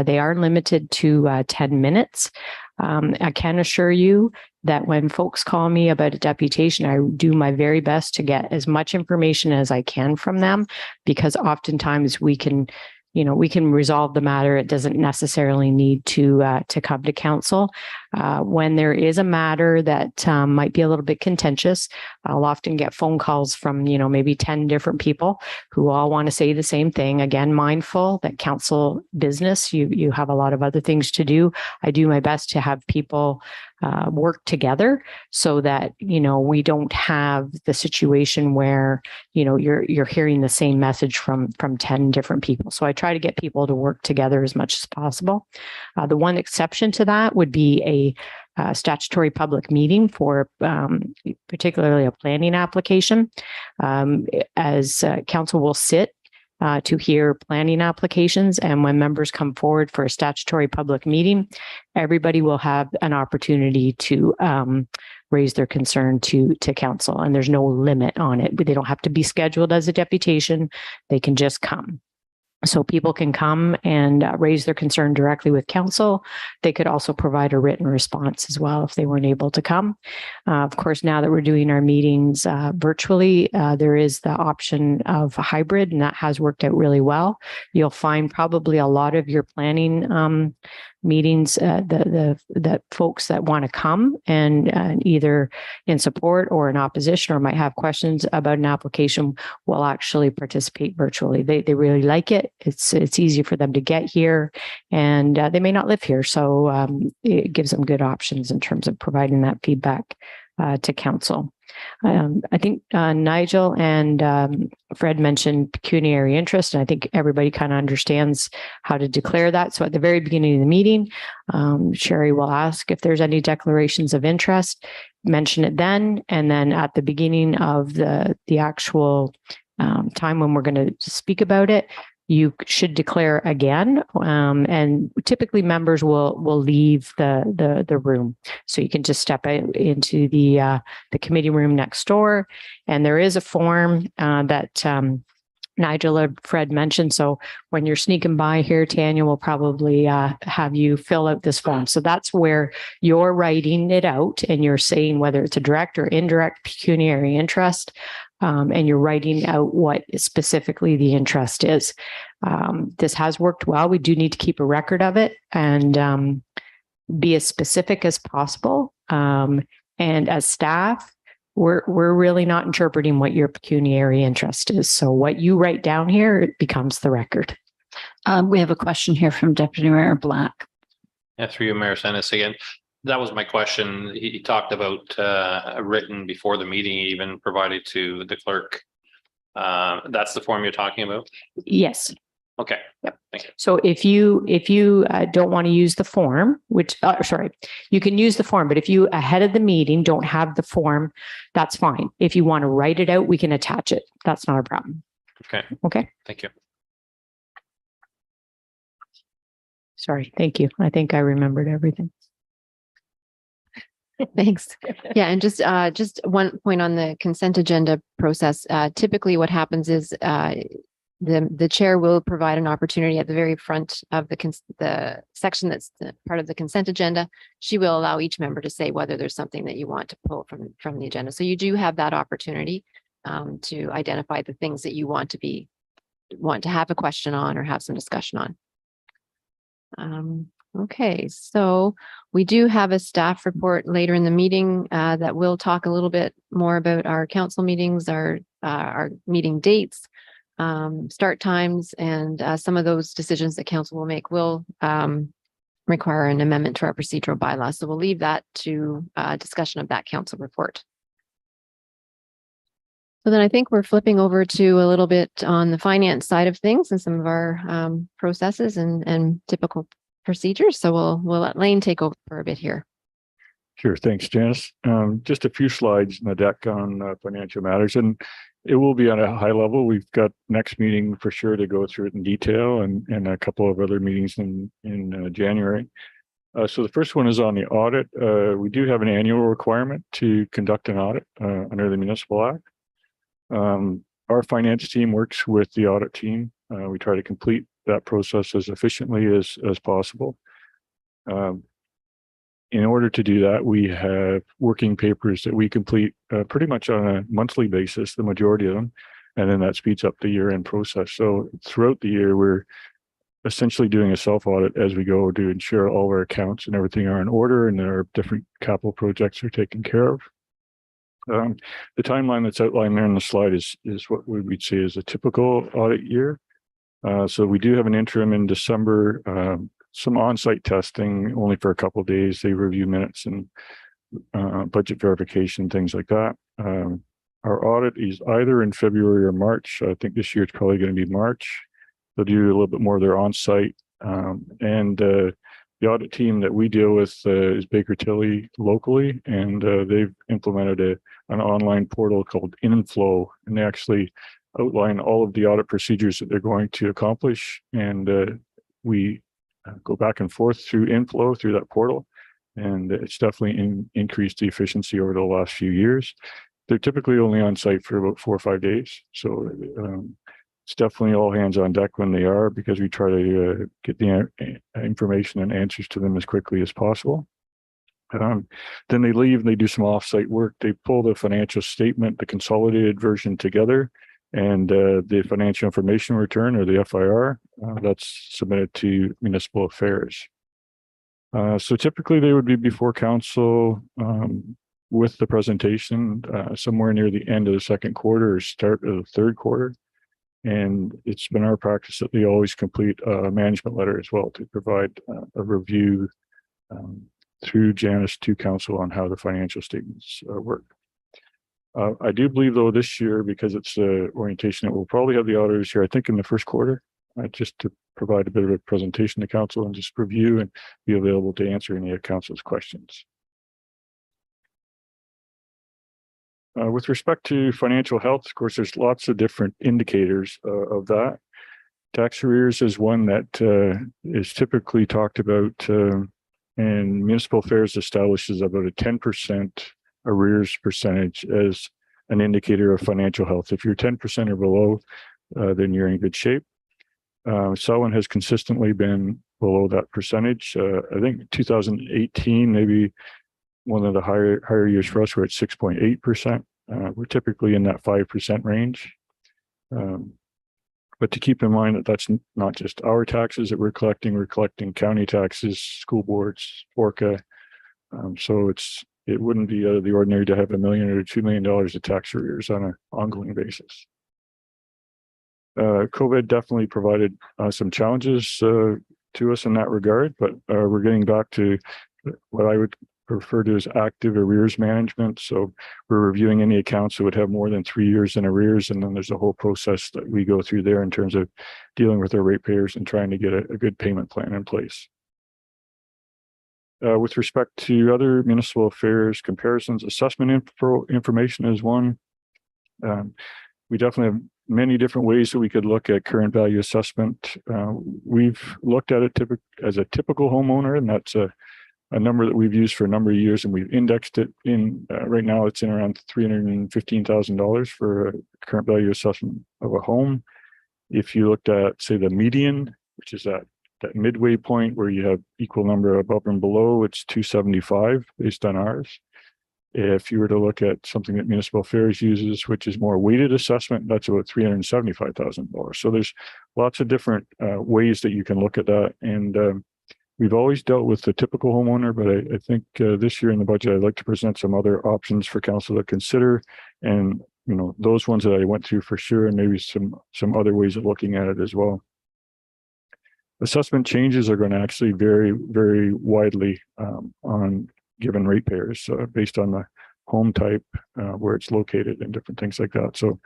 They are limited to 10 minutes. I can assure you that when folks call me about a deputation, I do my very best to get as much information as I can from them, because oftentimes we can resolve the matter. It doesn't necessarily need to come to council. When there is a matter that might be a little bit contentious, I'll often get phone calls from, maybe 10 different people who all want to say the same thing. Again, mindful that council business, you have a lot of other things to do. I do my best to have people work together so that, we don't have the situation where, you're hearing the same message from 10 different people. So I try to get people to work together as much as possible. The one exception to that would be a statutory public meeting for particularly a planning application. As council will sit to hear planning applications, and when members come forward for a statutory public meeting, everybody will have an opportunity to raise their concern to council, and there's no limit on it. They don't have to be scheduled as a deputation. They can just come. So people can come and raise their concern directly with council. They could also provide a written response as well if they weren't able to come. Of course, now that we're doing our meetings virtually, there is the option of a hybrid, and that has worked out really well. You'll find probably a lot of your planning meetings, the folks that want to come and either in support or in opposition or might have questions about an application will actually participate virtually. They really like it. It's easy for them to get here, and they may not live here, so it gives them good options in terms of providing that feedback to council. I think Nigel and Fred mentioned pecuniary interest, and I think everybody kind of understands how to declare that. So at the very beginning of the meeting, Sherry will ask if there's any declarations of interest, mention it then, and then at the beginning of the actual time when we're going to speak about it, you should declare again, and typically members will leave the room, so you can just step out into the committee room next door. And there is a form that Nigel or Fred mentioned. So when you're sneaking by here, Tanya will probably have you fill out this form. So that's where you're writing it out and you're saying whether it's a direct or indirect pecuniary interest. And you're writing out what specifically the interest is. This has worked well. We do need to keep a record of it and be as specific as possible. And as staff, we're really not interpreting what your pecuniary interest is. So what you write down here, it becomes the record. We have a question here from Deputy Mayor Black. Yeah, through you, Mayor Sennis again. That was my question. He talked about written before the meeting, even provided to the clerk. That's the form you're talking about? Yes. Okay. Yep. Thank you. So if you don't want to use the form, which you can use the form, but if you ahead of the meeting don't have the form, that's fine. If you want to write it out, we can attach it. That's not a problem. Okay. Okay. Thank you. Sorry. Thank you. I think I remembered everything. Thanks. Yeah, and just one point on the consent agenda process. Typically what happens is the chair will provide an opportunity at the very front of the section that's part of the consent agenda. She will allow each member to say whether there's something that you want to pull from the agenda. So you do have that opportunity to identify the things that you want to have a question on or have some discussion on. Okay, so we do have a staff report later in the meeting that will talk a little bit more about our council meetings, our meeting dates, start times, and some of those decisions that council will make will require an amendment to our procedural bylaws. So we'll leave that to discussion of that council report. So then I think we're flipping over to a little bit on the finance side of things and some of our processes and typical procedures. So we'll let Lane take over for a bit here. Sure. Thanks, Janice. Just a few slides in the deck on financial matters, and it will be on a high level. We've got next meeting for sure to go through it in detail and a couple of other meetings in January. So the first one is on the audit. We do have an annual requirement to conduct an audit under the Municipal Act. Our finance team works with the audit team. We try to complete that process as efficiently as possible. In order to do that, we have working papers that we complete pretty much on a monthly basis, the majority of them, and then that speeds up the year-end process. So throughout the year, we're essentially doing a self-audit as we go to ensure all of our accounts and everything are in order and our different capital projects are taken care of. The timeline that's outlined there in the slide is what we'd say is a typical audit year. So we do have an interim in December, some on-site testing only for a couple of days. They review minutes and budget verification, things like that. Our audit is either in February or March. I think this year it's probably going to be March. They'll do a little bit more of their on-site. And the audit team that we deal with is Baker Tilly locally, and they've implemented an online portal called Inflow, and they actually outline all of the audit procedures that they're going to accomplish. And we go back and forth through Inflow through that portal, and it's definitely increased the efficiency over the last few years. They're typically only on site for about 4 or 5 days, so it's definitely all hands on deck when they are, because we try to get the information and answers to them as quickly as possible. Then they leave and they do some off-site work. They pull the financial statement, the consolidated version together, and the financial information return, or the FIR, that's submitted to Municipal Affairs. So typically they would be before council with the presentation somewhere near the end of the second quarter or start of the third quarter. And it's been our practice that they always complete a management letter as well to provide a review through Janice to council on how the financial statements work. I do believe though this year, because it's orientation, that we'll probably have the auditors here, I think in the first quarter, just to provide a bit of a presentation to council and just review and be available to answer any of council's questions. With respect to financial health, of course, there's lots of different indicators of that. Tax arrears is one that is typically talked about, and municipal affairs establishes about a 10% arrears percentage as an indicator of financial health. If you're 10% or below, then you're in good shape. Selwyn has consistently been below that percentage. I think 2018, maybe one of the higher years for us, we're at 6.8%. We're typically in that 5% range. But to keep in mind that that's not just our taxes that we're collecting county taxes, school boards, ORCA. So it wouldn't be out of the ordinary to have $1 million or $2 million of tax arrears on an ongoing basis. COVID definitely provided some challenges to us in that regard, but we're getting back to what I would refer to as active arrears management. So we're reviewing any accounts that would have more than 3 years in arrears, and then there's a whole process that we go through there in terms of dealing with our ratepayers and trying to get a good payment plan in place. With respect to other municipal affairs comparisons, assessment information is one. We definitely have many different ways that we could look at current value assessment. We've looked at it as a typical homeowner, and that's a number that we've used for a number of years, and we've indexed it in. Right now, it's in around $315,000 for a current value assessment of a home. If you looked at, say, the median, which is that midway point where you have equal number above and below, it's 275 based on ours. If you were to look at something that municipal affairs uses, which is more weighted assessment, that's about $375,000. So there's lots of different ways that you can look at that. And we've always dealt with the typical homeowner, but I think this year in the budget, I'd like to present some other options for council to consider. And, you know, those ones that I went through for sure, and maybe some other ways of looking at it as well. Assessment changes are going to actually vary very widely on given ratepayers based on the home type, where it's located and different things like that. So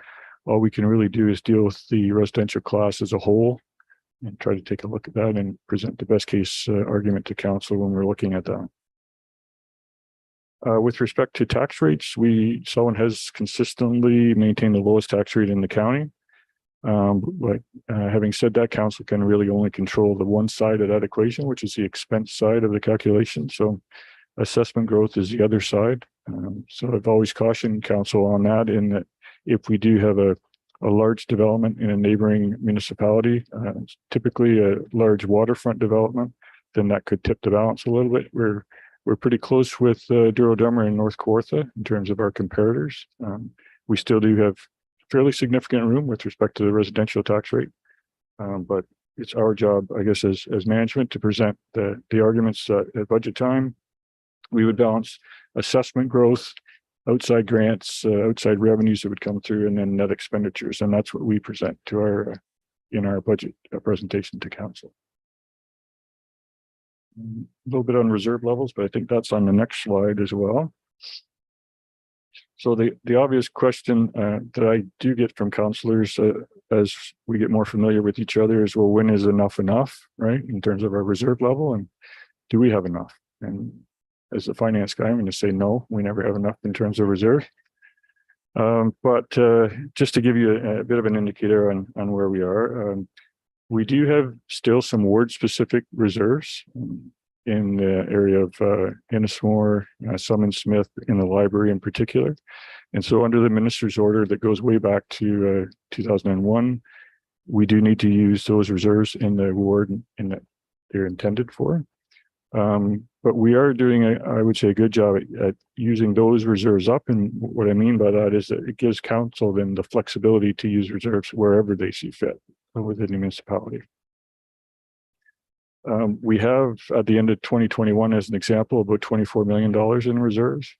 all we can really do is deal with the residential class as a whole and try to take a look at that and present the best case argument to council when we're looking at that. With respect to tax rates, Selwyn has consistently maintained the lowest tax rate in the county. But having said that, council can really only control the one side of that equation, which is the expense side of the calculation. So assessment growth is the other side. So I've always cautioned council on that, in that if we do have a large development in a neighboring municipality, typically a large waterfront development, then that could tip the balance a little bit. We're pretty close with Douro Dummer and North Kawartha in terms of our comparators. We still do have fairly significant room with respect to the residential tax rate. But it's our job, I guess, as management to present the arguments at budget time. We would balance assessment growth, outside grants, outside revenues that would come through, and then net expenditures. And that's what we present to in our budget presentation to council. A little bit on reserve levels, but I think that's on the next slide as well. So the obvious question that I do get from councillors as we get more familiar with each other is, well, when is enough, right? In terms of our reserve level, and do we have enough? And as a finance guy, I'm going to say no, we never have enough in terms of reserve. But just to give you a bit of an indicator on where we are, we do have still some ward-specific reserves in the area of Ennismore, Summon Smith, in the library in particular. And so under the minister's order that goes way back to 2001, we do need to use those reserves in the ward in that they're intended for. But we are doing, I would say, a good job at using those reserves up. And what I mean by that is that it gives council then the flexibility to use reserves wherever they see fit within the municipality. We have at the end of 2021, as an example, about $24 million in reserves.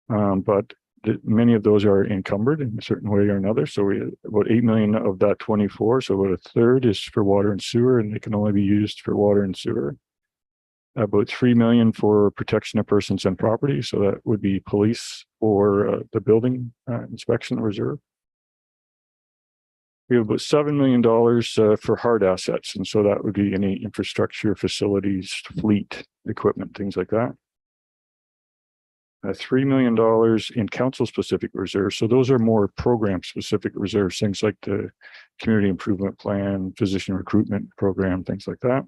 But many of those are encumbered in a certain way or another. So we about 8 million of that 24. So about a third is for water and sewer, and they can only be used for water and sewer. About 3 million for protection of persons and property. So that would be police or the building inspection reserve. We have about $7 million for hard assets. And so that would be any infrastructure, facilities, fleet, equipment, things like that. $3 million in council-specific reserves. So those are more program-specific reserves, things like the community improvement plan, physician recruitment program, things like that.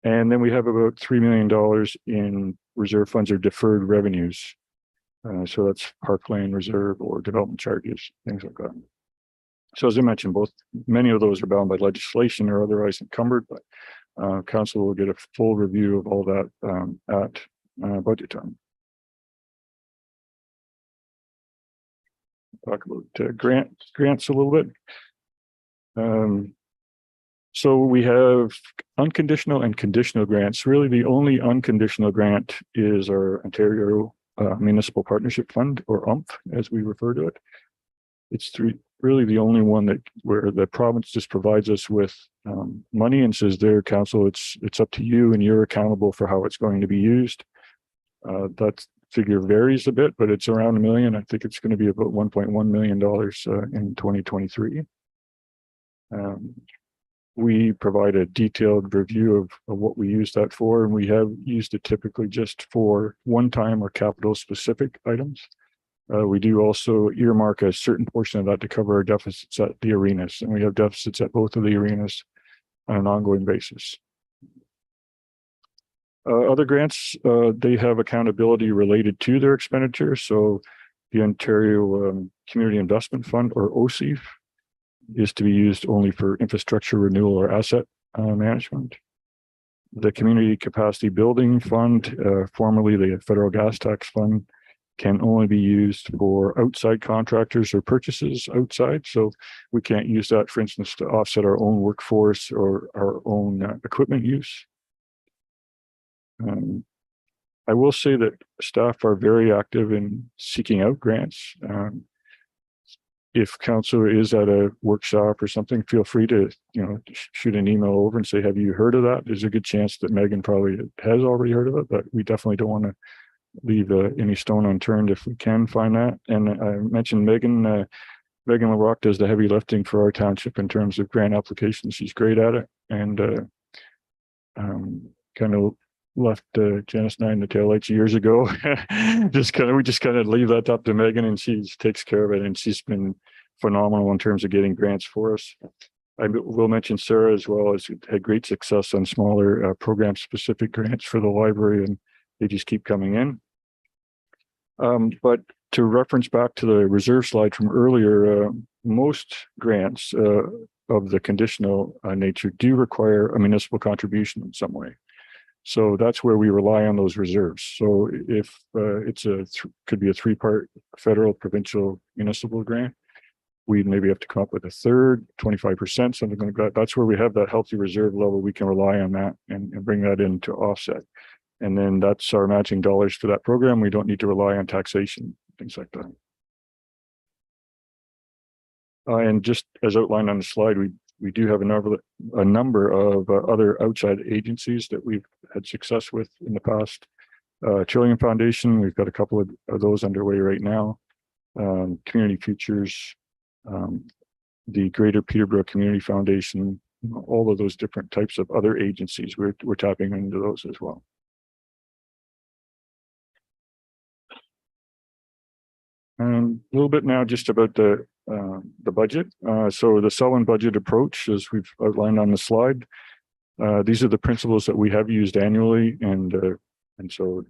And then we have about $3 million in reserve funds or deferred revenues. So that's parkland reserve or development charges, things like that. So as I mentioned, many of those are bound by legislation or otherwise encumbered, but council will get a full review of all that at budget time. Talk about grants a little bit. So we have unconditional and conditional grants. Really, the only unconditional grant is our Ontario Municipal Partnership Fund, or UMP, as we refer to it. It's really the only one where the province just provides us with money and says, "There, council, it's up to you, and you're accountable for how it's going to be used." That figure varies a bit, but it's around $1 million. I think it's going to be about $1.1 million in 2023. We provide a detailed review of what we use that for, and we have used it typically just for one-time or capital-specific items. We do also earmark a certain portion of that to cover our deficits at the arenas, and we have deficits at both of the arenas on an ongoing basis. Other grants, they have accountability related to their expenditure. So the Ontario Community Investment Fund, or OCIF, is to be used only for infrastructure renewal or asset management. The Community Capacity Building Fund, formerly the Federal Gas Tax Fund, can only be used for outside contractors or purchases outside. So we can't use that, for instance, to offset our own workforce or our own equipment use. I will say that staff are very active in seeking out grants. If council is at a workshop or something, feel free to shoot an email over and say, "Have you heard of that?" There's a good chance that Megan probably has already heard of it, but we definitely don't want to leave any stone unturned if we can find that. And I mentioned Megan. Megan LaRock does the heavy lifting for our township in terms of grant applications. She's great at it, and kind of left Janice and I in the taillights years ago. we just kind of leave that up to Megan, and she takes care of it. And she's been phenomenal in terms of getting grants for us. I will mention Sarah as well, has had great success on smaller program-specific grants for the library, and they just keep coming in. But to reference back to the reserve slide from earlier, most grants of the conditional nature do require a municipal contribution in some way. So that's where we rely on those reserves. So if could be a three-part federal, provincial, municipal grant, we maybe have to come up with a third, 25%, something like that. That's where we have that healthy reserve level. We can rely on that and bring that in to offset. And then that's our matching dollars for that program. We don't need to rely on taxation, things like that. And just as outlined on the slide, we do have a number of other outside agencies that we've had success with in the past. Trillium Foundation, we've got a couple of those underway right now. Community Futures, the Greater Peterborough Community Foundation, all of those different types of other agencies, we're tapping into those as well. And a little bit now just about the budget. So the Sullivan budget approach, as we've outlined on the slide, these are the principles that we have used annually, and so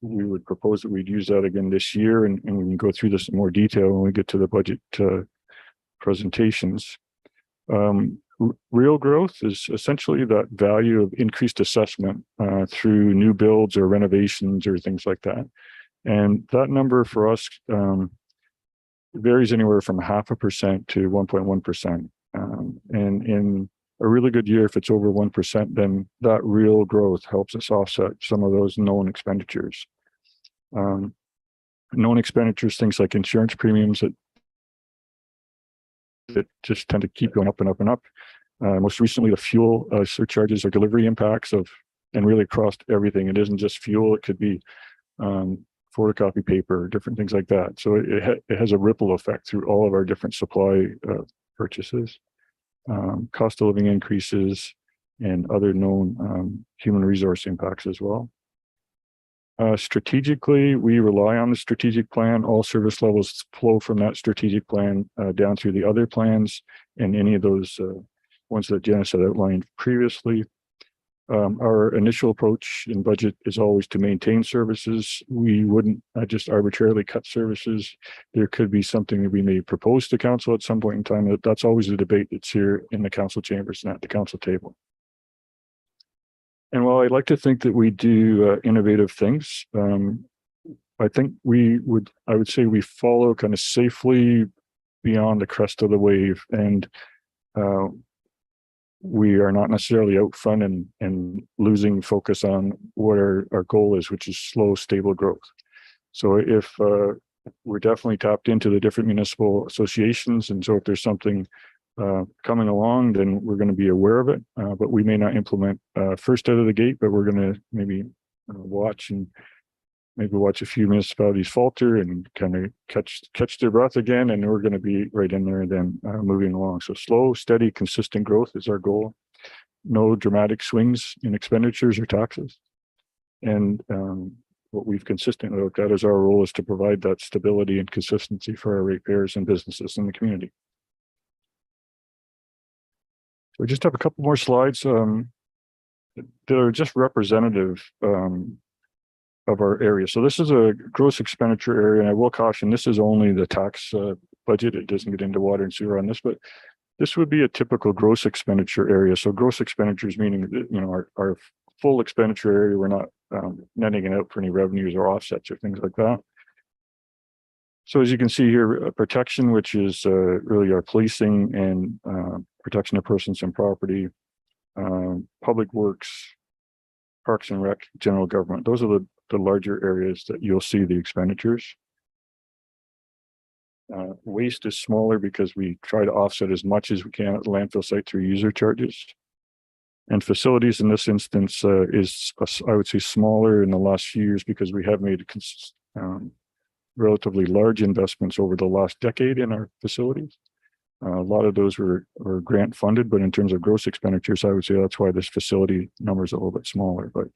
we would propose that we'd use that again this year, and we can go through this in more detail when we get to the budget presentations. Real growth is essentially that value of increased assessment through new builds or renovations or things like that. And that number for us varies anywhere from 0.5% to 1.1%. And in a really good year, if it's over 1%, then that real growth helps us offset some of those known expenditures. Known expenditures, things like insurance premiums that just tend to keep going up and up and up. Most recently, the fuel surcharges or delivery impacts and really across everything. It isn't just fuel; it could be photocopy paper, different things like that. So it has a ripple effect through all of our different supply purchases. Cost of living increases and other known human resource impacts as well. Strategically, we rely on the strategic plan. All service levels flow from that strategic plan down through the other plans and any of those ones that Janice had outlined previously. Our initial approach in budget is always to maintain services. We wouldn't just arbitrarily cut services. There could be something that we may propose to council at some point in time. That's always a debate that's here in the council chambers and at the council table. And while I'd like to think that we do innovative things, I think I would say we follow kind of safely beyond the crest of the wave, and we are not necessarily out front and losing focus on what our goal is, which is slow, stable growth. So if we're definitely tapped into the different municipal associations, and so if there's something coming along, then we're going to be aware of it, but we may not implement first out of the gate, but we're going to maybe watch a few municipalities falter and kind of catch their breath again, and we're going to be right in there then moving along. So slow, steady, consistent growth is our goal. No dramatic swings in expenditures or taxes. And what we've consistently looked at as our role is to provide that stability and consistency for our ratepayers and businesses in the community. We just have a couple more slides that are just representative of our area. So this is a gross expenditure area, and I will caution, this is only the tax budget. It doesn't get into water and sewer on this, but this would be a typical gross expenditure area. So gross expenditures meaning that, you know, our full expenditure area, we're not netting it out for any revenues or offsets or things like that. So as you can see here, protection, which is really our policing and protection of persons and property, public works, parks and rec, general government. Those are the larger areas that you'll see the expenditures. Waste is smaller because we try to offset as much as we can at the landfill site through user charges. And facilities in this instance is, I would say, smaller in the last few years because we have made relatively large investments over the last decade in our facilities. A lot of those were grant funded, but in terms of gross expenditures, I would say that's why this facility number is a little bit smaller. But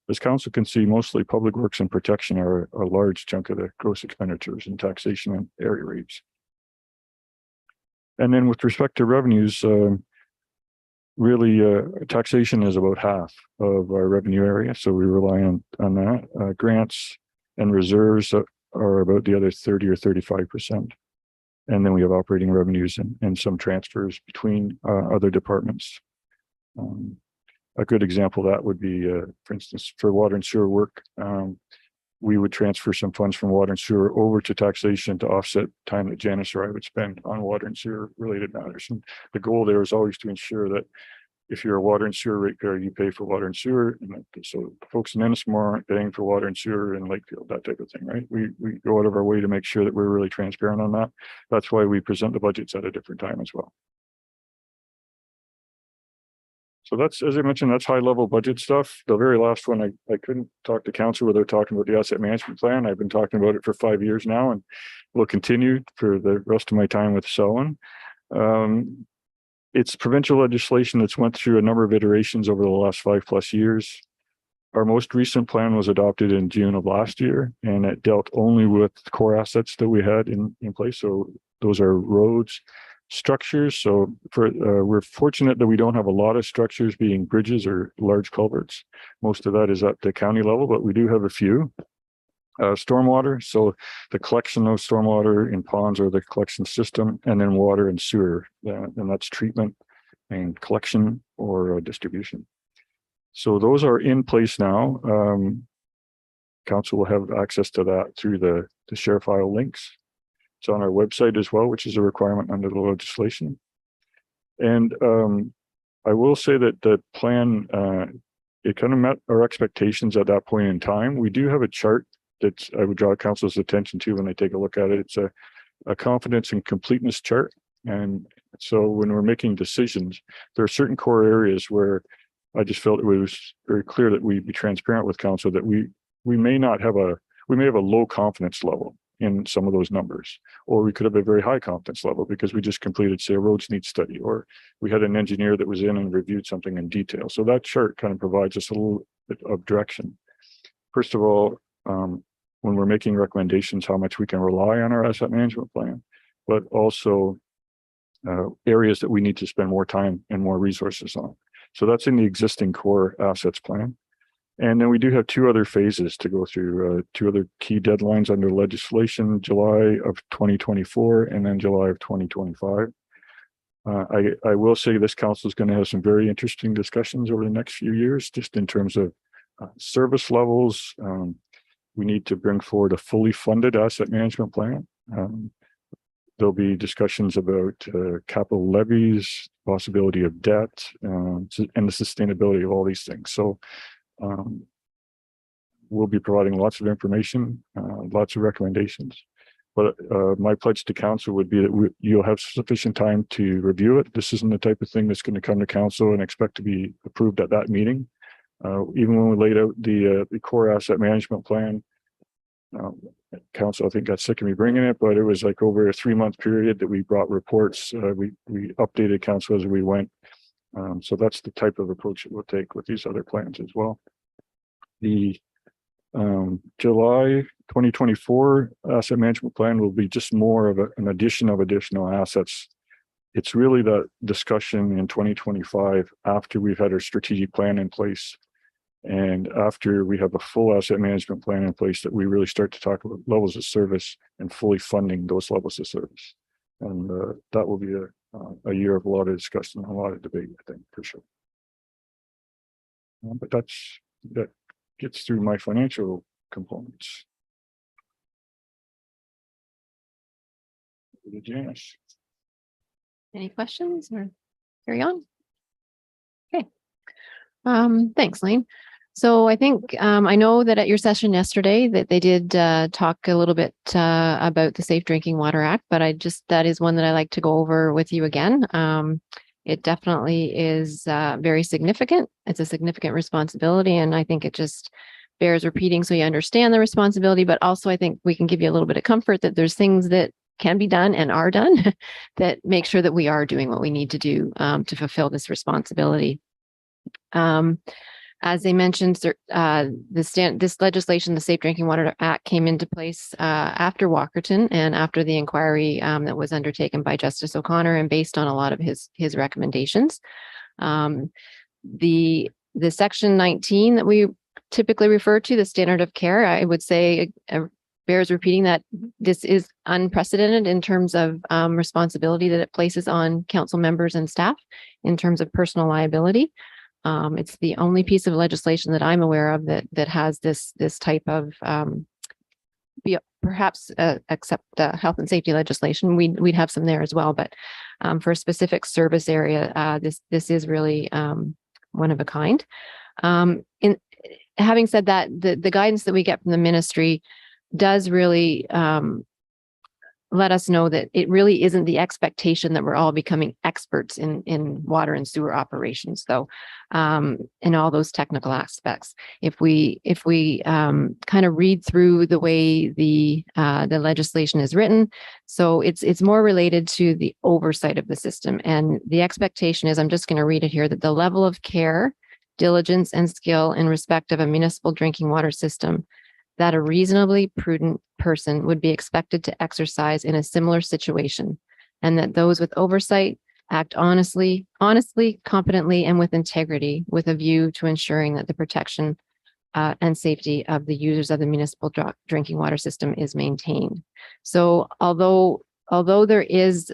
as council can see, mostly public works and protection are a large chunk of the gross expenditures in taxation and area rates. And then with respect to revenues, really taxation is about half of our revenue area. So we rely on that. Grants and reserves are about the other 30 or 35%. And then we have operating revenues and some transfers between other departments. A good example of that would be, for instance, for water and sewer work, we would transfer some funds from water and sewer over to taxation to offset time that Janice or I would spend on water and sewer related matters. And the goal there is always to ensure that if you're a water and sewer ratepayer, you pay for water and sewer. And so folks in Ennismore aren't paying for water and sewer in Lakefield, that type of thing, right? We go out of our way to make sure that we're really transparent on that. That's why we present the budgets at a different time as well. So that's, as I mentioned, that's high level budget stuff. The very last one, I couldn't talk to council without talking about the asset management plan. I've been talking about it for 5 years now and will continue for the rest of my time with Selwyn. It's provincial legislation that's went through a number of iterations over the last 5+ years. Our most recent plan was adopted in June of last year, and it dealt only with core assets that we had in place. So those are roads, structures. So we're fortunate that we don't have a lot of structures being bridges or large culverts. Most of that is at the county level, but we do have a few. Stormwater, so the collection of stormwater in ponds or the collection system, and then water and sewer, and that's treatment and collection or distribution. So those are in place now. Council will have access to that through the share file links. It's on our website as well, which is a requirement under the legislation. And I will say that the plan, it kind of met our expectations at that point in time. We do have a chart that I would draw council's attention to when they take a look at it. It's a confidence and completeness chart. And so when we're making decisions, there are certain core areas where I just felt it was very clear that we be transparent with council that we may have a low confidence level in some of those numbers, or we could have a very high confidence level because we just completed, say, a roads need study, or we had an engineer that was in and reviewed something in detail. So that chart kind of provides us a little bit of direction. First of all, when we're making recommendations, how much we can rely on our asset management plan, but also areas that we need to spend more time and more resources on. So that's in the existing core assets plan. And then we do have two other phases to go through, two other key deadlines under legislation, July of 2024 and then July of 2025. I will say this council is going to have some very interesting discussions over the next few years, just in terms of service levels. We need to bring forward a fully funded asset management plan. There'll be discussions about capital levies, possibility of debt, and the sustainability of all these things. So we'll be providing lots of information, lots of recommendations. But my pledge to council would be that you'll have sufficient time to review it. This isn't the type of thing that's going to come to council and expect to be approved at that meeting. Even when we laid out the core asset management plan, council, I think, got sick of me bringing it, but it was like over a 3-month period that we brought reports. We updated council as we went. So that's the type of approach that we'll take with these other plans as well. The July 2024 asset management plan will be just more of an addition of additional assets. It's really the discussion in 2025 after we've had our strategic plan in place and after we have a full asset management plan in place that we really start to talk about levels of service and fully funding those levels of service. And that will be a year of a lot of discussion and a lot of debate, I think, for sure. But that gets through my financial components. Janice. Any questions or carry on? Okay. Thanks, Lane. So I think I know that at your session yesterday that they did talk a little bit about the Safe Drinking Water Act, but that is one that I like to go over with you again. It definitely is very significant. It's a significant responsibility, and I think it just bears repeating so you understand the responsibility, but also I think we can give you a little bit of comfort that there's things that can be done and are done that make sure that we are doing what we need to do to fulfill this responsibility. As they mentioned, this legislation, the Safe Drinking Water Act, came into place after Walkerton and after the inquiry that was undertaken by Justice O'Connor and based on a lot of his recommendations. The Section 19 that we typically refer to, the standard of care, I would say bears repeating that this is unprecedented in terms of responsibility that it places on council members and staff in terms of personal liability. It's the only piece of legislation that I'm aware of that has this type of perhaps except health and safety legislation. We'd have some there as well, but for a specific service area, this is really one of a kind. Having said that, the guidance that we get from the ministry does really let us know that it really isn't the expectation that we're all becoming experts in water and sewer operations, though, in all those technical aspects. If we kind of read through the way the legislation is written, so it's more related to the oversight of the system. And the expectation is, I'm just going to read it here, that the level of care, diligence, and skill in respect of a municipal drinking water system that a reasonably prudent person would be expected to exercise in a similar situation, and that those with oversight act honestly, competently, and with integrity, with a view to ensuring that the protection and safety of the users of the municipal drinking water system is maintained. So although there is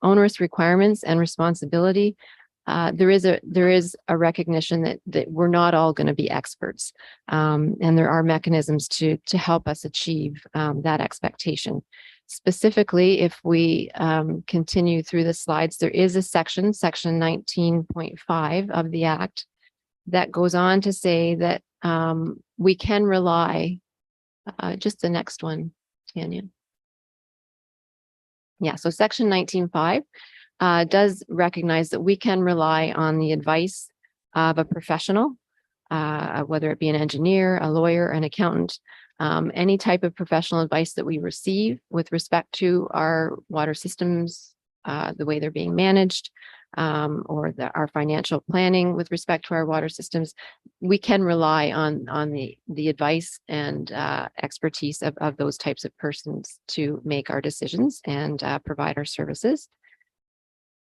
onerous requirements and responsibility, there is a recognition that we're not all going to be experts, and there are mechanisms to help us achieve that expectation. Specifically, if we continue through the slides, there is a section 19.5 of the Act that goes on to say that we can rely, just the next one, Tanya. Yeah, so section 19.5 does recognize that we can rely on the advice of a professional, whether it be an engineer, a lawyer, an accountant, any type of professional advice that we receive with respect to our water systems, the way they're being managed, or our financial planning with respect to our water systems. We can rely on the advice and expertise of those types of persons to make our decisions and provide our services.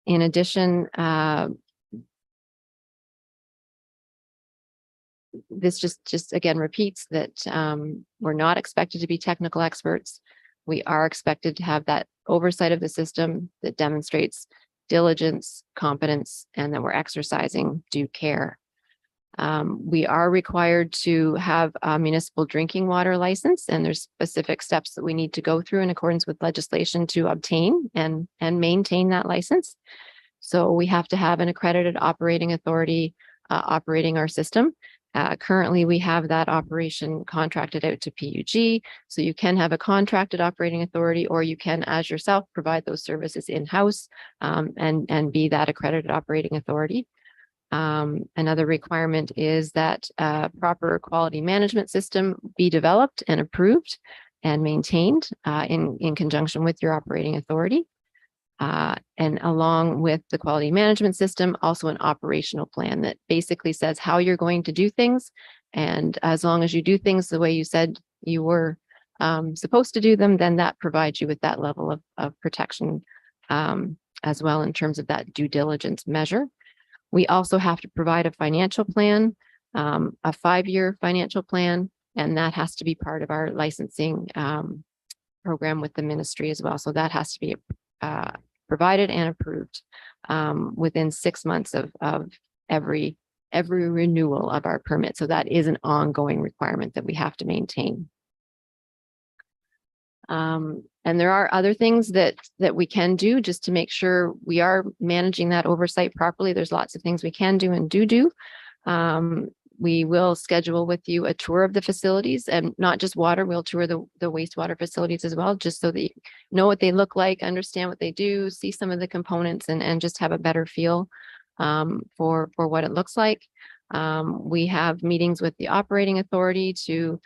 In addition, this just again repeats that we're not expected to be technical experts. We are expected to have that oversight of the system that demonstrates diligence, competence, and that we're exercising due care. We are required to have a municipal drinking water license, and there's specific steps that we need to go through in accordance with legislation to obtain and maintain that license. So we have to have an accredited operating authority operating our system. Currently, we have that operation contracted out to PUG. So you can have a contracted operating authority, or you can, as yourself, provide those services in-house and be that accredited operating authority. Another requirement is that proper quality management system be developed and approved and maintained in conjunction with your operating authority. And along with the quality management system, also an operational plan that basically says how you're going to do things. And as long as you do things the way you said you were supposed to do them, then that provides you with that level of protection as well in terms of that due diligence measure. We also have to provide a financial plan, a 5-year financial plan, and that has to be part of our licensing program with the ministry as well. So that has to be provided and approved within 6 months of every renewal of our permit. So that is an ongoing requirement that we have to maintain. And there are other things that we can do just to make sure we are managing that oversight properly. There's lots of things we can do and do. We will schedule with you a tour of the facilities, and not just water, we'll tour the wastewater facilities as well, just so that you know what they look like, understand what they do, see some of the components, and just have a better feel for what it looks like. We have meetings with the operating authority to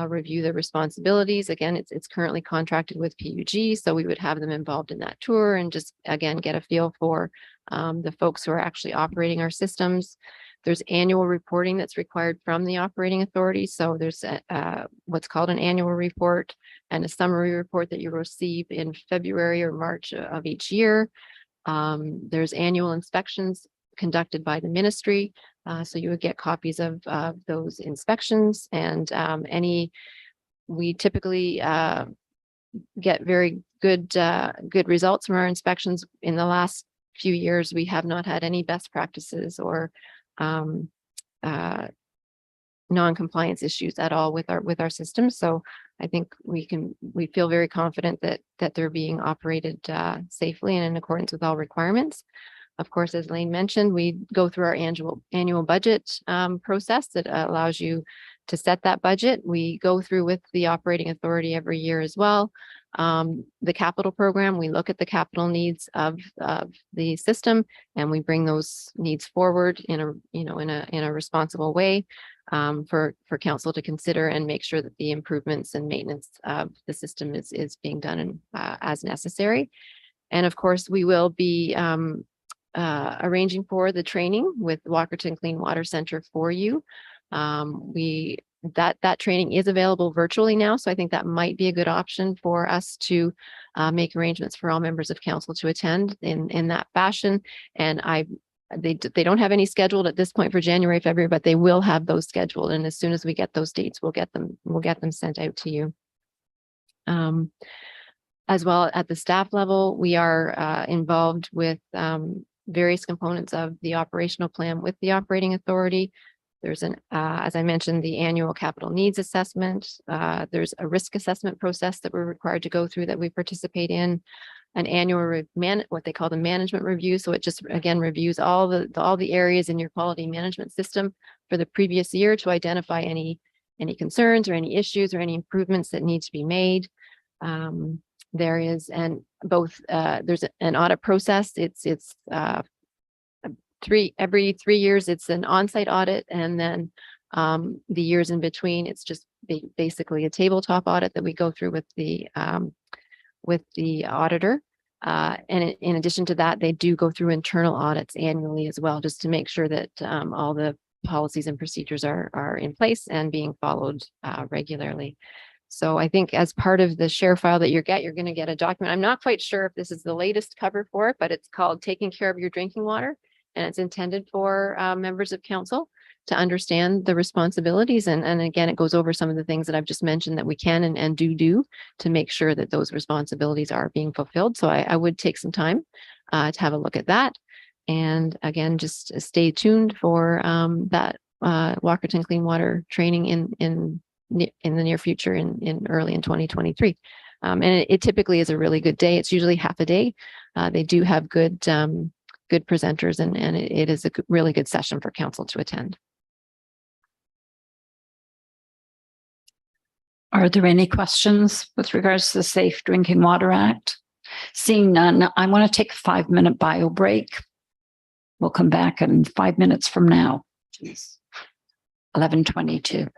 review the responsibilities. Again, it's currently contracted with PUG, so we would have them involved in that tour and just, again, get a feel for the folks who are actually operating our systems. There's annual reporting that's required from the operating authority. So there's what's called an annual report and a summary report that you receive in February or March of each year. There's annual inspections conducted by the ministry. So you would get copies of those inspections, and we typically get very good results from our inspections. In the last few years, we have not had any best practices or non-compliance issues at all with our system. So I think we feel very confident that they're being operated safely and in accordance with all requirements. Of course, as Lane mentioned, we go through our annual budget process that allows you to set that budget. We go through with the operating authority every year as well. The capital program, we look at the capital needs of the system, and we bring those needs forward in a responsible way for council to consider and make sure that the improvements and maintenance of the system is being done as necessary. And of course, we will be arranging for the training with Walkerton Clean Water Center for you. That training is available virtually now, so I think that might be a good option for us to make arrangements for all members of council to attend in that fashion. And they don't have any scheduled at this point for January, February, but they will have those scheduled. And as soon as we get those dates, we'll get them sent out to you. As well, at the staff level, we are involved with various components of the operational plan with the operating authority. There's as I mentioned, the annual capital needs assessment. There's a risk assessment process that we're required to go through that we participate in. An annual what they call the management review. So it just again reviews all the areas in your quality management system for the previous year to identify any concerns or any issues or any improvements that need to be made. There is there's an audit process. It's every 3 years it's an on-site audit, and then the years in between it's just basically a tabletop audit that we go through with the auditor. And in addition to that, they do go through internal audits annually as well, just to make sure that all the policies and procedures are in place and being followed regularly. So I think as part of the share file that you're going to get a document. I'm not quite sure if this is the latest cover for it, but it's called Taking Care of Your Drinking Water. And it's intended for members of council to understand the responsibilities. And again, it goes over some of the things that I've just mentioned that we can and do to make sure that those responsibilities are being fulfilled. So I would take some time to have a look at that. And again, just stay tuned for that Walkerton Clean Water training in the near future in early in 2023. And it typically is a really good day. It's usually half a day. They do have good presenters, and it is a really good session for council to attend. Are there any questions with regards to the Safe Drinking Water Act? Seeing none, I want to take a 5-minute bio break. We'll come back in 5 minutes from now. 11:22.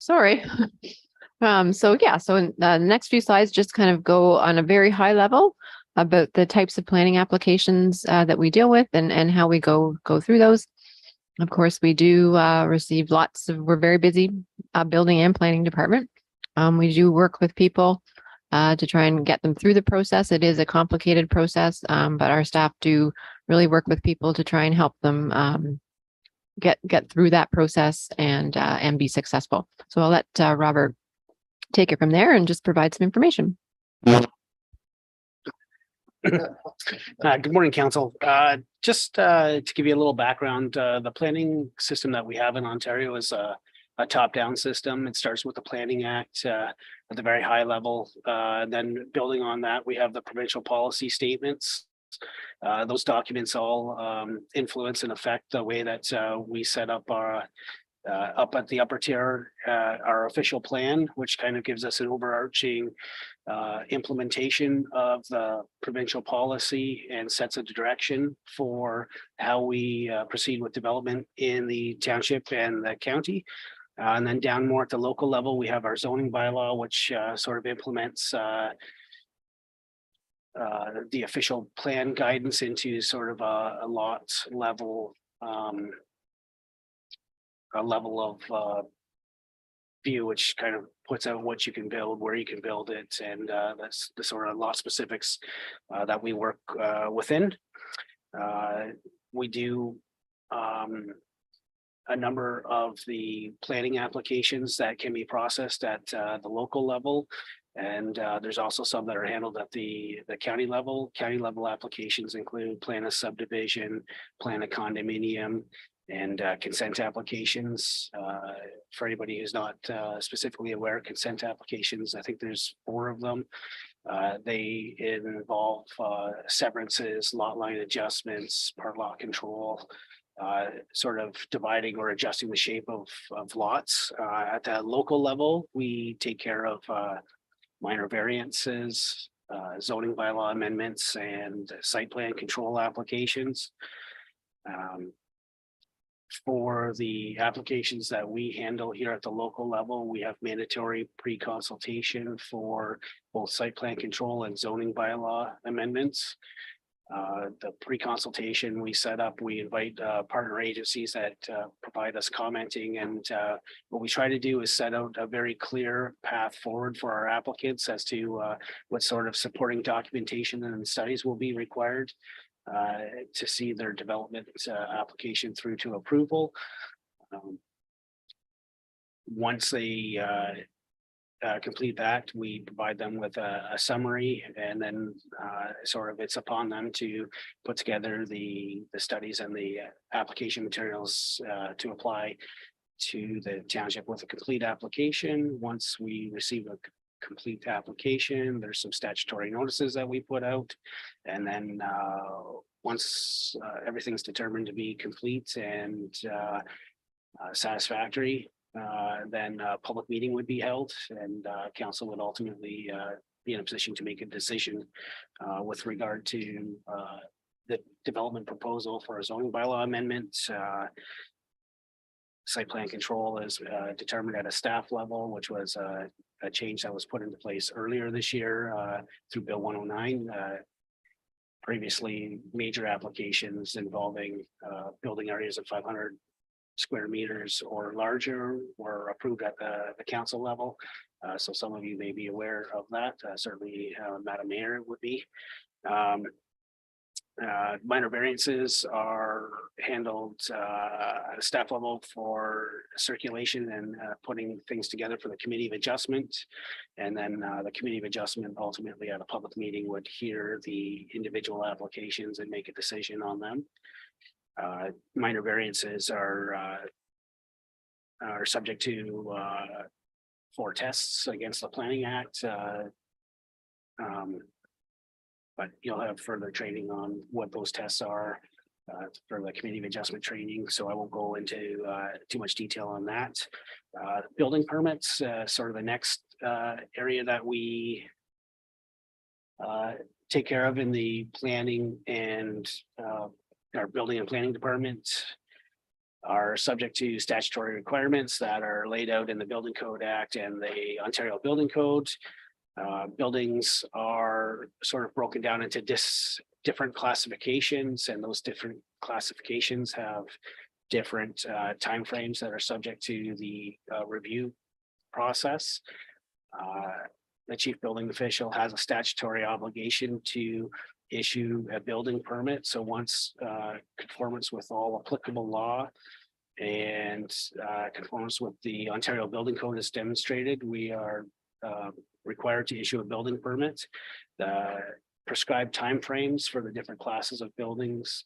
Sorry. So yeah, so in the next few slides just kind of go on a very high level about the types of planning applications that we deal with and how we go through those. Of course, we do receive we're very busy building and planning department. We do work with people to try and get them through the process. It is a complicated process, but our staff do really work with people to try and help them get through that process and be successful. So I'll let Robert take it from there and just provide some information. Good morning, Council. Just to give you a little background, the planning system that we have in Ontario is a top-down system. It starts with the Planning Act at the very high level. Then building on that, we have the provincial policy statements. Those documents all influence and affect the way that we set up our up at the upper tier, our official plan, which kind of gives us an overarching implementation of the provincial policy and sets a direction for how we proceed with development in the township and the county. And then down more at the local level, we have our zoning bylaw, which sort of implements the official plan guidance into sort of a lot level of view, which kind of puts out what you can build, where you can build it, and that's the sort of lot specifics that we work within. We do a number of the planning applications that can be processed at the local level. And there's also some that are handled at the county level. County level applications include plan of subdivision, plan of condominium, and consent applications. For anybody who's not specifically aware, consent applications, I think there's 4 of them. They involve severances, lot line adjustments, part lot control, sort of dividing or adjusting the shape of lots. At the local level, we take care of minor variances, zoning bylaw amendments, and site plan control applications. For the applications that we handle here at the local level, we have mandatory pre-consultation for both site plan control and zoning bylaw amendments. The pre-consultation we set up, we invite partner agencies that provide us commenting, and what we try to do is set out a very clear path forward for our applicants as to what sort of supporting documentation and studies will be required to see their development application through to approval. Once they complete that, we provide them with a summary, and then sort of it's upon them to put together the studies and the application materials to apply to the township with a complete application. Once we receive a complete application, there's some statutory notices that we put out, and then once everything's determined to be complete and satisfactory, then a public meeting would be held, and council would ultimately be in a position to make a decision with regard to the development proposal for a zoning bylaw amendment. Site plan control is determined at a staff level, which was a change that was put into place earlier this year through Bill 109. Previously, major applications involving building areas of 500 square meters or larger were approved at the council level. So some of you may be aware of that. Certainly, Madam Mayor would be. Minor variances are handled at a staff level for circulation and putting things together for the committee of adjustment. And then the committee of adjustment ultimately at a public meeting would hear the individual applications and make a decision on them. Minor variances are subject to 4 tests against the Planning Act. But you'll have further training on what those tests are for the committee of adjustment training. So I won't go into too much detail on that. Building permits, sort of the next area that we take care of in the planning and our building and planning department. are subject to statutory requirements that are laid out in the Building Code Act and the Ontario Building Code. Buildings are sort of broken down into different classifications, and those different classifications have different timeframes that are subject to the review process. The chief building official has a statutory obligation to issue a building permit. So once conformance with all applicable law and conformance with the Ontario Building Code is demonstrated, we are required to issue a building permit. The prescribed timeframes for the different classes of buildings.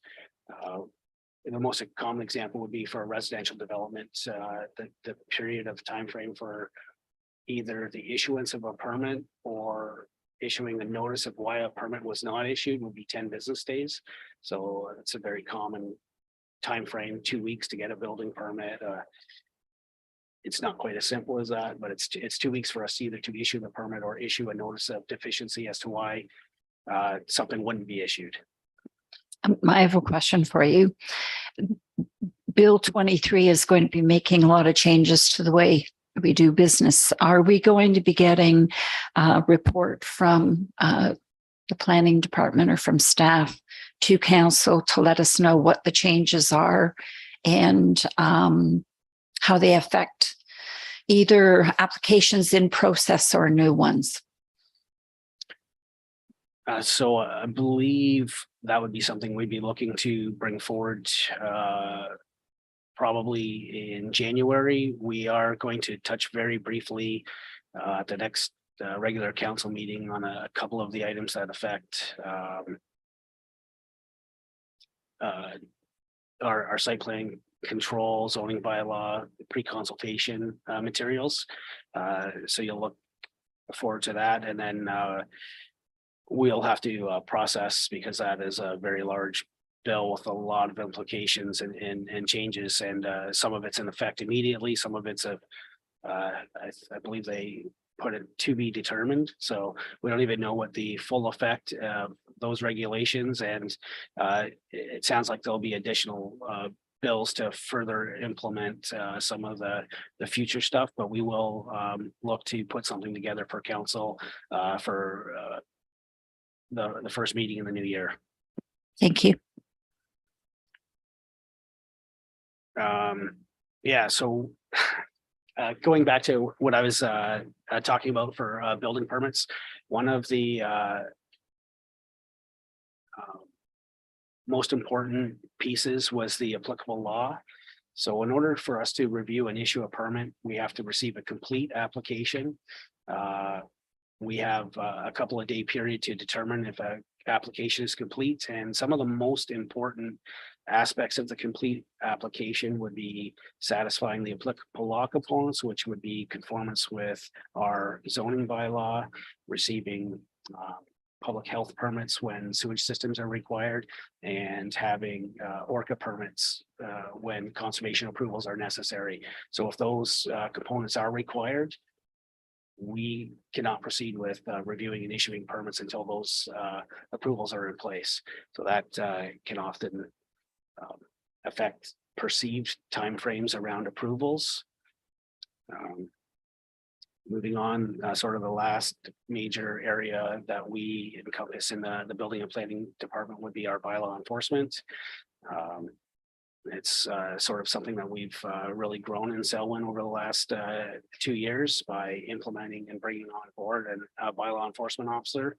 The most common example would be for a residential development. The period of timeframe for either the issuance of a permit or issuing a notice of why a permit was not issued would be 10 business days. So it's a very common timeframe, 2 weeks to get a building permit. It's not quite as simple as that, but it's 2 weeks for us either to issue the permit or issue a notice of deficiency as to why something wouldn't be issued. I have a question for you. Bill 23 is going to be making a lot of changes to the way we do business. Are we going to be getting a report from the planning department or from staff to council to let us know what the changes are and how they affect either applications in process or new ones? So I believe that would be something we'd be looking to bring forward probably in January. We are going to touch very briefly at the next regular council meeting on a couple of the items that affect our site plan control, zoning bylaw, pre-consultation materials. So you'll look forward to that, and then we'll have to process, because that is a very large bill with a lot of implications and changes, and some of it's in effect immediately, some of it's I believe they put it to be determined. So we don't even know what the full effect of those regulations, and it sounds like there'll be additional bills to further implement some of the future stuff, but we will look to put something together for council for the first meeting in the new year. Thank you. Yeah, so going back to what I was talking about for building permits, one of the most important pieces was the applicable law. So in order for us to review and issue a permit, we have to receive a complete application. We have a couple of day period to determine if an application is complete, and some of the most important aspects of the complete application would be satisfying the applicable law components, which would be conformance with our zoning bylaw, receiving public health permits when sewage systems are required, and having ORCA permits when conservation approvals are necessary. So if those components are required, we cannot proceed with reviewing and issuing permits until those approvals are in place. So that can often affect perceived timeframes around approvals. Moving on, sort of the last major area that we encompass in the building and planning department would be our bylaw enforcement. It's sort of something that we've really grown in Selwyn over the last 2 years by implementing and bringing on board a bylaw enforcement officer.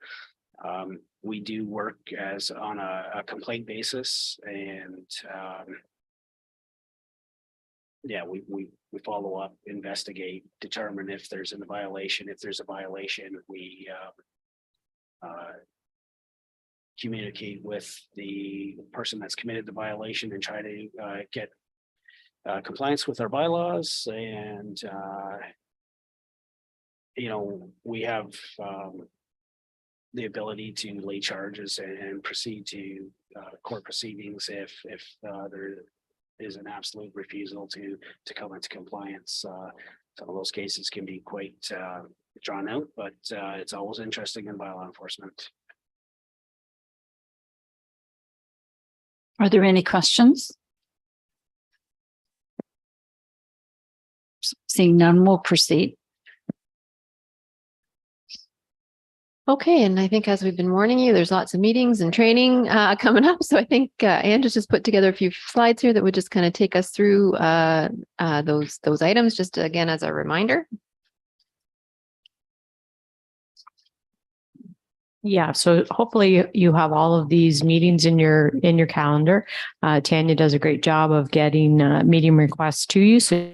We do work as on a complaint basis, and yeah, we follow up, investigate, determine if there's a violation. If there's a violation, we communicate with the person that's committed the violation and try to get compliance with our bylaws. And we have the ability to lay charges and proceed to court proceedings if there is an absolute refusal to come into compliance. Some of those cases can be quite drawn out, but it's always interesting in bylaw enforcement. Are there any questions? Seeing none, we'll proceed. Okay, and I think as we've been warning you, there's lots of meetings and training coming up. So I think Anne just put together a few slides here that would just kind of take us through those items, just again as a reminder. Yeah, so hopefully you have all of these meetings in your calendar. Tanya does a great job of getting meeting requests to you. So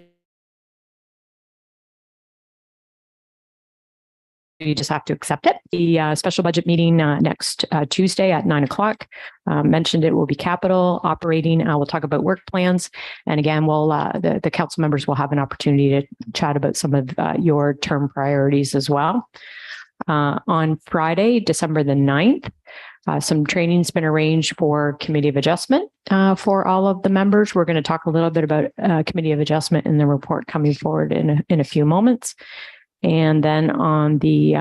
you just have to accept it. The special budget meeting next Tuesday at 9:00. Mentioned it will be capital operating. We'll talk about work plans. And again, we'll the council members will have an opportunity to chat about some of your term priorities as well. On Friday, December the 9th, some training's been arranged for Committee of Adjustment for all of the members. We're going to talk a little bit about Committee of Adjustment in the report coming forward in a few moments. And then on the,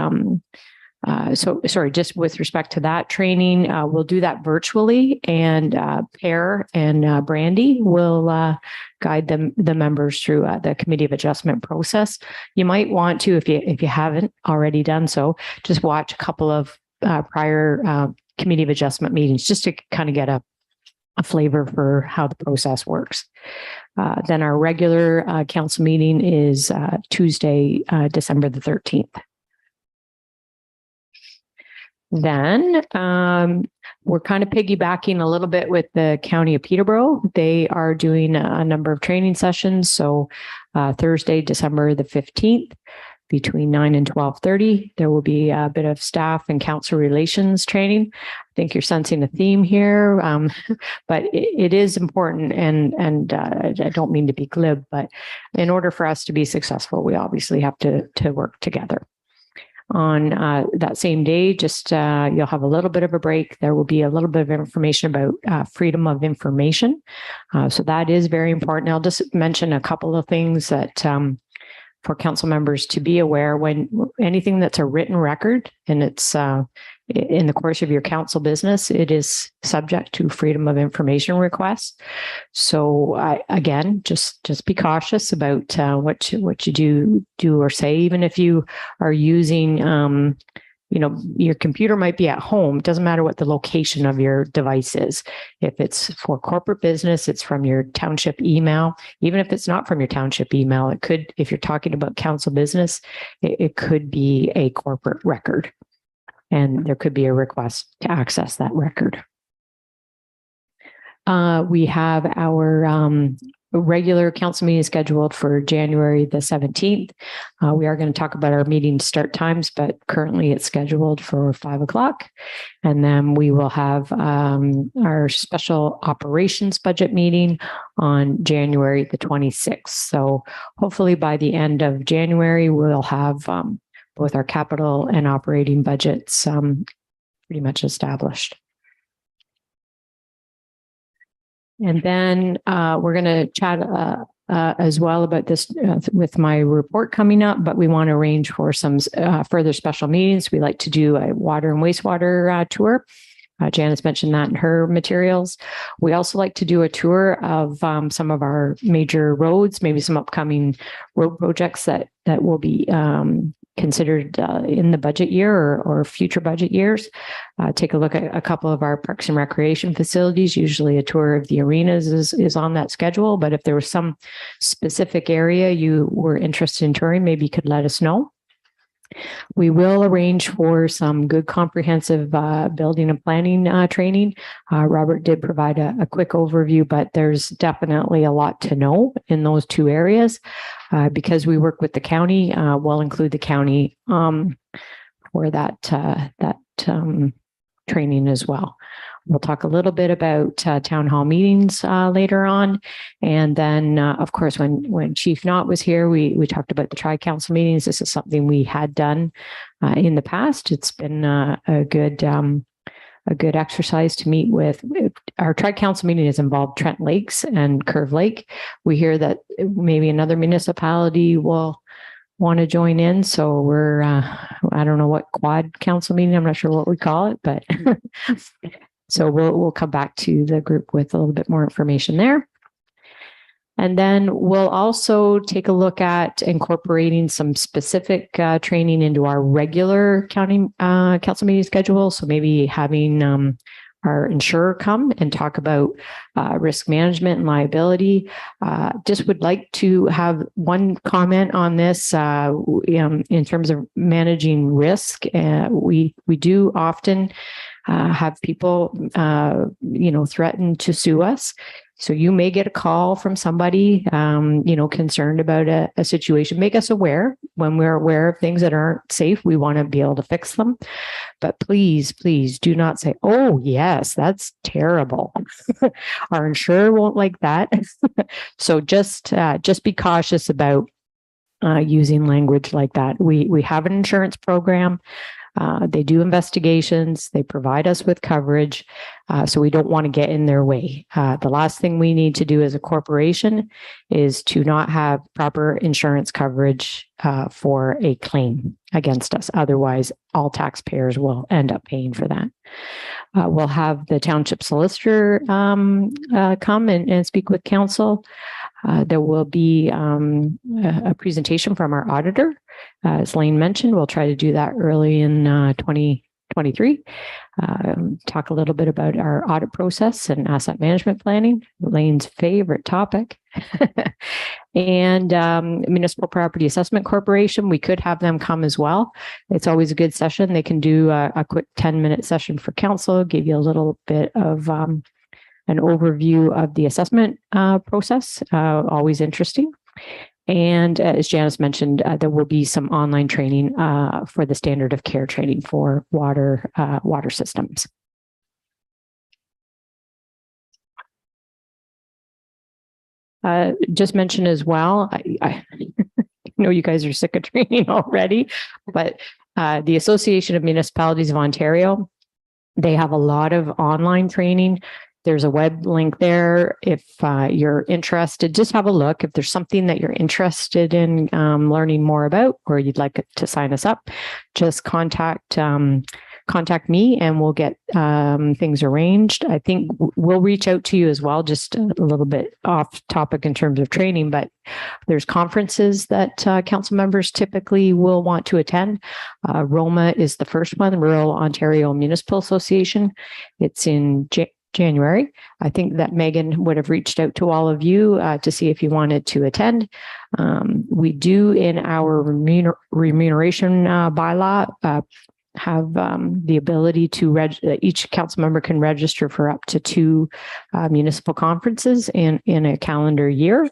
just with respect to that training, we'll do that virtually, and Per and Brandy will guide the members through the Committee of Adjustment process. You might want to, if you haven't already done so, just watch a couple of prior Committee of Adjustment meetings just to kind of get a flavor for how the process works. Then our regular council meeting is Tuesday, December the 13th. Then we're kind of piggybacking a little bit with the County of Peterborough. They are doing a number of training sessions. So Thursday, December the 15th, between 9 and 12:30, there will be a bit of staff and council relations training. I think you're sensing a theme here, but it is important, and I don't mean to be glib, but in order for us to be successful, we obviously have to work together. On that same day, just you'll have a little bit of a break. There will be a little bit of information about freedom of information. So that is very important. I'll just mention a couple of things that for council members to be aware. When anything that's a written record and it's in the course of your council business, it is subject to freedom of information requests. So again, just be cautious about what you do or say, even if you are using, your computer might be at home. It doesn't matter what the location of your device is. If it's for corporate business, it's from your township email. Even if it's not from your township email, it could, if you're talking about council business, it could be a corporate record. And there could be a request to access that record. We have our regular council meeting scheduled for January the 17th. We are going to talk about our meeting start times, but currently it's scheduled for 5:00. And then we will have our special operations budget meeting on January the 26th. So hopefully by the end of January, we'll have both our capital and operating budgets pretty much established. And then we're going to chat as well about this with my report coming up, but we want to arrange for some further special meetings. We like to do a water and wastewater tour. Janice mentioned that in her materials. We also like to do a tour of some of our major roads, maybe some upcoming road projects that will be considered in the budget year or future budget years. Take a look at a couple of our parks and recreation facilities. Usually a tour of the arenas is on that schedule, but if there was some specific area you were interested in touring, maybe you could let us know. We will arrange for some good comprehensive building and planning training. Robert did provide a quick overview, but there's definitely a lot to know in those two areas. Because we work with the county, we'll include the county for that training as well. We'll talk a little bit about town hall meetings later on. And then, of course, when Chief Knott was here, we talked about the tri-council meetings. This is something we had done in the past. It's been a good exercise to meet with. Our tri-council meeting has involved Trent Lakes and Curve Lake. We hear that maybe another municipality will want to join in. So we're, I don't know what quad council meeting, I'm not sure what we call it, but so we'll come back to the group with a little bit more information there. And then we'll also take a look at incorporating some specific training into our regular county council meeting schedule. So maybe having our insurer come and talk about risk management and liability. Just would like to have one comment on this in terms of managing risk. We do often have people, threaten to sue us. So you may get a call from somebody, concerned about a situation. Make us aware. When we're aware of things that aren't safe, we want to be able to fix them. But please do not say, "Oh, yes, that's terrible." Our insurer won't like that. So just be cautious about using language like that. We have an insurance program. They do investigations. They provide us with coverage. So we don't want to get in their way. The last thing we need to do as a corporation is to not have proper insurance coverage for a claim against us. Otherwise, all taxpayers will end up paying for that. We'll have the township solicitor come and speak with council. There will be a presentation from our auditor. As Lane mentioned, we'll try to do that early in 2023. Talk a little bit about our audit process and asset management planning, Lane's favorite topic. And Municipal Property Assessment Corporation, we could have them come as well. It's always a good session. They can do a quick 10-minute session for council, give you a little bit of an overview of the assessment process. Always interesting. And as Janice mentioned, there will be some online training for the standard of care training for water systems. Just mention as well, I know you guys are sick of training already, but the Association of Municipalities of Ontario, they have a lot of online training. There's a web link there. If you're interested, just have a look. If there's something that you're interested in learning more about, or you'd like to sign us up, just contact me and we'll get things arranged. I think we'll reach out to you as well, just a little bit off topic in terms of training, but there's conferences that council members typically will want to attend. ROMA is the first one, Rural Ontario Municipal Association. It's in January. I think that Megan would have reached out to all of you to see if you wanted to attend. We do in our remuneration bylaw have the ability to each council member can register for up to 2 municipal conferences in a calendar year.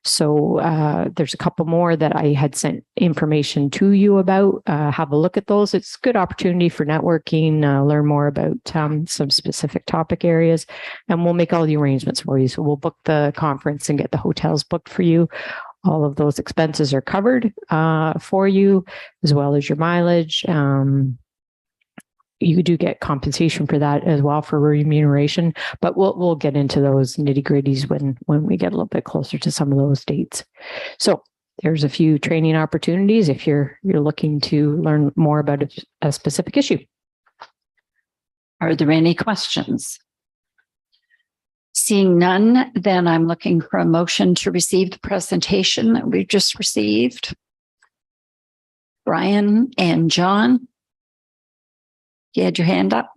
So there's a couple more that I had sent information to you about. Have a look at those. It's a good opportunity for networking, learn more about some specific topic areas, and we'll make all the arrangements for you. So we'll book the conference and get the hotels booked for you. All of those expenses are covered for you, as well as your mileage. You do get compensation for that as well for remuneration, but we'll get into those nitty gritties when we get a little bit closer to some of those dates. So there's a few training opportunities if you're looking to learn more about a specific issue. Are there any questions? Seeing none, then I'm looking for a motion to receive the presentation that we've just received. Brian and John, you had your hand up.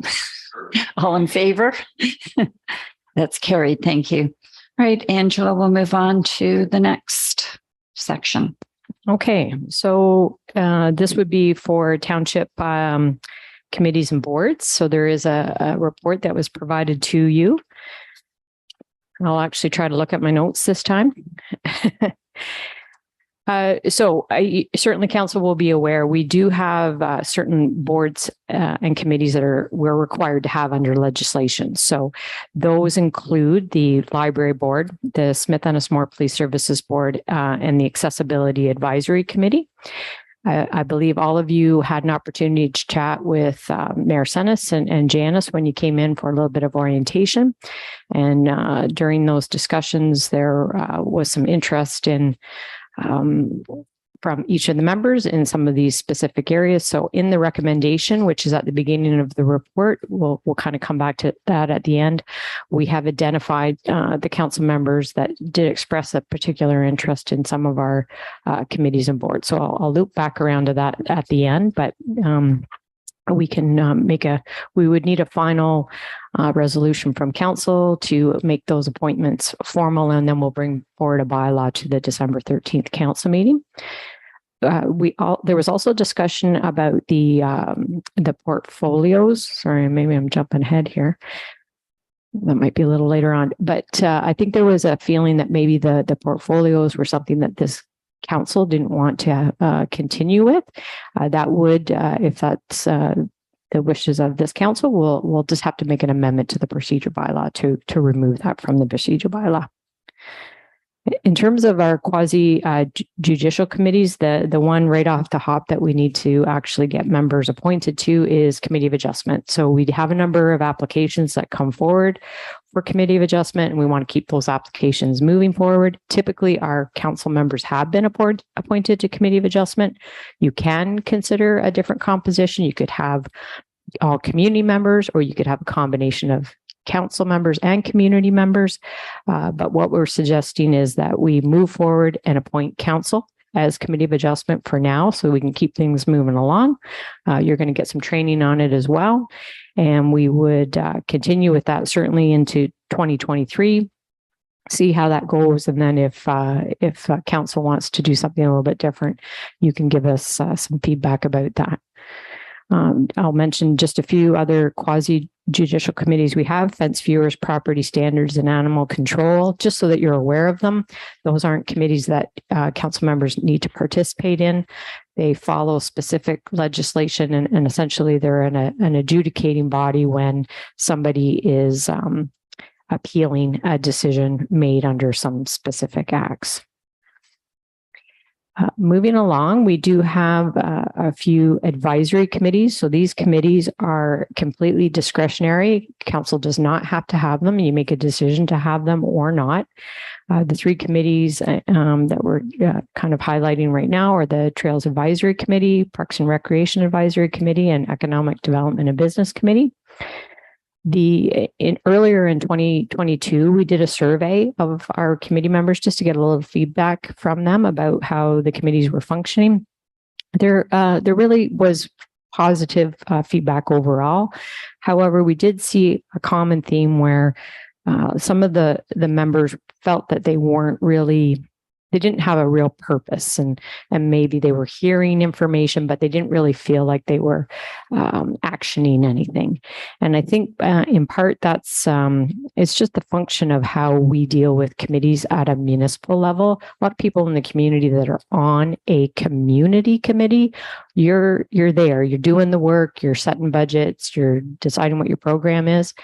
All in favor? That's carried. Thank you. All right, Angela, we'll move on to the next section. Okay, so this would be for township committees and boards. So there is a report that was provided to you. I'll actually try to look at my notes this time. So certainly council will be aware, we do have certain boards and committees that we're required to have under legislation. So those include the Library Board, the Smith Ennismore Police Services Board, and the Accessibility Advisory Committee. I believe all of you had an opportunity to chat with Mayor Senes and Janice when you came in for a little bit of orientation. And during those discussions, there was some interest in from each of the members in some of these specific areas. So in the recommendation, which is at the beginning of the report, we'll kind of come back to that at the end. We have identified the council members that did express a particular interest in some of our committees and boards. So I'll loop back around to that at the end, but we can we would need a final resolution from council to make those appointments formal, and then we'll bring forward a bylaw to the December 13th council meeting. There was also discussion about the portfolios. Sorry, maybe I'm jumping ahead here. That might be a little later on, but I think there was a feeling that maybe the portfolios were something that this council didn't want to continue with. That would, if that's the wishes of this council, we'll just have to make an amendment to the procedure bylaw to remove that from the procedure bylaw. In terms of our quasi judicial committees, the one right off the hop that we need to actually get members appointed to is Committee of Adjustment. So we have a number of applications that come forward for Committee of Adjustment, and we want to keep those applications moving forward. Typically, our council members have been appointed to Committee of Adjustment. You can consider a different composition. You could have all community members, or you could have a combination of council members and community members. But what we're suggesting is that we move forward and appoint council as Committee of Adjustment for now, so we can keep things moving along. You're going to get some training on it as well. And we would continue with that certainly into 2023, see how that goes. And then if council wants to do something a little bit different, you can give us some feedback about that. I'll mention just a few other quasi-judicial committees we have: Fence Viewers, Property Standards, and Animal Control, just so that you're aware of them. Those aren't committees that council members need to participate in. They follow specific legislation, and essentially they're an adjudicating body when somebody is appealing a decision made under some specific acts. Moving along, we do have a few advisory committees. So these committees are completely discretionary. Council does not have to have them. You make a decision to have them or not. The three committees that we're kind of highlighting right now are the Trails Advisory Committee, Parks and Recreation Advisory Committee, and Economic Development and Business Committee. Earlier in 2022, we did a survey of our committee members just to get a little feedback from them about how the committees were functioning. There really was positive feedback overall. However, we did see a common theme where some of the members felt that they didn't have a real purpose, and maybe they were hearing information, but they didn't really feel like they were actioning anything. And I think in part that's it's just the function of how we deal with committees at a municipal level. A lot of people in the community that are on a community committee, you're there, you're doing the work, you're setting budgets, you're deciding what your program is.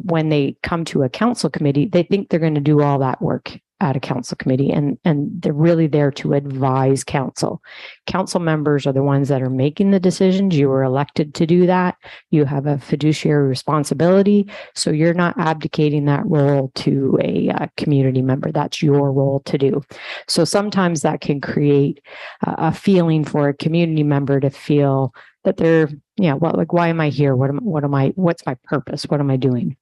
When they come to a council committee, they think they're going to do all that work at a council committee, and they're really there to advise council. Council members are the ones that are making the decisions. You were elected to do that. You have a fiduciary responsibility, so you're not abdicating that role to a community member. That's your role to do. So sometimes that can create a feeling for a community member to feel that they're, why am I here? What's my purpose? What am I doing?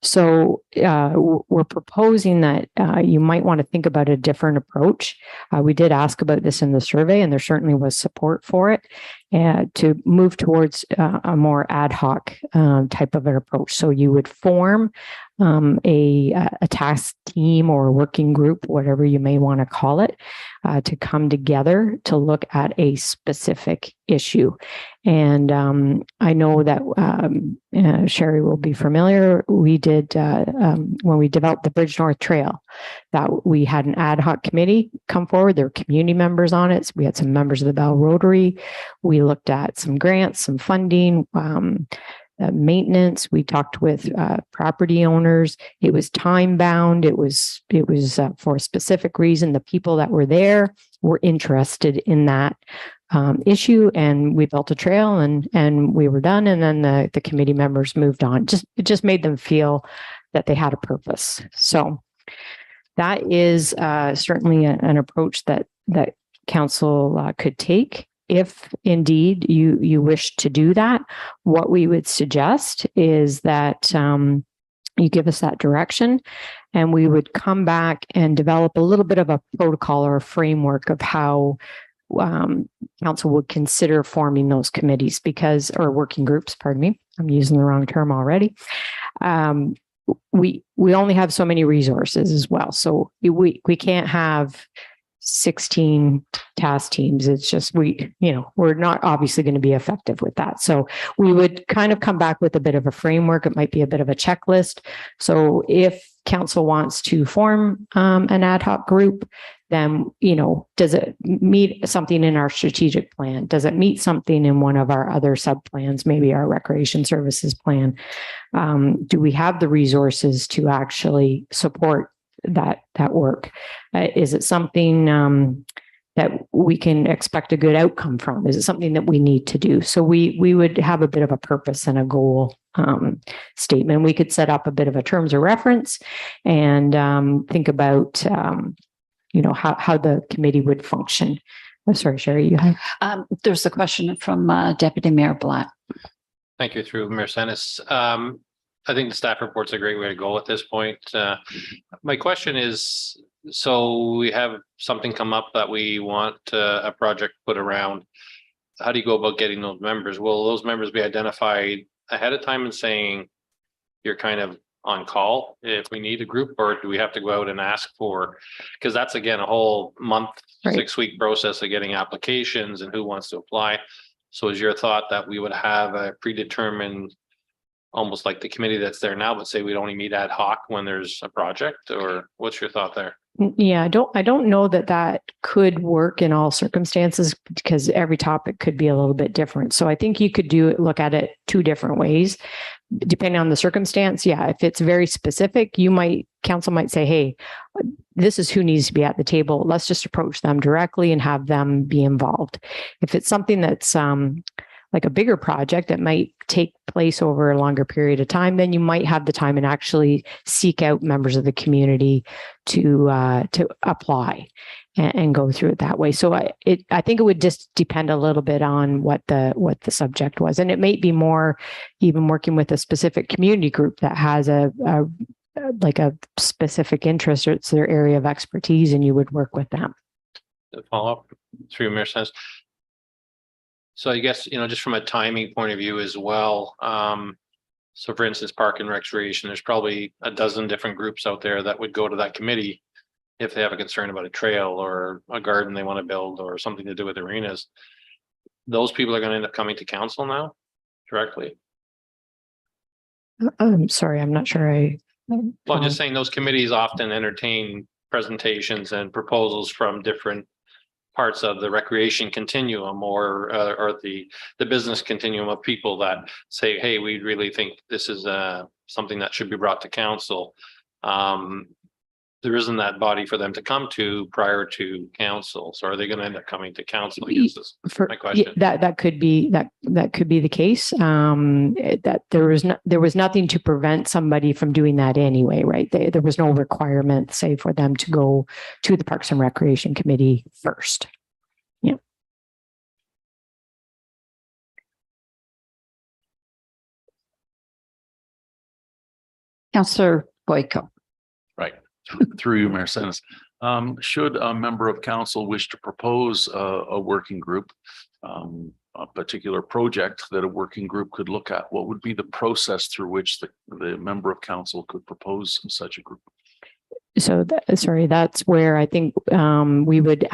So we're proposing that you might want to think about a different approach. We did ask about this in the survey, and there certainly was support for it, to move towards a more ad hoc type of an approach. So you would form a task team or a working group, whatever you may want to call it, to come together to look at a specific issue. And I know that Sherry will be familiar. We did, when we developed the Bridge North Trail, that we had an ad hoc committee come forward. There were community members on it. So we had some members of the Bell Rotary. We looked at some grants, some funding, maintenance. We talked with property owners. It was time bound. It was for a specific reason. The people that were there were interested in that issue, and we built a trail, and we were done. And then the committee members moved on. It just made them feel that they had a purpose. So that is certainly an approach that council could take. If indeed you wish to do that, what we would suggest is that you give us that direction, and we would come back and develop a little bit of a protocol or a framework of how council would consider forming those committees, or working groups, pardon me. I'm using the wrong term already. We only have so many resources as well. So we can't have 16 task teams. It's just, we're not obviously going to be effective with that. So we would kind of come back with a bit of a framework. It might be a bit of a checklist. So if council wants to form an ad hoc group, then, does it meet something in our strategic plan? Does it meet something in one of our other sub plans, maybe our recreation services plan? Do we have the resources to actually support that work? Is it something that we can expect a good outcome from? Is it something that we need to do? So we would have a bit of a purpose and a goal statement. We could set up a bit of a terms of reference and think about how the committee would function. Oh, sorry, Sherry, you have. There's a question from Deputy Mayor Blatt. Thank you, through Mayor Senes. I think the staff report's a great way to go at this point. My question is, so we have something come up that we want a project put around. How do you go about getting those members? Will those members be identified ahead of time and saying you're kind of on call if we need a group, or do we have to go out and ask for, because that's again a whole month, Right. 6-week process of getting applications and who wants to apply. So is your thought that we would have a predetermined, almost like the committee that's there now, but say we'd only meet ad hoc when there's a project, or what's your thought there? Yeah, I don't know that could work in all circumstances, because every topic could be a little bit different. So I think you could look at it two different ways, depending on the circumstance. Yeah, if it's very specific, council might say, hey, this is who needs to be at the table. Let's just approach them directly and have them be involved. If it's something that's like a bigger project that might take place over a longer period of time, then you might have the time and actually seek out members of the community to apply and go through it that way. So I think it would just depend a little bit on what the subject was, and it may be more even working with a specific community group that has a specific interest, or it's their area of expertise, and you would work with them. To follow up through Mayor Senes. So I guess, just from a timing point of view as well. So for instance, Park and Recreation, there's probably a dozen different groups out there that would go to that committee if they have a concern about a trail or a garden they want to build or something to do with arenas. Those people are going to end up coming to council now directly. I'm sorry, I'm not sure Well, I'm just saying those committees often entertain presentations and proposals from different parts of the recreation continuum or the business continuum of people that say, hey, we really think this is something that should be brought to council. There isn't that body for them to come to prior to council. So are they going to end up coming to council? I guess is my question. That could be the case. That there was nothing to prevent somebody from doing that anyway, right? There was no requirement, say, for them to go to the Parks and Recreation Committee first. Yeah. Councillor Boyko. Right. Through you, Mayor Senes. Should a member of council wish to propose a working group, a particular project that a working group could look at, what would be the process through which the member of council could propose such a group? So that's where I think we would,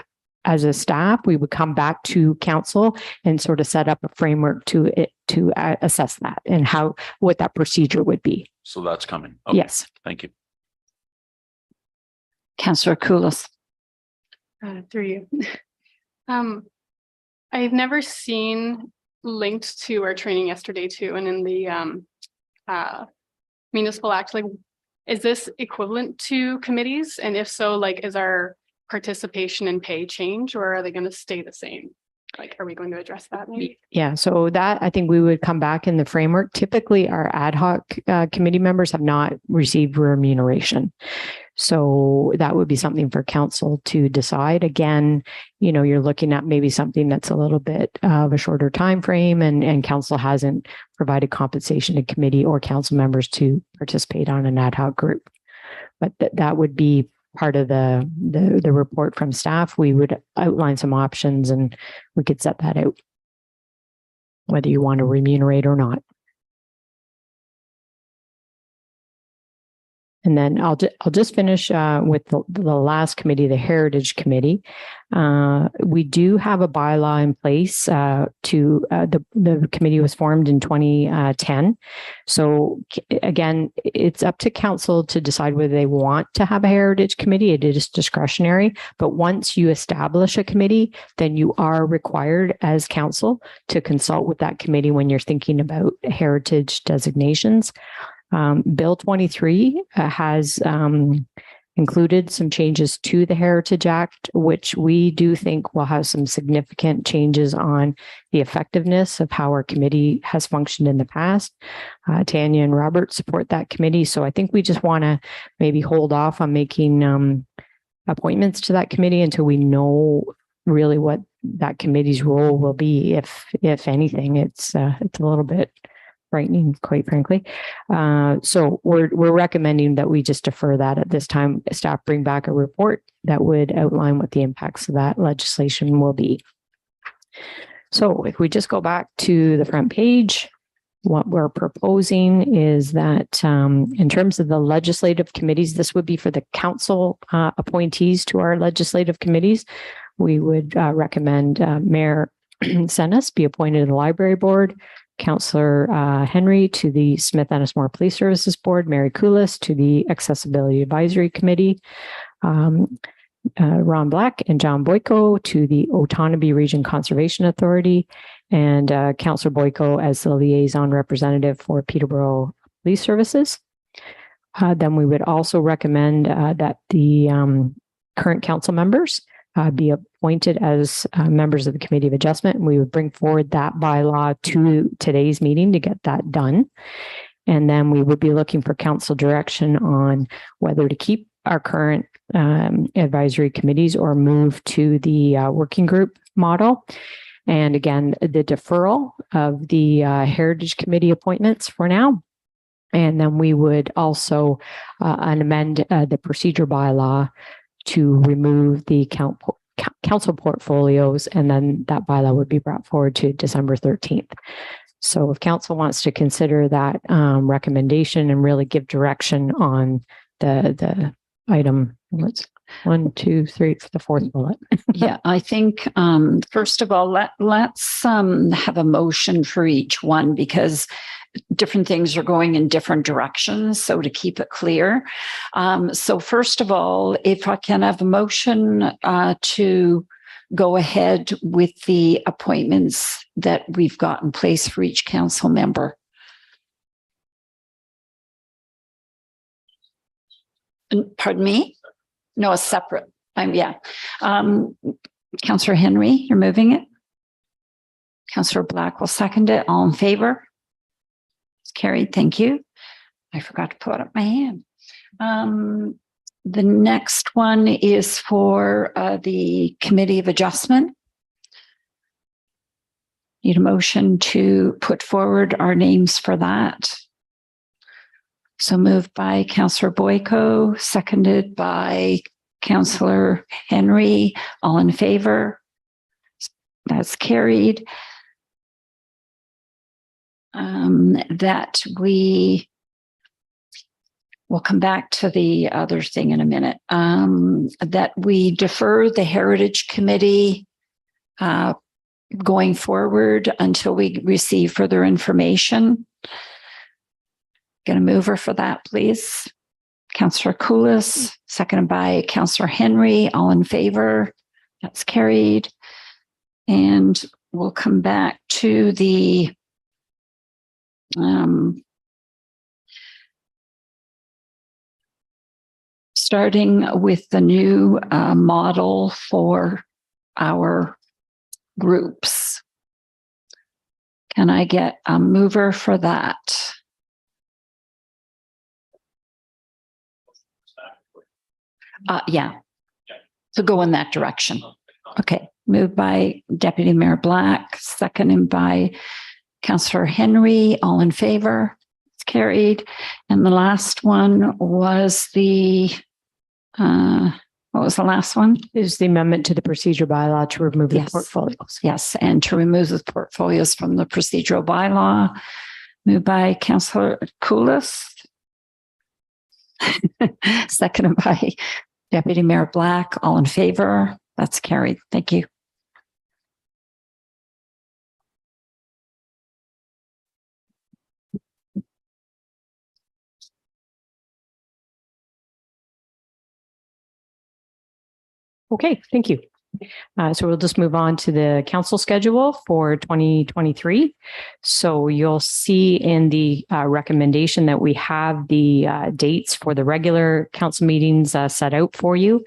as a staff, we would come back to council and sort of set up a framework to assess that and what that procedure would be. So that's coming. Okay. Yes. Thank you. Councillor Koulis. Through you. I've never seen linked to our training yesterday too, and in the municipal act, like, is this equivalent to committees? And if so, like, is our participation and pay change, or are they going to stay the same? Like, are we going to address that maybe? Yeah, so that I think we would come back in the framework. Typically, our ad hoc committee members have not received remuneration. So that would be something for council to decide. Again, you're looking at maybe something that's a little bit of a shorter time frame, and council hasn't provided compensation to committee or council members to participate on an ad hoc group. But that would be part of the report from staff. We would outline some options and we could set that out, whether you want to remunerate or not. And then I'll just finish with the last committee, the Heritage Committee. We do have a bylaw in place the committee was formed in 2010. So again, it's up to council to decide whether they want to have a Heritage Committee. It is discretionary, but once you establish a committee, then you are required as council to consult with that committee when you're thinking about heritage designations. Bill 23 has included some changes to the Heritage Act, which we do think will have some significant changes on the effectiveness of how our committee has functioned in the past. Tanya and Robert support that committee. So I think we just want to maybe hold off on making appointments to that committee until we know really what that committee's role will be, if anything. It's a little bit frightening, quite frankly. So we're recommending that we just defer that at this time. Staff bring back a report that would outline what the impacts of that legislation will be. So if we just go back to the front page, what we're proposing is that in terms of the legislative committees, this would be for the council appointees to our legislative committees. We would recommend Mayor Senes be appointed to the Library Board, Councillor Henry to the Smith Ennismore Police Services Board, Mary Koulis to the Accessibility Advisory Committee, Ron Black and John Boyko to the Otonabee Region Conservation Authority, and Councillor Boyko as the liaison representative for Peterborough Police Services. Then we would also recommend that the current council members be appointed as members of the Committee of Adjustment. And we would bring forward that bylaw to today's meeting to get that done. And then we would be looking for council direction on whether to keep our current advisory committees or move to the working group model. And again, the deferral of the Heritage Committee appointments for now. And then we would also amend the procedure bylaw to remove the council portfolios, and then that bylaw would be brought forward to December 13th. So if council wants to consider that recommendation and really give direction on the item, let's 1, 2, 3 for the fourth bullet. Yeah, I think first of all, let's have a motion for each one, because different things are going in different directions. So to keep it clear. So first of all, if I can have a motion to go ahead with the appointments that we've got in place for each council member. Pardon me? No, a separate. Councillor Henry, you're moving it. Councillor Black will second it. All in favor? It's carried. Thank you. I forgot to put up my hand. The next one is for the Committee of Adjustment. Need a motion to put forward our names for that. So moved by Councillor Boyko, seconded by Councillor Henry. All in favor? That's carried. That we will come back to the other thing in a minute. That we defer the Heritage Committee going forward until we receive further information. Get a mover for that, please. Councillor Koulis, seconded by Councillor Henry. All in favor? That's carried. And we'll come back to the starting with the new model for our groups. Can I get a mover for that? Yeah. So go in that direction. Okay, moved by Deputy Mayor Black, seconded by Councillor Henry. All in favor? It's carried. And the last one was what was the last one? Is the amendment to the procedure bylaw to remove the Yes. portfolios. Yes, and to remove the portfolios from the procedural bylaw. Moved by Councillor Koulis. Seconded by Deputy Mayor Black. All in favor? That's carried. Thank you. Okay, thank you. So we'll just move on to the council schedule for 2023. So you'll see in the recommendation that we have the dates for the regular council meetings set out for you.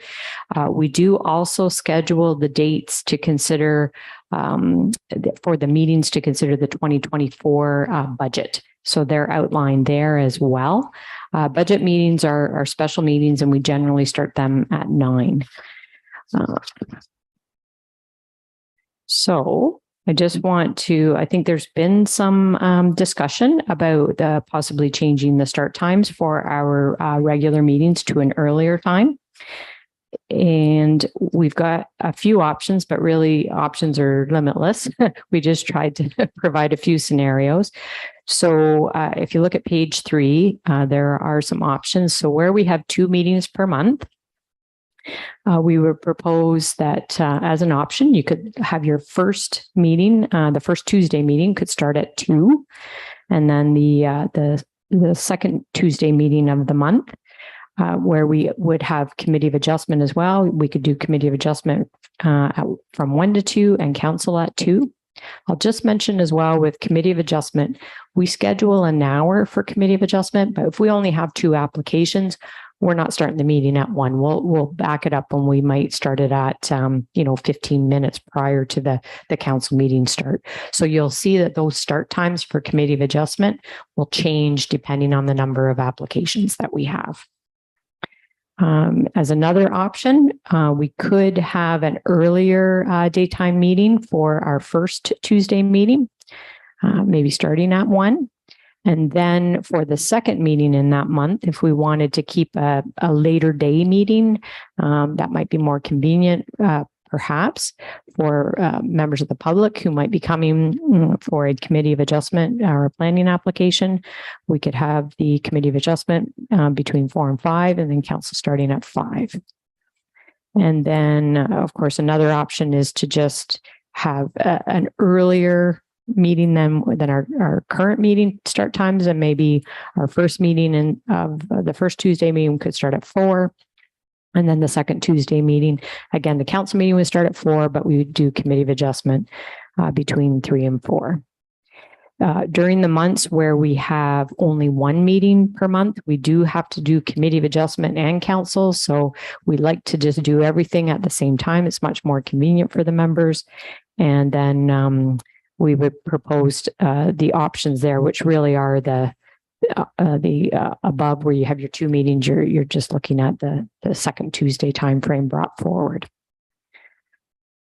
We do also schedule the dates to consider for the meetings to consider the 2024 budget. So they're outlined there as well. Budget meetings are special meetings, and we generally start them at 9. So I just want to, I think there's been some discussion about possibly changing the start times for our regular meetings to an earlier time. And we've got a few options, but really options are limitless. We just tried to provide a few scenarios. So if you look at page 3, there are some options. So where we have 2 meetings per month, we would propose that as an option, you could have your first meeting, the first Tuesday meeting could start at 2, and then the second Tuesday meeting of the month, where we would have committee of adjustment as well. We could do committee of adjustment from 1 to 2 and council at 2. I'll just mention as well with committee of adjustment, we schedule an hour for committee of adjustment, but if we only have 2 applications, we're not starting the meeting at 1. We'll back it up, and we might start it at 15 minutes prior to the council meeting start. So you'll see that those start times for committee of adjustment will change depending on the number of applications that we have. As another option, we could have an earlier daytime meeting for our first Tuesday meeting, maybe starting at 1. And then for the second meeting in that month, if we wanted to keep a later day meeting, that might be more convenient, perhaps, for members of the public who might be coming for a committee of adjustment or a planning application. We could have the committee of adjustment between 4 and 5, and then council starting at 5. And then, of course, another option is to just have an earlier meeting than our current meeting start times, and maybe our first meeting of the first Tuesday meeting could start at 4, and then the second Tuesday meeting, again, the council meeting would start at 4, but we would do committee of adjustment between 3 and 4. During the months where we have only 1 meeting per month, we do have to do committee of adjustment and council. So we like to just do everything at the same time. It's much more convenient for the members. And then we would propose the options there, which really are the above, where you have your 2 meetings. You're just looking at the second Tuesday timeframe brought forward.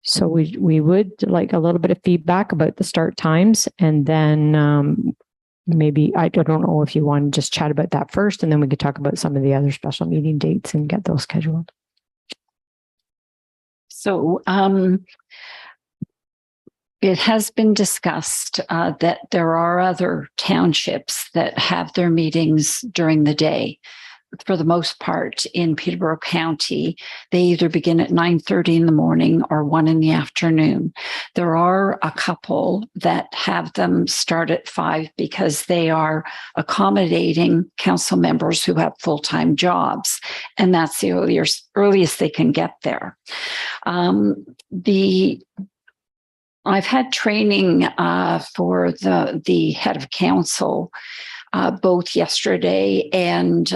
So we would like a little bit of feedback about the start times, and then maybe I don't know if you want to just chat about that first, and then we could talk about some of the other special meeting dates and get those scheduled. So it has been discussed that there are other townships that have their meetings during the day. For the most part, in Peterborough County, they either begin at 9:30 in the morning or 1 in the afternoon. There are a couple that have them start at 5 because they are accommodating council members who have full-time jobs, and that's the earliest they can get there. I've had training for the head of council both yesterday and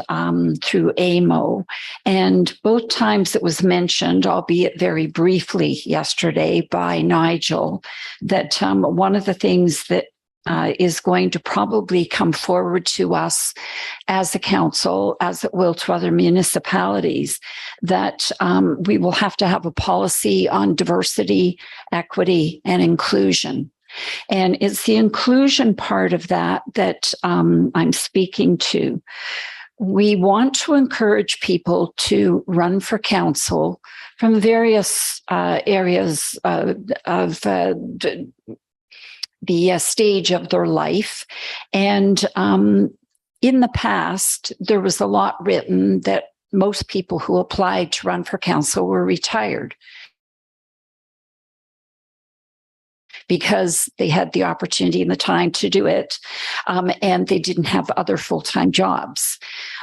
through AMO. And both times it was mentioned, albeit very briefly yesterday by Nigel, that one of the things that is going to probably come forward to us as a council, as it will to other municipalities, that we will have to have a policy on diversity, equity, and inclusion. And it's the inclusion part of that that I'm speaking to. We want to encourage people to run for council from various areas of the stage of their life. And in the past, there was a lot written that most people who applied to run for council were retired, because they had the opportunity and the time to do it, and they didn't have other full-time jobs.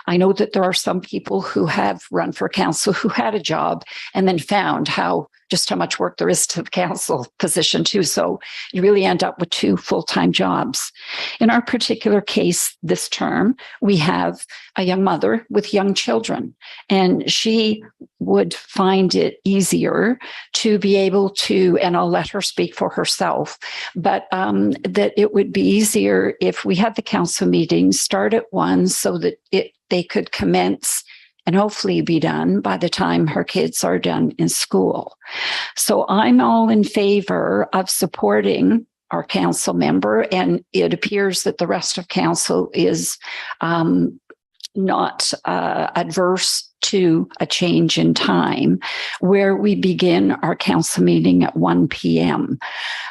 I know that there are some people who have run for council who had a job and then found just how much work there is to the council position too. So you really end up with 2 full-time jobs. In our particular case this term, we have a young mother with young children, and she would find it easier to be able to, and I'll let her speak for herself, but that it would be easier if we had the council meetings start at 1 so that they could commence and hopefully be done by the time her kids are done in school. So I'm all in favor of supporting our council member, and it appears that the rest of council is not adverse to a change in time where we begin our council meeting at 1 p.m.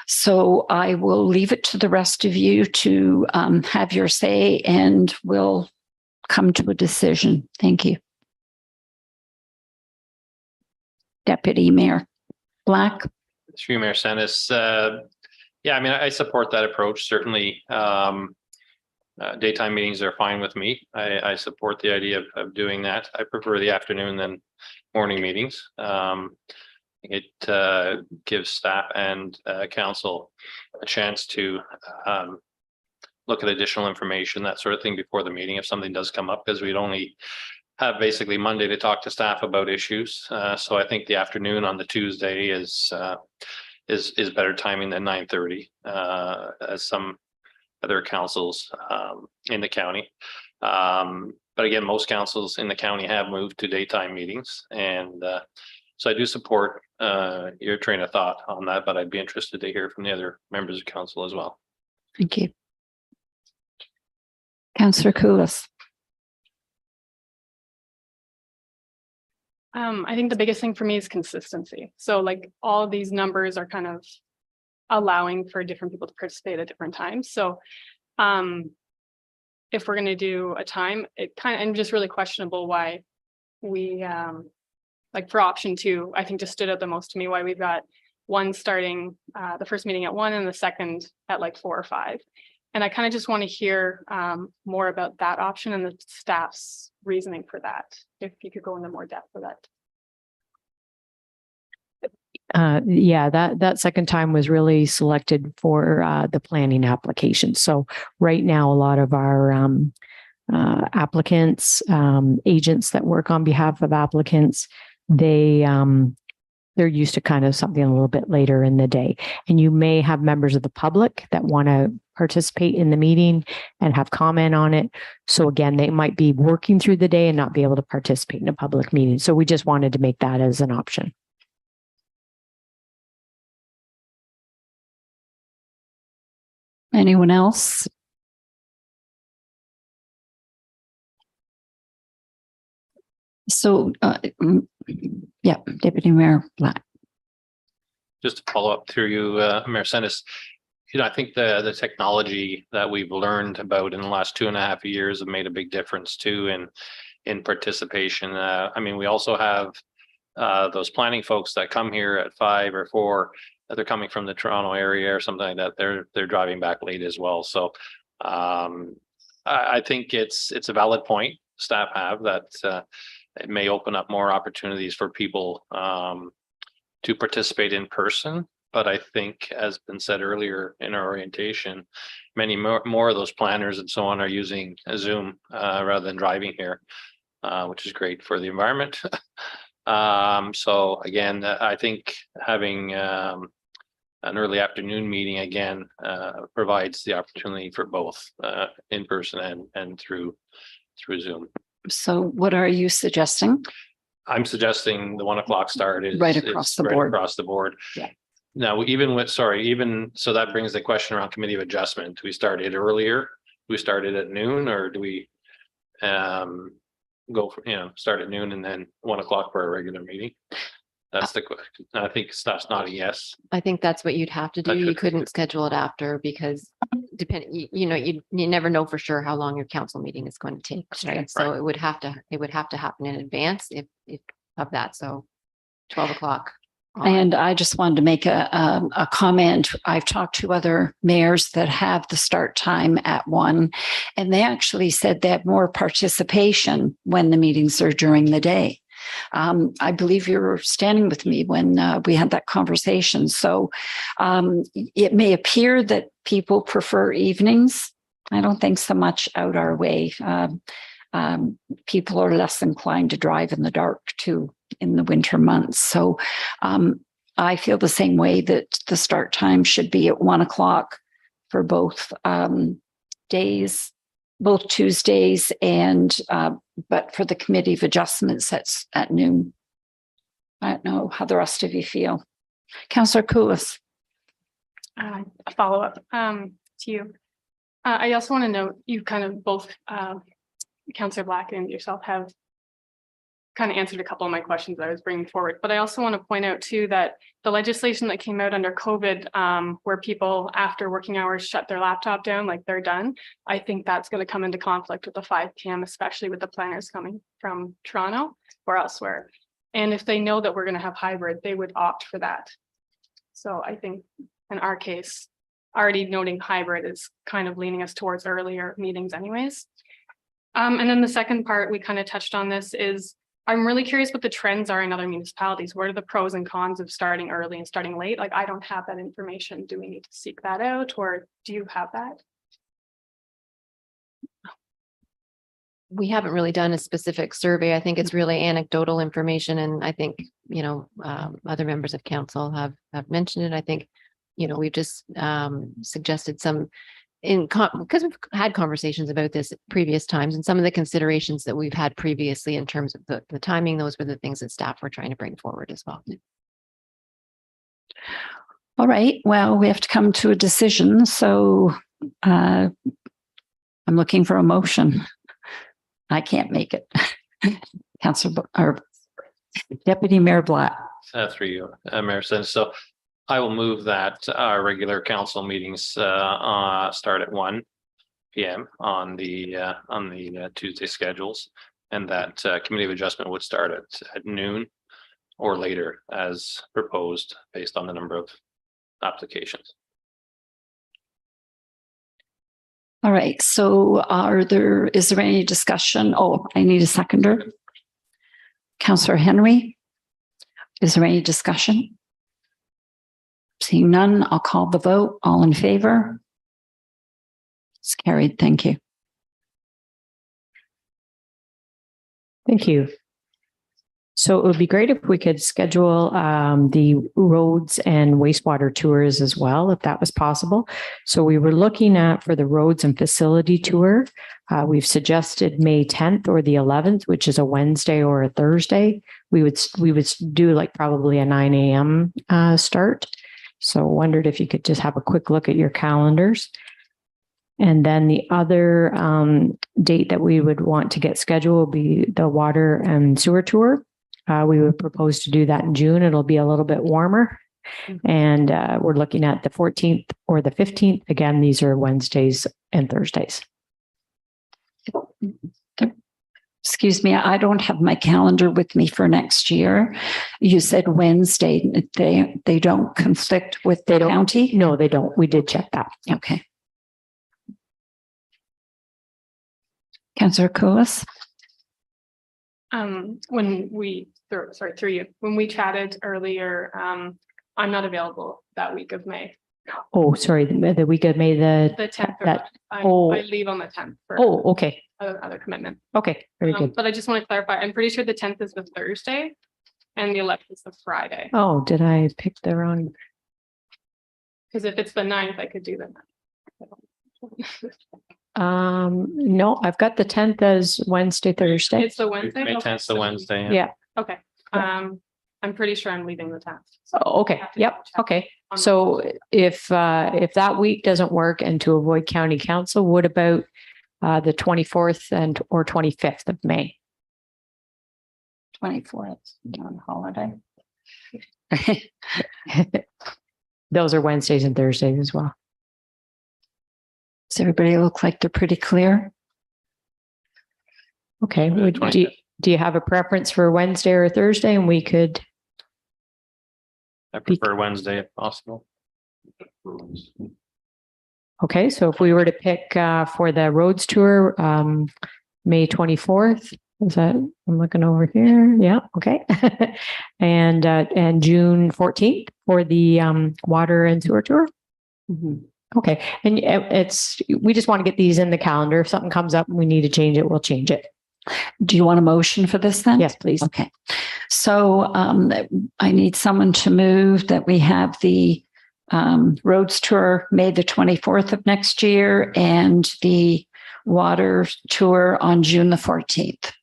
So I will leave it to the rest of you to have your say, and we'll come to a decision. Thank you. Deputy Mayor Black. Through Mayor Sennis, yeah, I mean, I support that approach. Certainly, daytime meetings are fine with me. I support the idea of doing that. I prefer the afternoon than morning meetings. It gives staff and council a chance to look at additional information, that sort of thing, before the meeting if something does come up, because we'd only have basically Monday to talk to staff about issues. So I think the afternoon on the Tuesday is better timing than 9:30, as some other councils in the county. But again, most councils in the county have moved to daytime meetings, and so I do support your train of thought on that, but I'd be interested to hear from the other members of council as well. Thank you. Councillor Koulis. I think the biggest thing for me is consistency. So like all of these numbers are kind of allowing for different people to participate at different times. So if we're going to do a time, it kind of, and just really questionable why we like for option 2, I think just stood out the most to me, why we've got one starting the first meeting at 1 and the second at like 4 or 5. And I kind of just want to hear more about that option and the staff's reasoning for that. If you could go into more depth for that. Yeah, that second time was really selected for the planning application. So right now, a lot of our applicants, agents that work on behalf of applicants, they're used to kind of something a little bit later in the day. And you may have members of the public that want to participate in the meeting and have comment on it. So again, they might be working through the day and not be able to participate in a public meeting. So we just wanted to make that as an option. Anyone else? So, yeah, Deputy Mayor Black. Just to follow up through you, Mayor Sennis, I think the technology that we've learned about in the last 2.5 years have made a big difference too in participation. I mean, we also have those planning folks that come here at 5 or 4. They're coming from the Toronto area or something like that. They're driving back late as well. So I think it's a valid point staff have that it may open up more opportunities for people to participate in person. But I think, as been said earlier in our orientation, many more of those planners and so on are using a Zoom rather than driving here, which is great for the environment. So again, I think having an early afternoon meeting again, provides the opportunity for both, in person and through Zoom. So what are you suggesting? I'm suggesting the 1 o'clock start is Right across is the right board. across the board. Yeah. Now, even so that brings the question around committee of adjustment. Do we start it earlier? Do we start it at noon, or do we go for, start at noon and then 1 o'clock for a regular meeting? That's the question. I think that's not a yes. I think that's what you'd have to do. That's You what- couldn't schedule it after because you never know for sure how long your council meeting is going to take, right? So it would have to happen in advance if of that. So 12 o'clock. And I just wanted to make a comment. I've talked to other mayors that have the start time at 1, and they actually said they have more participation when the meetings are during the day. I believe you were standing with me when we had that conversation. So it may appear that people prefer evenings. I don't think so much out our way. People are less inclined to drive in the dark too in the winter months. So I feel the same way that the start time should be at 1 o'clock for both days, both Tuesdays, and but for the committee of adjustments, that's at noon. I don't know how the rest of you feel. Councillor Koulis. A follow-up to you. I also want to note you kind of both, Councillor Black and yourself, have kind of answered a couple of my questions I was bringing forward. But I also want to point out too that the legislation that came out under COVID, where people after working hours shut their laptop down, like they're done, I think that's going to come into conflict with the 5 p.m., especially with the planners coming from Toronto or elsewhere. And if they know that we're going to have hybrid, they would opt for that. So I think in our case, already noting hybrid is kind of leaning us towards earlier meetings anyways. And then the second part, we kind of touched on this, is I'm really curious what the trends are in other municipalities. What are the pros and cons of starting early and starting late? Like, I don't have that information. Do we need to seek that out, or do you have that? We haven't really done a specific survey. I think it's really anecdotal information. And I think, other members of council have mentioned it. I think, we've just suggested some because we've had conversations about this at previous times, and some of the considerations that we've had previously in terms of the timing, those were the things that staff were trying to bring forward as well. All right. Well, we have to come to a decision. So I'm looking for a motion. I can't make it. Councillor or Deputy Mayor Black. Through you, Mayor Sennis. So I will move that our regular council meetings start at 1 p.m. on the Tuesday schedules, and that committee of adjustment would start at noon or later as proposed based on the number of applications. All right. So is there any discussion? Oh, I need a seconder. Councillor Henry, is there any discussion? Seeing none, I'll call the vote. All in favor? It's carried. Thank you. Thank you. So it would be great if we could schedule the roads and wastewater tours as well, if that was possible. So we were looking at, for the roads and facility tour, we've suggested May 10th or the 11th, which is a Wednesday or a Thursday. We would do like probably a 9 a.m. Start. So wondered if you could just have a quick look at your calendars. And then the other date that we would want to get scheduled will be the water and sewer tour. We would propose to do that in June. It'll be a little bit warmer. And we're looking at the 14th or the 15th. Again, these are Wednesdays and Thursdays. Excuse me, I don't have my calendar with me for next year. You said Wednesday. They don't conflict with the county? No, they don't. We did check that. Okay. Councillor Koulis? Through you, when we chatted earlier, I'm not available that week of May. Oh, sorry, the week of May The 10th. I leave on the 10th for okay. other commitment. Okay, very good. But I just want to clarify, I'm pretty sure the 10th is the Thursday and the 11th is the Friday. Oh, did I pick the wrong? Because if it's the 9th, I could do that. No, I've got the 10th as Wednesday, Thursday. It's the Wednesday. May Okay. 10th to Wednesday. Yeah. Okay. I'm pretty sure I'm leaving the town. Oh, okay. Yep. Okay. So if that week doesn't work and to avoid county council, what about the 24th or 25th of May? 24th on holiday. Those are Wednesdays and Thursdays as well. Does everybody look like they're pretty clear? Okay. The Do you have a preference for Wednesday or Thursday? And we could, I prefer Wednesday if possible. okay. So if we were to pick for the roads tour, May 24th, is that, I'm looking over here. Yeah. Okay. and June 14th for the water and sewer tour. Okay. And we just want to get these in the calendar. If something comes up and we need to change it, we'll change it. Do you want a motion for this then? Yes, please. Okay. So I need someone to move that we have the roads tour May the 24th of next year and the water tour on June the 14th.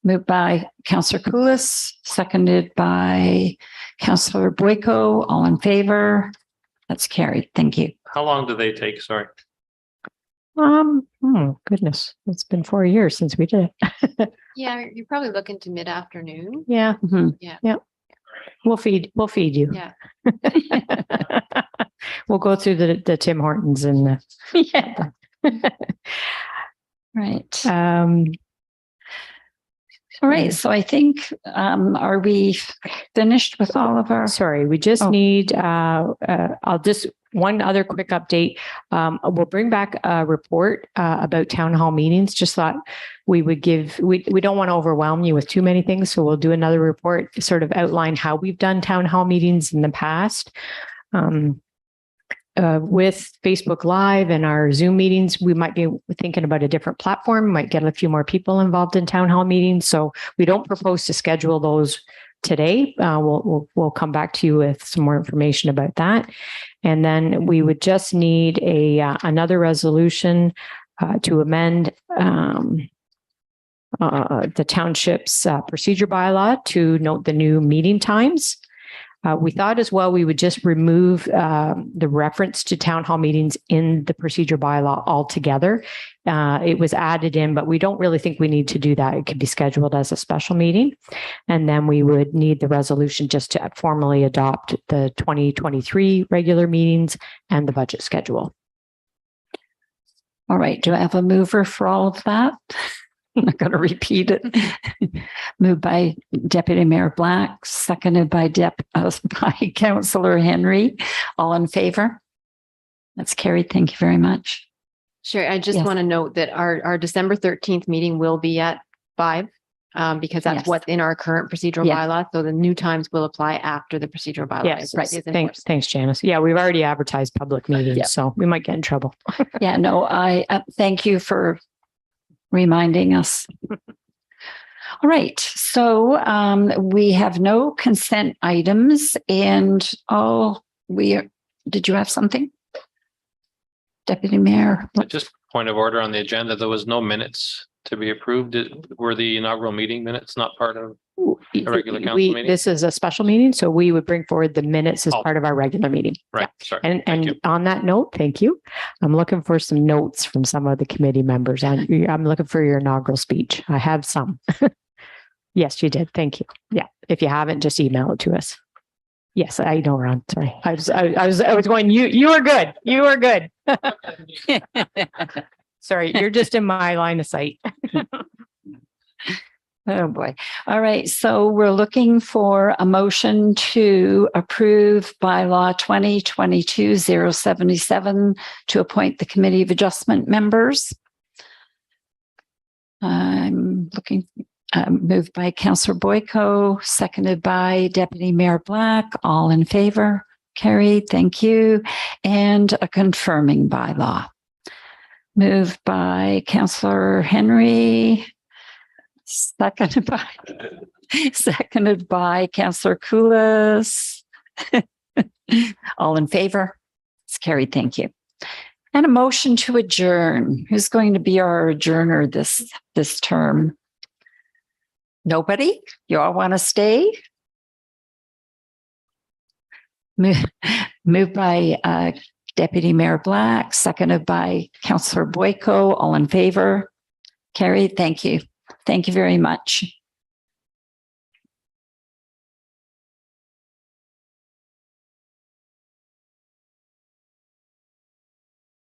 Moved by Councillor Koulis, seconded by Councillor Boyko. All in favor? That's carried. Thank you. How long do they take? Sorry. Goodness, it's been 4 years since we did it. Yeah, you're probably looking to mid-afternoon. Yeah. Mhm. Yeah. We'll feed you. Yeah. We'll go through the Tim Hortons and yeah. Right. All All right. So I think, are we finished with all of our? Sorry, we just Oh. need, one other quick update. We'll bring back a report about town hall meetings. Just thought we would we don't want to overwhelm you with too many things. So we'll do another report, sort of outline how we've done town hall meetings in the past. With Facebook Live and our Zoom meetings, we might be thinking about a different platform, might get a few more people involved in town hall meetings. So we don't propose to schedule those today. We'll come back to you with some more information about that. And then we would just need another resolution to amend the township's procedure bylaw to note the new meeting times. We thought as well we would just remove the reference to town hall meetings in the procedure bylaw altogether. It was added in, but we don't really think we need to do that. It could be scheduled as a special meeting. And then we would need the resolution just to formally adopt the 2023 regular meetings and the budget schedule. All right. Do I have a mover for all of that? I'm not going to repeat it. Moved by Deputy Mayor Black, seconded by by Councillor Henry. All in favor? That's carried. Thank you very much. Sure. I just Yes. want to note that our December 13th meeting will be at 5 because that's Yes. what's in our current procedural Yeah. bylaw. So the new times will apply after the procedural bylaw. Yes, is in force. thanks, Janice. Yeah, we've already advertised public meetings, Yeah. so we might get in trouble. Yeah, no, I thank you for reminding us. All right. So we have no consent items and did you have something? Deputy Mayor? Just point of order on the agenda, there was no minutes to be approved. Were the inaugural meeting minutes not part of? A regular council meeting? This is a special meeting, so we would bring forward the minutes as Oh. part of our regular meeting. Right, sorry. And Thank you. on that note, thank you. I'm looking for some notes from some of the committee members. I'm looking for your inaugural speech. I have some. Yes, you did. Thank you. Yeah. If you haven't, just email it to us. Yes, I know, Ron. Sorry. I was going, you were good. You were good. Sorry, you're just in my line of sight. Oh, boy. All right. So we're looking for a motion to approve bylaw 2022-077 to appoint the Committee of Adjustment members. I'm looking, moved by Councillor Boyko, seconded by Deputy Mayor Black. All in favor? Carried. Thank you. And a confirming bylaw. Moved by Councillor Henry. Seconded by Councillor Koulis. All in favor? It's carried. Thank you. And a motion to adjourn. Who's going to be our adjourner this term? Nobody? You all want to stay? Moved by Deputy Mayor Black, seconded by Councillor Boyko. All in favor? Carried. Thank you. Thank you very much.